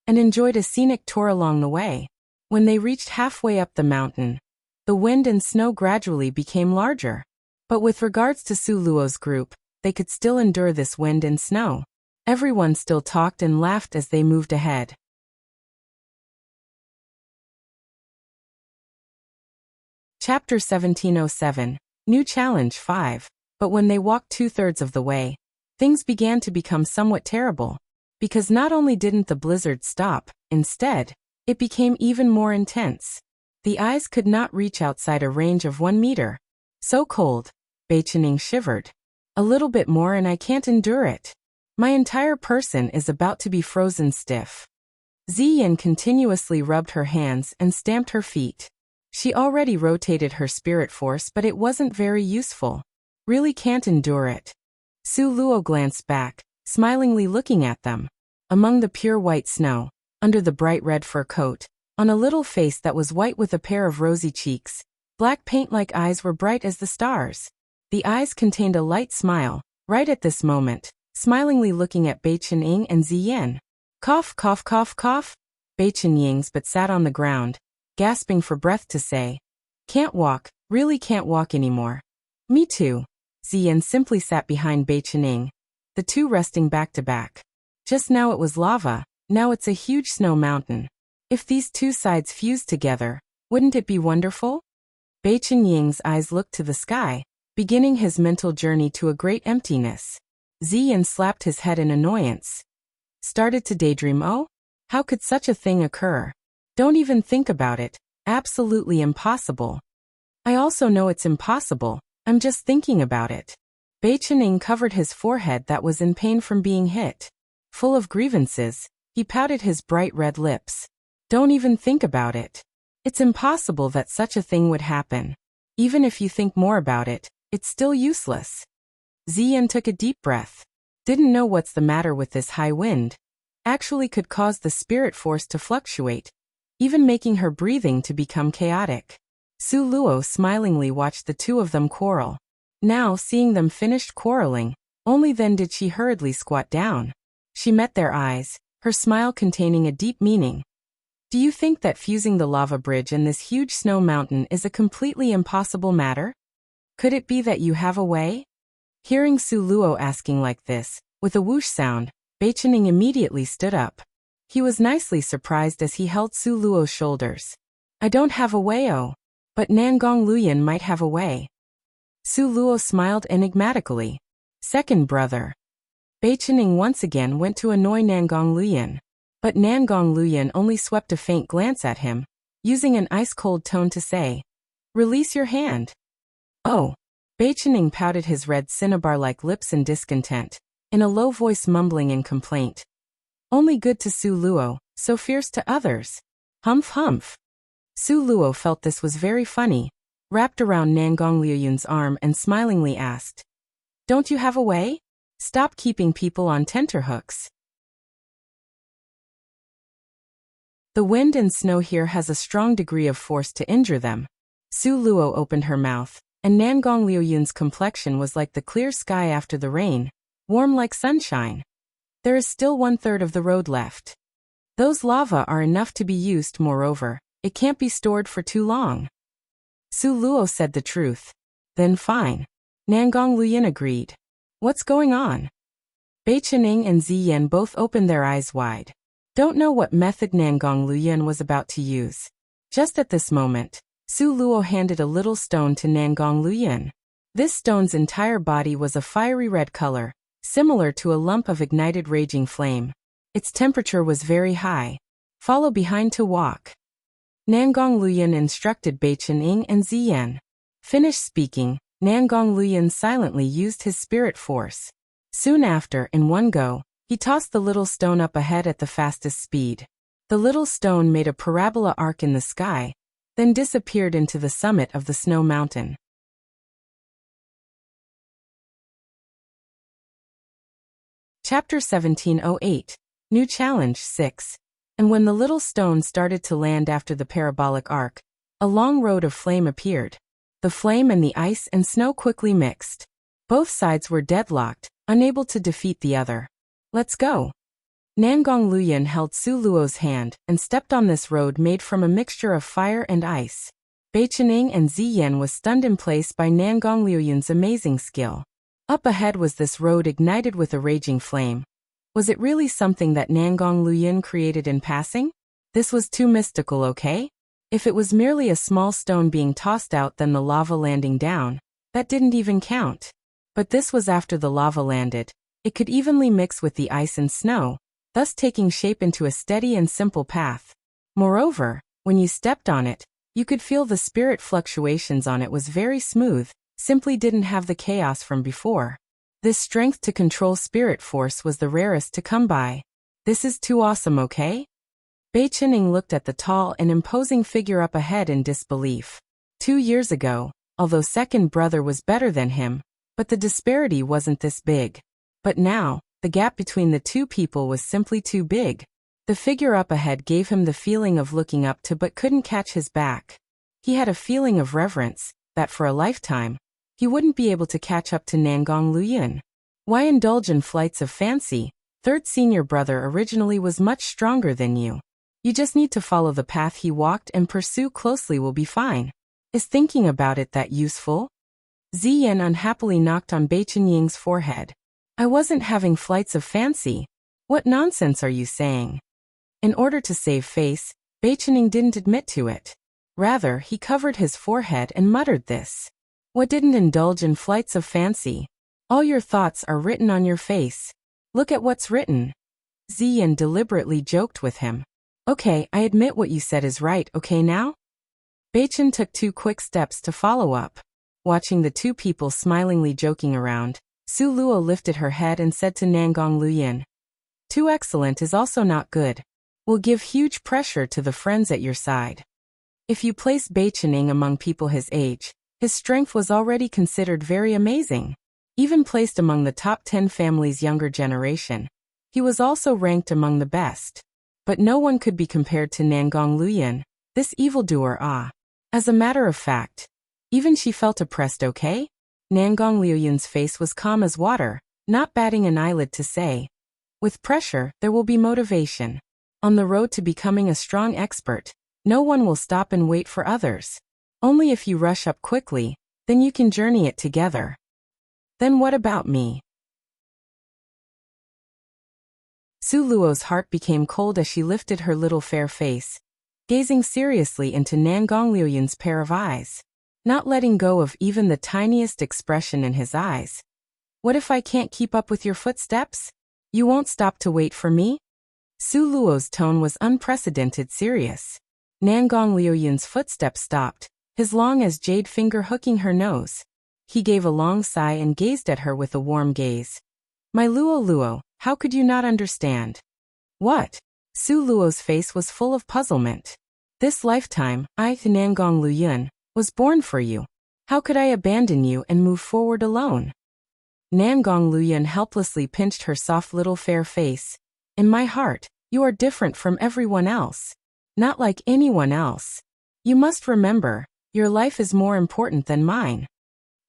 and enjoyed a scenic tour along the way. When they reached halfway up the mountain, the wind and snow gradually became larger. But with regards to Su Luo's group, they could still endure this wind and snow. Everyone still talked and laughed as they moved ahead. Chapter 1707, New Challenge 5. But when they walked 2/3 of the way, things began to become somewhat terrible. Because not only didn't the blizzard stop, instead, it became even more intense. The eyes could not reach outside a range of 1 meter. So cold, Bei Qining shivered. A little bit more and I can't endure it. My entire person is about to be frozen stiff. Ziyan continuously rubbed her hands and stamped her feet. She already rotated her spirit force, but it wasn't very useful. Really can't endure it. Su Luo glanced back, smilingly looking at them. Among the pure white snow, under the bright red fur coat, on a little face that was white with a pair of rosy cheeks, black paint-like eyes were bright as the stars. The eyes contained a light smile. Right at this moment, smilingly looking at Bei Qining and Ziyan. Cough, cough, cough, cough. Bei Qining's but sat on the ground, gasping for breath to say, "Can't walk, really can't walk anymore." Me too. Ziyan simply sat behind Bei Qining, the two resting back to back. Just now it was lava, now it's a huge snow mountain. If these two sides fused together, wouldn't it be wonderful? Bei Qining's eyes looked to the sky, beginning his mental journey to a great emptiness. Ziyan slapped his head in annoyance. Started to daydream. Oh? How could such a thing occur? Don't even think about it. Absolutely impossible. I also know it's impossible. I'm just thinking about it. Bei Qining covered his forehead that was in pain from being hit. Full of grievances, he pouted his bright red lips. Don't even think about it. It's impossible that such a thing would happen. Even if you think more about it, it's still useless. Ziyan took a deep breath. Didn't know what's the matter with this high wind. Actually could cause the spirit force to fluctuate, even making her breathing to become chaotic. Su Luo smilingly watched the two of them quarrel. Now, seeing them finished quarreling, only then did she hurriedly squat down. She met their eyes, her smile containing a deep meaning. Do you think that fusing the lava bridge and this huge snow mountain is a completely impossible matter? Could it be that you have a way? Hearing Su Luo asking like this, with a whoosh sound, Bei Qining immediately stood up. He was nicely surprised as he held Su Luo's shoulders. I don't have a way, oh. But Nangong Luyan might have a way. Su Luo smiled enigmatically. Second brother. Bei Qining once again went to annoy Nangong Luyan. But Nangong Luyan only swept a faint glance at him, using an ice-cold tone to say, "Release your hand." Oh. Bei Qining pouted his red cinnabar-like lips in discontent, in a low voice mumbling in complaint. Only good to Su Luo, so fierce to others. Humph humph. Su Luo felt this was very funny, wrapped around Nangong Luyan's arm and smilingly asked, "Don't you have a way? Stop keeping people on tenterhooks." The wind and snow here has a strong degree of force to injure them. Su Luo opened her mouth, and Nangong Luyan's complexion was like the clear sky after the rain, warm like sunshine. There is still 1/3 of the road left. Those lava are enough to be used, moreover, it can't be stored for too long. Su Luo said the truth. Then fine. Nangong Luyin agreed. What's going on? Bei Chening and Ziyan both opened their eyes wide. Don't know what method Nangong Luyin was about to use. Just at this moment, Su Luo handed a little stone to Nangong Luyin. This stone's entire body was a fiery red color, similar to a lump of ignited raging flame. Its temperature was very high. Follow behind to walk. Nangong Luyin instructed Bei Chening and Ziyan. Finished speaking, Nangong Luyin silently used his spirit force. Soon after, in one go, he tossed the little stone up ahead at the fastest speed. The little stone made a parabola arc in the sky, then disappeared into the summit of the snow mountain. Chapter 1708. New Challenge 6. And when the little stone started to land after the parabolic arc, a long road of flame appeared. The flame and the ice and snow quickly mixed. Both sides were deadlocked, unable to defeat the other. Let's go. Nangong Luyin held Su Luo's hand and stepped on this road made from a mixture of fire and ice. Bei Chening and Ziyan was stunned in place by Nangong Luyin's amazing skill. Up ahead was this road ignited with a raging flame. Was it really something that Nangong Luyin created in passing? This was too mystical, okay? If it was merely a small stone being tossed out then the lava landing down, that didn't even count. But this was after the lava landed. It could evenly mix with the ice and snow, thus taking shape into a steady and simple path. Moreover, when you stepped on it, you could feel the spirit fluctuations on it was very smooth, simply didn't have the chaos from before. This strength to control spirit force was the rarest to come by. This is too awesome, okay? Bei Chening looked at the tall and imposing figure up ahead in disbelief. 2 years ago, although second brother was better than him, but the disparity wasn't this big. But now, the gap between the two people was simply too big. The figure up ahead gave him the feeling of looking up to but couldn't catch his back. He had a feeling of reverence, that for a lifetime, he wouldn't be able to catch up to Nangong Luyin. Why indulge in flights of fancy? Third senior brother originally was much stronger than you. You just need to follow the path he walked and pursue closely will be fine. Is thinking about it that useful? Ziyan unhappily knocked on Bei Chening's forehead. I wasn't having flights of fancy. What nonsense are you saying? In order to save face, Bei Chening didn't admit to it. Rather, he covered his forehead and muttered this. What didn't indulge in flights of fancy? All your thoughts are written on your face. Look at what's written. Ziyan deliberately joked with him. Okay, I admit what you said is right, okay now? Bei Chen took 2 quick steps to follow up. Watching the two people smilingly joking around, Su Luo lifted her head and said to Nangong Luyin. Too excellent is also not good. Will give huge pressure to the friends at your side. If you place Bei Chening among people his age, his strength was already considered very amazing. Even placed among the top 10 families' younger generation, he was also ranked among the best. But no one could be compared to Nangong Luyin, this evildoer. As a matter of fact, even she felt oppressed, okay? Nangong Luyin's face was calm as water, not batting an eyelid to say. With pressure, there will be motivation. On the road to becoming a strong expert, no one will stop and wait for others. Only if you rush up quickly, then you can journey it together. Then what about me? Su Luo's heart became cold as she lifted her little fair face, gazing seriously into Nangong Luyin's pair of eyes, not letting go of even the tiniest expression in his eyes. What if I can't keep up with your footsteps? You won't stop to wait for me? Su Luo's tone was unprecedented serious. Nangong Luyin's footsteps stopped, his long as jade finger hooking her nose. He gave a long sigh and gazed at her with a warm gaze. My Luo, how could you not understand? What? Su Luo's face was full of puzzlement. This lifetime, I, Nangong Luyin, was born for you. How could I abandon you and move forward alone? Nangong Luyin helplessly pinched her soft little fair face. In my heart, you are different from everyone else. Not like anyone else. You must remember, your life is more important than mine.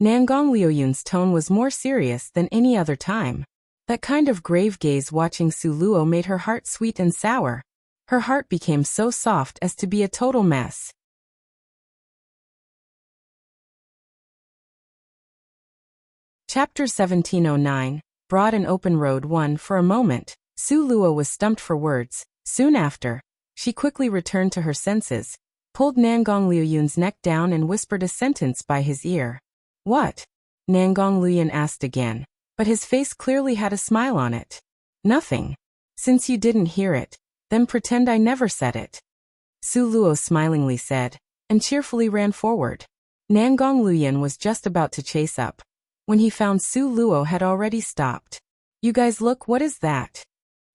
Nangong Luyin's tone was more serious than any other time. That kind of grave gaze watching Su Luo made her heart sweet and sour. Her heart became so soft as to be a total mess. Chapter 1709, Broad and Open Road 1. For a moment, Su Luo was stumped for words. Soon after, she quickly returned to her senses, pulled Nangong Liuyun's neck down and whispered a sentence by his ear. What? Nangong Liuyun asked again, but his face clearly had a smile on it. Nothing. Since you didn't hear it, then pretend I never said it. Su Luo smilingly said, and cheerfully ran forward. Nangong Liuyun was just about to chase up, when he found Su Luo had already stopped. You guys look, what is that?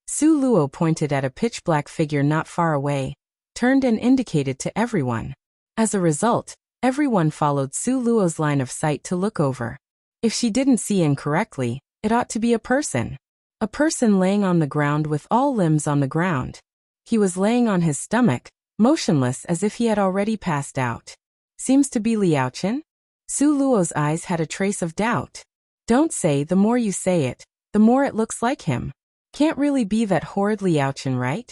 Su Luo pointed at a pitch-black figure not far away, turned and indicated to everyone. As a result, everyone followed Su Luo's line of sight to look over. If she didn't see incorrectly, it ought to be a person. A person laying on the ground with all limbs on the ground. He was laying on his stomach, motionless as if he had already passed out. Seems to be Liaochen? Su Luo's eyes had a trace of doubt. Don't say, the more you say it, the more it looks like him. Can't really be that horrid Liaochen, right?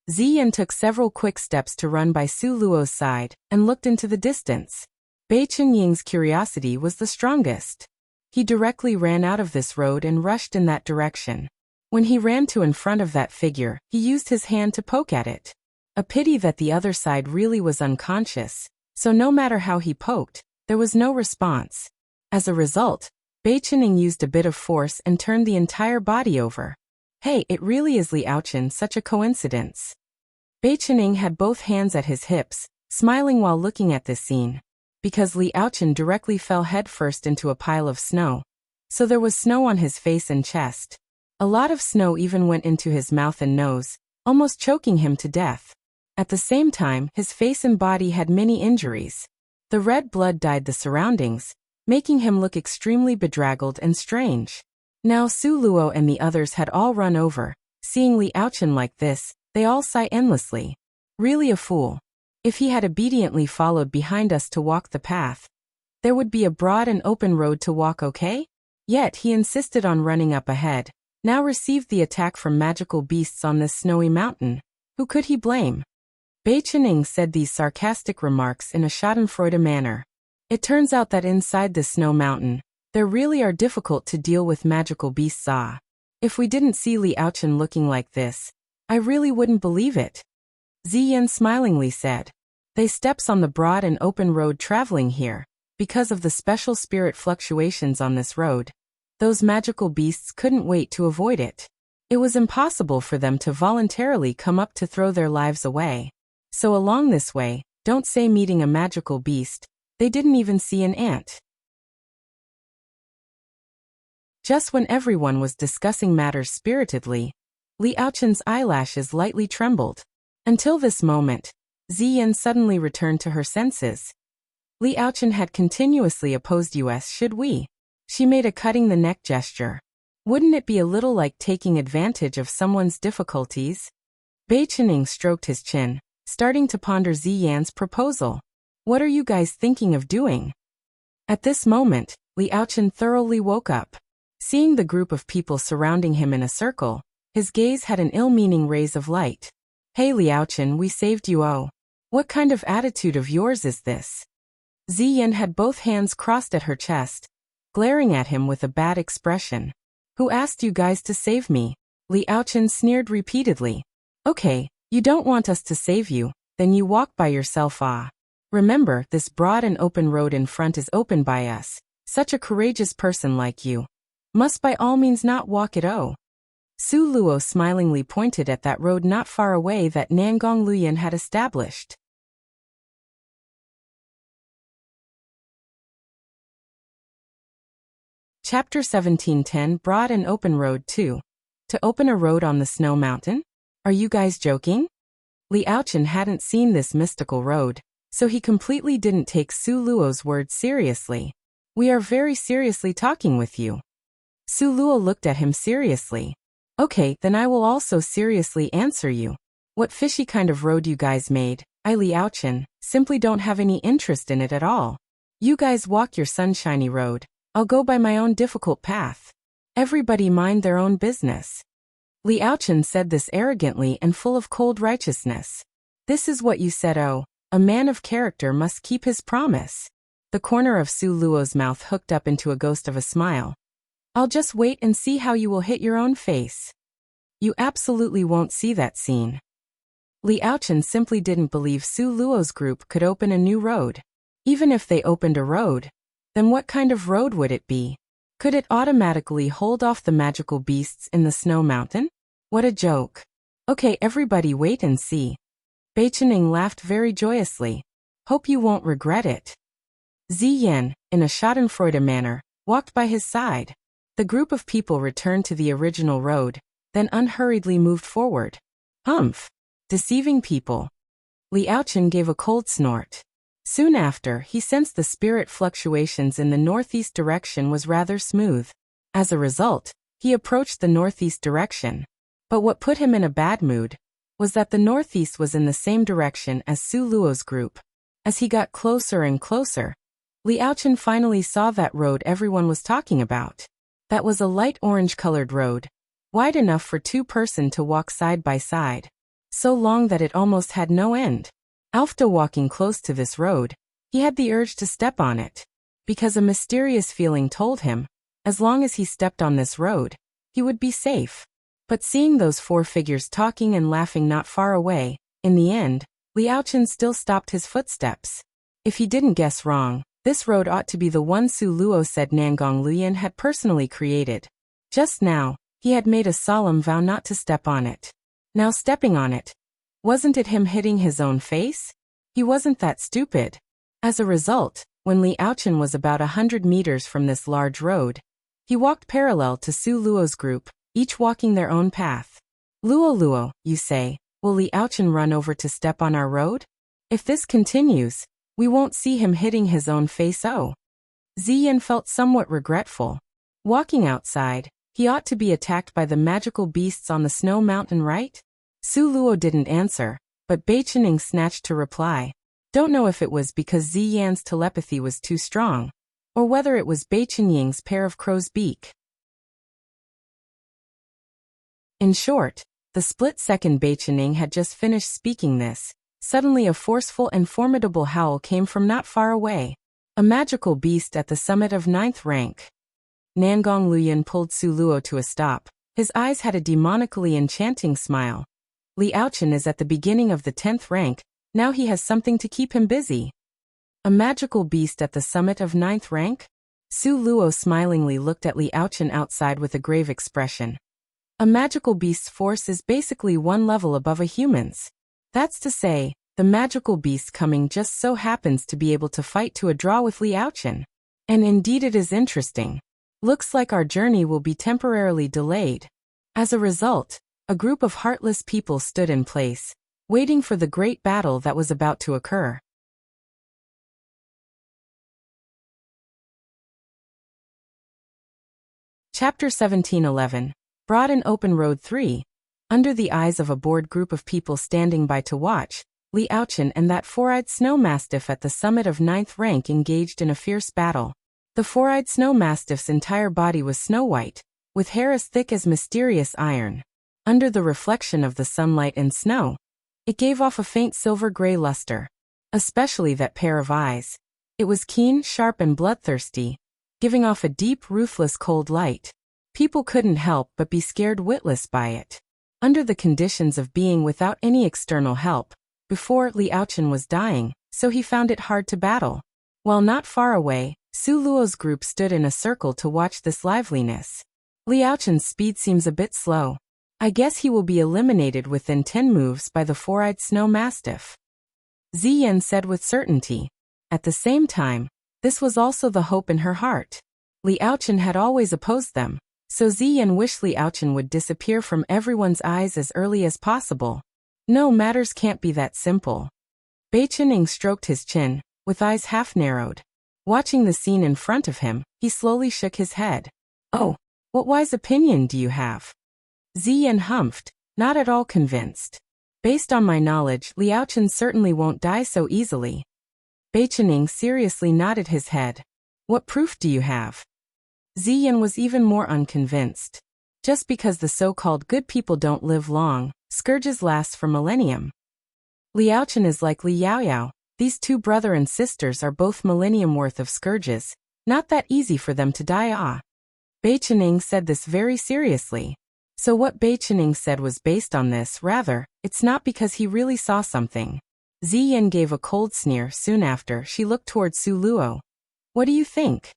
Ziyan took several quick steps to run by Su Luo's side and looked into the distance. Bei Chenying's curiosity was the strongest. He directly ran out of this road and rushed in that direction. When he ran to in front of that figure, he used his hand to poke at it. A pity that the other side really was unconscious, so no matter how he poked, there was no response. As a result, Bei Chenying used a bit of force and turned the entire body over. Hey, it really is Liaochen, such a coincidence. Bei Chenying had both hands at his hips, smiling while looking at this scene. Because Liaochen directly fell headfirst into a pile of snow. So there was snow on his face and chest. A lot of snow even went into his mouth and nose, almost choking him to death. At the same time, his face and body had many injuries. The red blood dyed the surroundings, making him look extremely bedraggled and strange. Now Su Luo and the others had all run over. Seeing Liaochen like this, they all sigh endlessly. Really a fool. If he had obediently followed behind us to walk the path, there would be a broad and open road to walk, okay? Yet he insisted on running up ahead, now received the attack from magical beasts on this snowy mountain. Who could he blame? Bei Chenying said these sarcastic remarks in a schadenfreude manner. It turns out that inside the snow mountain, there really are difficult to deal with magical beasts. If we didn't see Liaochen looking like this, I really wouldn't believe it. Ziyan smilingly said. They steps on the broad and open road traveling here, because of the special spirit fluctuations on this road. Those magical beasts couldn't wait to avoid it. It was impossible for them to voluntarily come up to throw their lives away. So along this way, don't say meeting a magical beast, they didn't even see an ant. Just when everyone was discussing matters spiritedly, Liaochen's eyelashes lightly trembled. Until this moment, Ziyan suddenly returned to her senses. Liaochen had continuously opposed us. Should we? She made a cutting-the-neck gesture. Wouldn't it be a little like taking advantage of someone's difficulties? Bei Chenying stroked his chin, starting to ponder Ziyan's proposal. What are you guys thinking of doing? At this moment, Liaochen thoroughly woke up. Seeing the group of people surrounding him in a circle, his gaze had an ill-meaning rays of light. Hey Liaochen, we saved you. Oh. What kind of attitude of yours is this? Ziyan had both hands crossed at her chest, glaring at him with a bad expression. Who asked you guys to save me? Liaochen sneered repeatedly. Okay, you don't want us to save you, then you walk by yourself. Remember, this broad and open road in front is open by us. Such a courageous person like you must by all means not walk it. Su Luo smilingly pointed at that road not far away that Nangong Liuyun had established. Chapter 1710, Broad and Open Road 2. To open a road on the snow mountain? Are you guys joking? Liaochen hadn't seen this mystical road, so he completely didn't take Su Luo's words seriously. We are very seriously talking with you. Su Luo looked at him seriously. Okay, then I will also seriously answer you. What fishy kind of road you guys made? I, Liaochen, simply don't have any interest in it at all. You guys walk your sunshiny road. I'll go by my own difficult path. Everybody mind their own business. Liaochen said this arrogantly and full of cold righteousness. This is what you said. Oh, a man of character must keep his promise. the corner of Su Luo's mouth hooked up into a ghost of a smile. I'll just wait and see how you will hit your own face. You absolutely won't see that scene. Li Aochen simply didn't believe Su Luo's group could open a new road. Even if they opened a road, then what kind of road would it be? Could it automatically hold off the magical beasts in the snow mountain? What a joke. Okay, everybody wait and see. Bei Qining laughed very joyously. Hope you won't regret it. Ziyan, in a schadenfreude manner, walked by his side. The group of people returned to the original road, then unhurriedly moved forward. Humph! Deceiving people. Li Aochen gave a cold snort. Soon after, he sensed the spirit fluctuations in the northeast direction was rather smooth. As a result, he approached the northeast direction. But what put him in a bad mood was that the northeast was in the same direction as Su Luo's group. As he got closer and closer, Li Aochen finally saw that road everyone was talking about. That was a light orange-colored road, wide enough for two-person to walk side by side, so long that it almost had no end. After walking close to this road, he had the urge to step on it, because a mysterious feeling told him, as long as he stepped on this road, he would be safe. But seeing those four figures talking and laughing not far away, in the end, Li Aochen still stopped his footsteps. If he didn't guess wrong, this road ought to be the one Su Luo said Nangong Luyan had personally created. Just now, he had made a solemn vow not to step on it. Now stepping on it, wasn't it him hitting his own face? He wasn't that stupid. As a result, when Li Aochen was about 100 meters from this large road, he walked parallel to Su Luo's group, each walking their own path. Luo, you say, will Li Aochen run over to step on our road? If this continues, we won't see him hitting his own face. Oh. Ziyan felt somewhat regretful. Walking outside, he ought to be attacked by the magical beasts on the snow mountain, right? Su Luo didn't answer, but Bei Qining snatched to reply. Don't know if it was because Ziyan's telepathy was too strong, or whether it was Bei Qining's pair of crow's beak. In short, the split-second Bei Qining had just finished speaking this. Suddenly a forceful and formidable howl came from not far away. A magical beast at the summit of 9th rank. Nangong Luyan pulled Su Luo to a stop. His eyes had a demonically enchanting smile. Li Aochen is at the beginning of the 10th rank, now he has something to keep him busy. A magical beast at the summit of 9th rank? Su Luo smilingly looked at Li Aochen outside with a grave expression. A magical beast's force is basically one level above a human's. That's to say, the magical beast coming just so happens to be able to fight to a draw with Li Aochen. And indeed it is interesting. Looks like our journey will be temporarily delayed. As a result, a group of heartless people stood in place, waiting for the great battle that was about to occur. Chapter 17:11. Broad and Open Road 3. Under the eyes of a bored group of people standing by to watch, Li Aochen and that four-eyed snow mastiff at the summit of 9th rank engaged in a fierce battle. The four-eyed snow mastiff's entire body was snow-white, with hair as thick as mysterious iron. Under the reflection of the sunlight and snow, it gave off a faint silver-gray luster. Especially that pair of eyes. It was keen, sharp and bloodthirsty, giving off a deep, ruthless cold light. People couldn't help but be scared witless by it. Under the conditions of being without any external help, before Li Aochen was dying, so he found it hard to battle. While not far away, Su Luo's group stood in a circle to watch this liveliness. Li Aochen's speed seems a bit slow. I guess he will be eliminated within 10 moves by the four-eyed snow mastiff. Ziyan said with certainty. At the same time, this was also the hope in her heart. Li Aochen had always opposed them, so Ziyan wished Li Aochen would disappear from everyone's eyes as early as possible. No, matters can't be that simple. Bei Qining stroked his chin, with eyes half narrowed. Watching the scene in front of him, he slowly shook his head. Oh, what wise opinion do you have? Ziyan humphed, not at all convinced. Based on my knowledge, Li Aochen certainly won't die so easily. Bei Qining seriously nodded his head. What proof do you have? Ziyan was even more unconvinced. Just because the so-called good people don't live long, scourges last for millennium. Li Aochen is like Li Yaoyao, These two brother and sisters are both millennium worth of scourges. Not that easy for them to die. Bei Qining said this very seriously. So what Bei Qining said was based on this, rather, it's not because he really saw something. Ziyin gave a cold sneer. Soon after, she looked towards Su Luo. What do you think?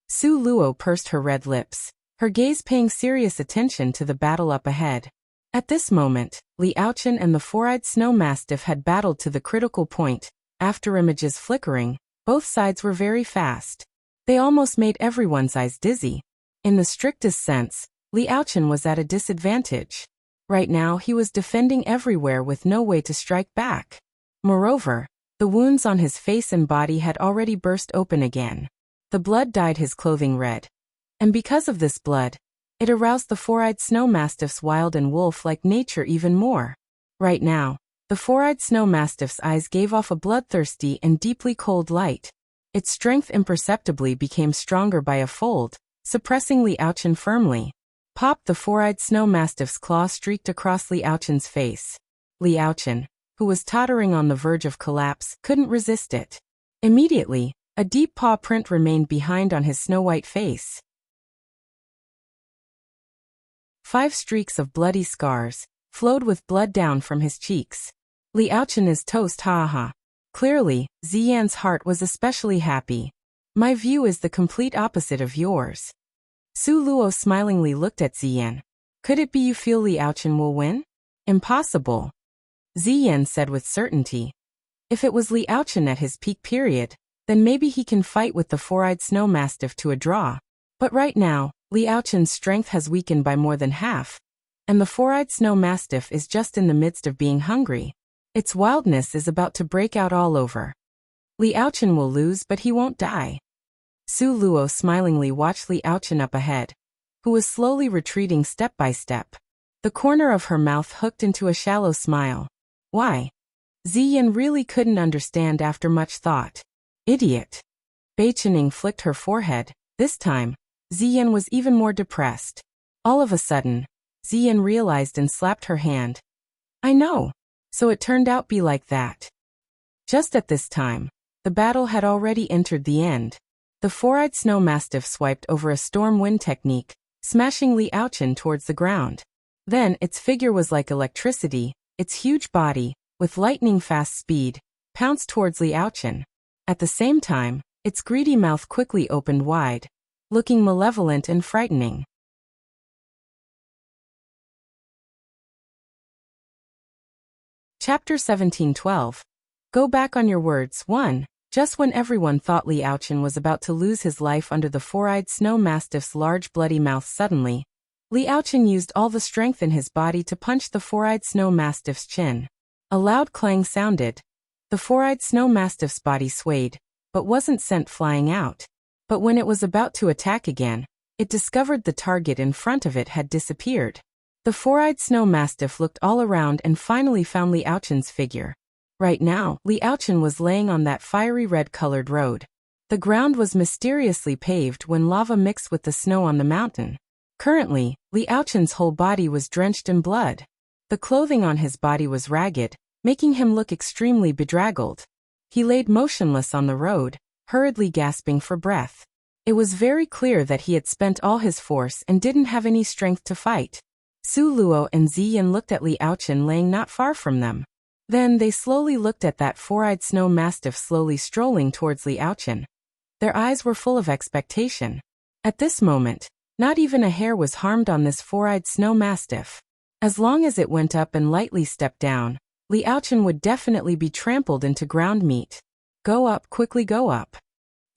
Su Luo pursed her red lips, her gaze paying serious attention to the battle up ahead. At this moment, Li Aochen and the four-eyed snow mastiff had battled to the critical point. After images flickering, both sides were very fast. They almost made everyone's eyes dizzy. In the strictest sense, Li Aochen was at a disadvantage. Right now he was defending everywhere with no way to strike back. Moreover, the wounds on his face and body had already burst open again. The blood dyed his clothing red. And because of this blood, it aroused the four-eyed snow mastiff's wild and wolf-like nature even more. Right now, the four-eyed snow mastiff's eyes gave off a bloodthirsty and deeply cold light. Its strength imperceptibly became stronger by a fold, suppressing Li Aochen firmly. Pop! The four-eyed snow mastiff's claw streaked across Li Aochen's face. Li Aochen, who was tottering on the verge of collapse, couldn't resist it. Immediately, a deep paw print remained behind on his snow-white face. 5 streaks of bloody scars flowed with blood down from his cheeks. Li Aochen is toast, ha. Clearly, Ziyan's heart was especially happy. My view is the complete opposite of yours. Su Luo smilingly looked at Ziyan. Could it be you feel Li Aochen will win? Impossible. Ziyan said with certainty. If it was Li Aochen at his peak period, then maybe he can fight with the four-eyed snow mastiff to a draw. But right now, Li Aochen's strength has weakened by more than half, and the four-eyed snow mastiff is just in the midst of being hungry. Its wildness is about to break out all over. Li Aochen will lose, but he won't die. Su Luo smilingly watched Li Aochen up ahead, who was slowly retreating step by step. The corner of her mouth hooked into a shallow smile. Why? Ziyin really couldn't understand after much thought. Idiot. Bei Qining flicked her forehead. This time, Ziyin was even more depressed. All of a sudden, Ziyin realized and slapped her hand. I know. So it turned out be like that. Just at this time, the battle had already entered the end. The four-eyed snow mastiff swiped over a storm wind technique, smashing Li Aochen towards the ground. Then its figure was like electricity, its huge body, with lightning-fast speed, pounced towards Li Aochen. At the same time, its greedy mouth quickly opened wide, looking malevolent and frightening. Chapter 17:12. Go back on your words. 1. Just when everyone thought Li Aochen was about to lose his life under the four-eyed snow mastiff's large bloody mouth, suddenly, Li Aochen used all the strength in his body to punch the four-eyed snow mastiff's chin. A loud clang sounded. The four-eyed snow mastiff's body swayed, but wasn't sent flying out. But when it was about to attack again, it discovered the target in front of it had disappeared. The four-eyed snow mastiff looked all around and finally found Li Aochen's figure. Right now, Li Aochen was laying on that fiery red-colored road. The ground was mysteriously paved when lava mixed with the snow on the mountain. Currently, Li Aochen's whole body was drenched in blood. The clothing on his body was ragged, making him look extremely bedraggled. He laid motionless on the road, hurriedly gasping for breath. It was very clear that he had spent all his force and didn't have any strength to fight. Su Luo and Ziyin looked at Li Aochen laying not far from them. Then they slowly looked at that four-eyed snow mastiff slowly strolling towards Li Aochen. Their eyes were full of expectation. At this moment, not even a hair was harmed on this four-eyed snow mastiff. As long as it went up and lightly stepped down, Li Aochen would definitely be trampled into ground meat. Go up, quickly go up.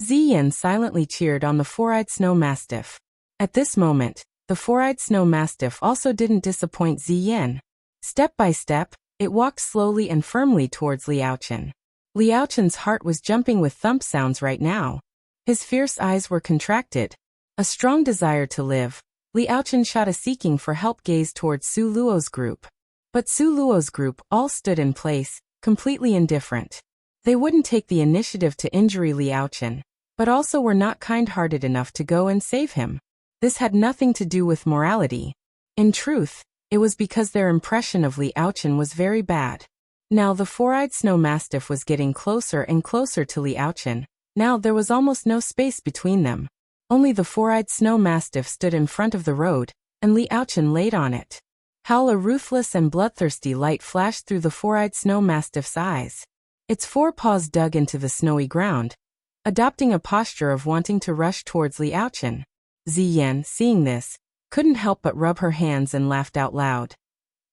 Ziyin silently cheered on the four-eyed snow mastiff. At this moment, the four-eyed snow mastiff also didn't disappoint Ziyin. Step by step, it walked slowly and firmly towards Li Aochen. Li Aochen's heart was jumping with thump sounds right now. His fierce eyes were contracted. A strong desire to live, Li Aochen shot a seeking for help gaze towards Su Luo's group. But Su Luo's group all stood in place, completely indifferent. They wouldn't take the initiative to injure Li Aochen, but also were not kind-hearted enough to go and save him. This had nothing to do with morality. In truth, it was because their impression of Li Aochen was very bad. Now the four-eyed snow mastiff was getting closer and closer to Li Aochen. Now there was almost no space between them. Only the four-eyed snow mastiff stood in front of the road, and Li Aochen laid on it. How a ruthless and bloodthirsty light flashed through the four-eyed snow mastiff's eyes. Its four paws dug into the snowy ground, adopting a posture of wanting to rush towards Li Aochen. Ziyan, seeing this, couldn't help but rub her hands and laughed out loud.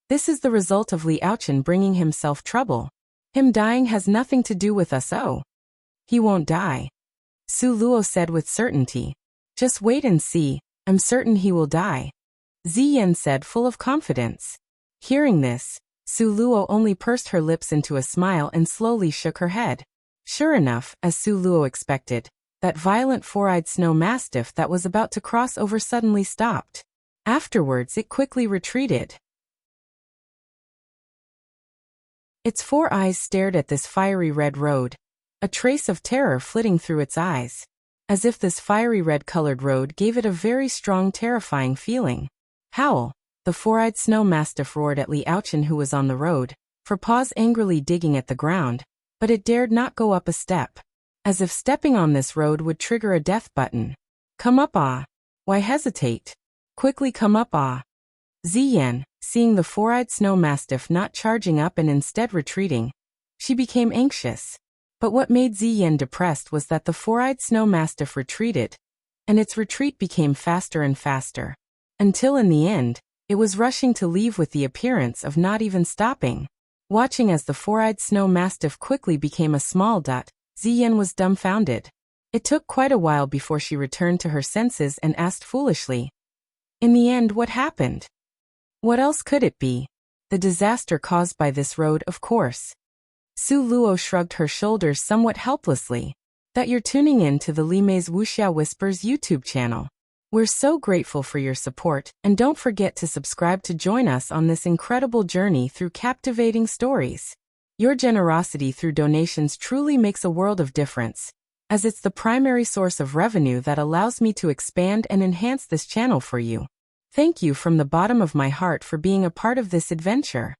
This is the result of Li Aochen bringing himself trouble. Him dying has nothing to do with us. Oh. He won't die. Su Luo said with certainty. Just wait and see, I'm certain he will die. Ziyan said full of confidence. Hearing this, Su Luo only pursed her lips into a smile and slowly shook her head. Sure enough, as Su Luo expected, that violent four-eyed snow mastiff that was about to cross over suddenly stopped. Afterwards it quickly retreated. Its four eyes stared at this fiery red road, a trace of terror flitting through its eyes, as if this fiery red-colored road gave it a very strong terrifying feeling. Howl! The four-eyed snow mastiff roared at Li Aochen, who was on the road, for paws angrily digging at the ground, but it dared not go up a step, as if stepping on this road would trigger a death button. Come up, ah! Why hesitate? Quickly come up, ah! Ziyan, seeing the four-eyed snow mastiff not charging up and instead retreating, she became anxious. But what made Ziyan depressed was that the four-eyed snow mastiff retreated, and its retreat became faster and faster, until in the end, it was rushing to leave with the appearance of not even stopping. Watching as the four-eyed snow mastiff quickly became a small dot, Ziyan was dumbfounded. It took quite a while before she returned to her senses and asked foolishly, in the end, what happened? What else could it be? The disaster caused by this road, of course. Su Luo shrugged her shoulders somewhat helplessly. That you're tuning in to the Limei's Wuxia Whispers YouTube channel. We're so grateful for your support, and don't forget to subscribe to join us on this incredible journey through captivating stories. Your generosity through donations truly makes a world of difference, as it's the primary source of revenue that allows me to expand and enhance this channel for you. Thank you from the bottom of my heart for being a part of this adventure.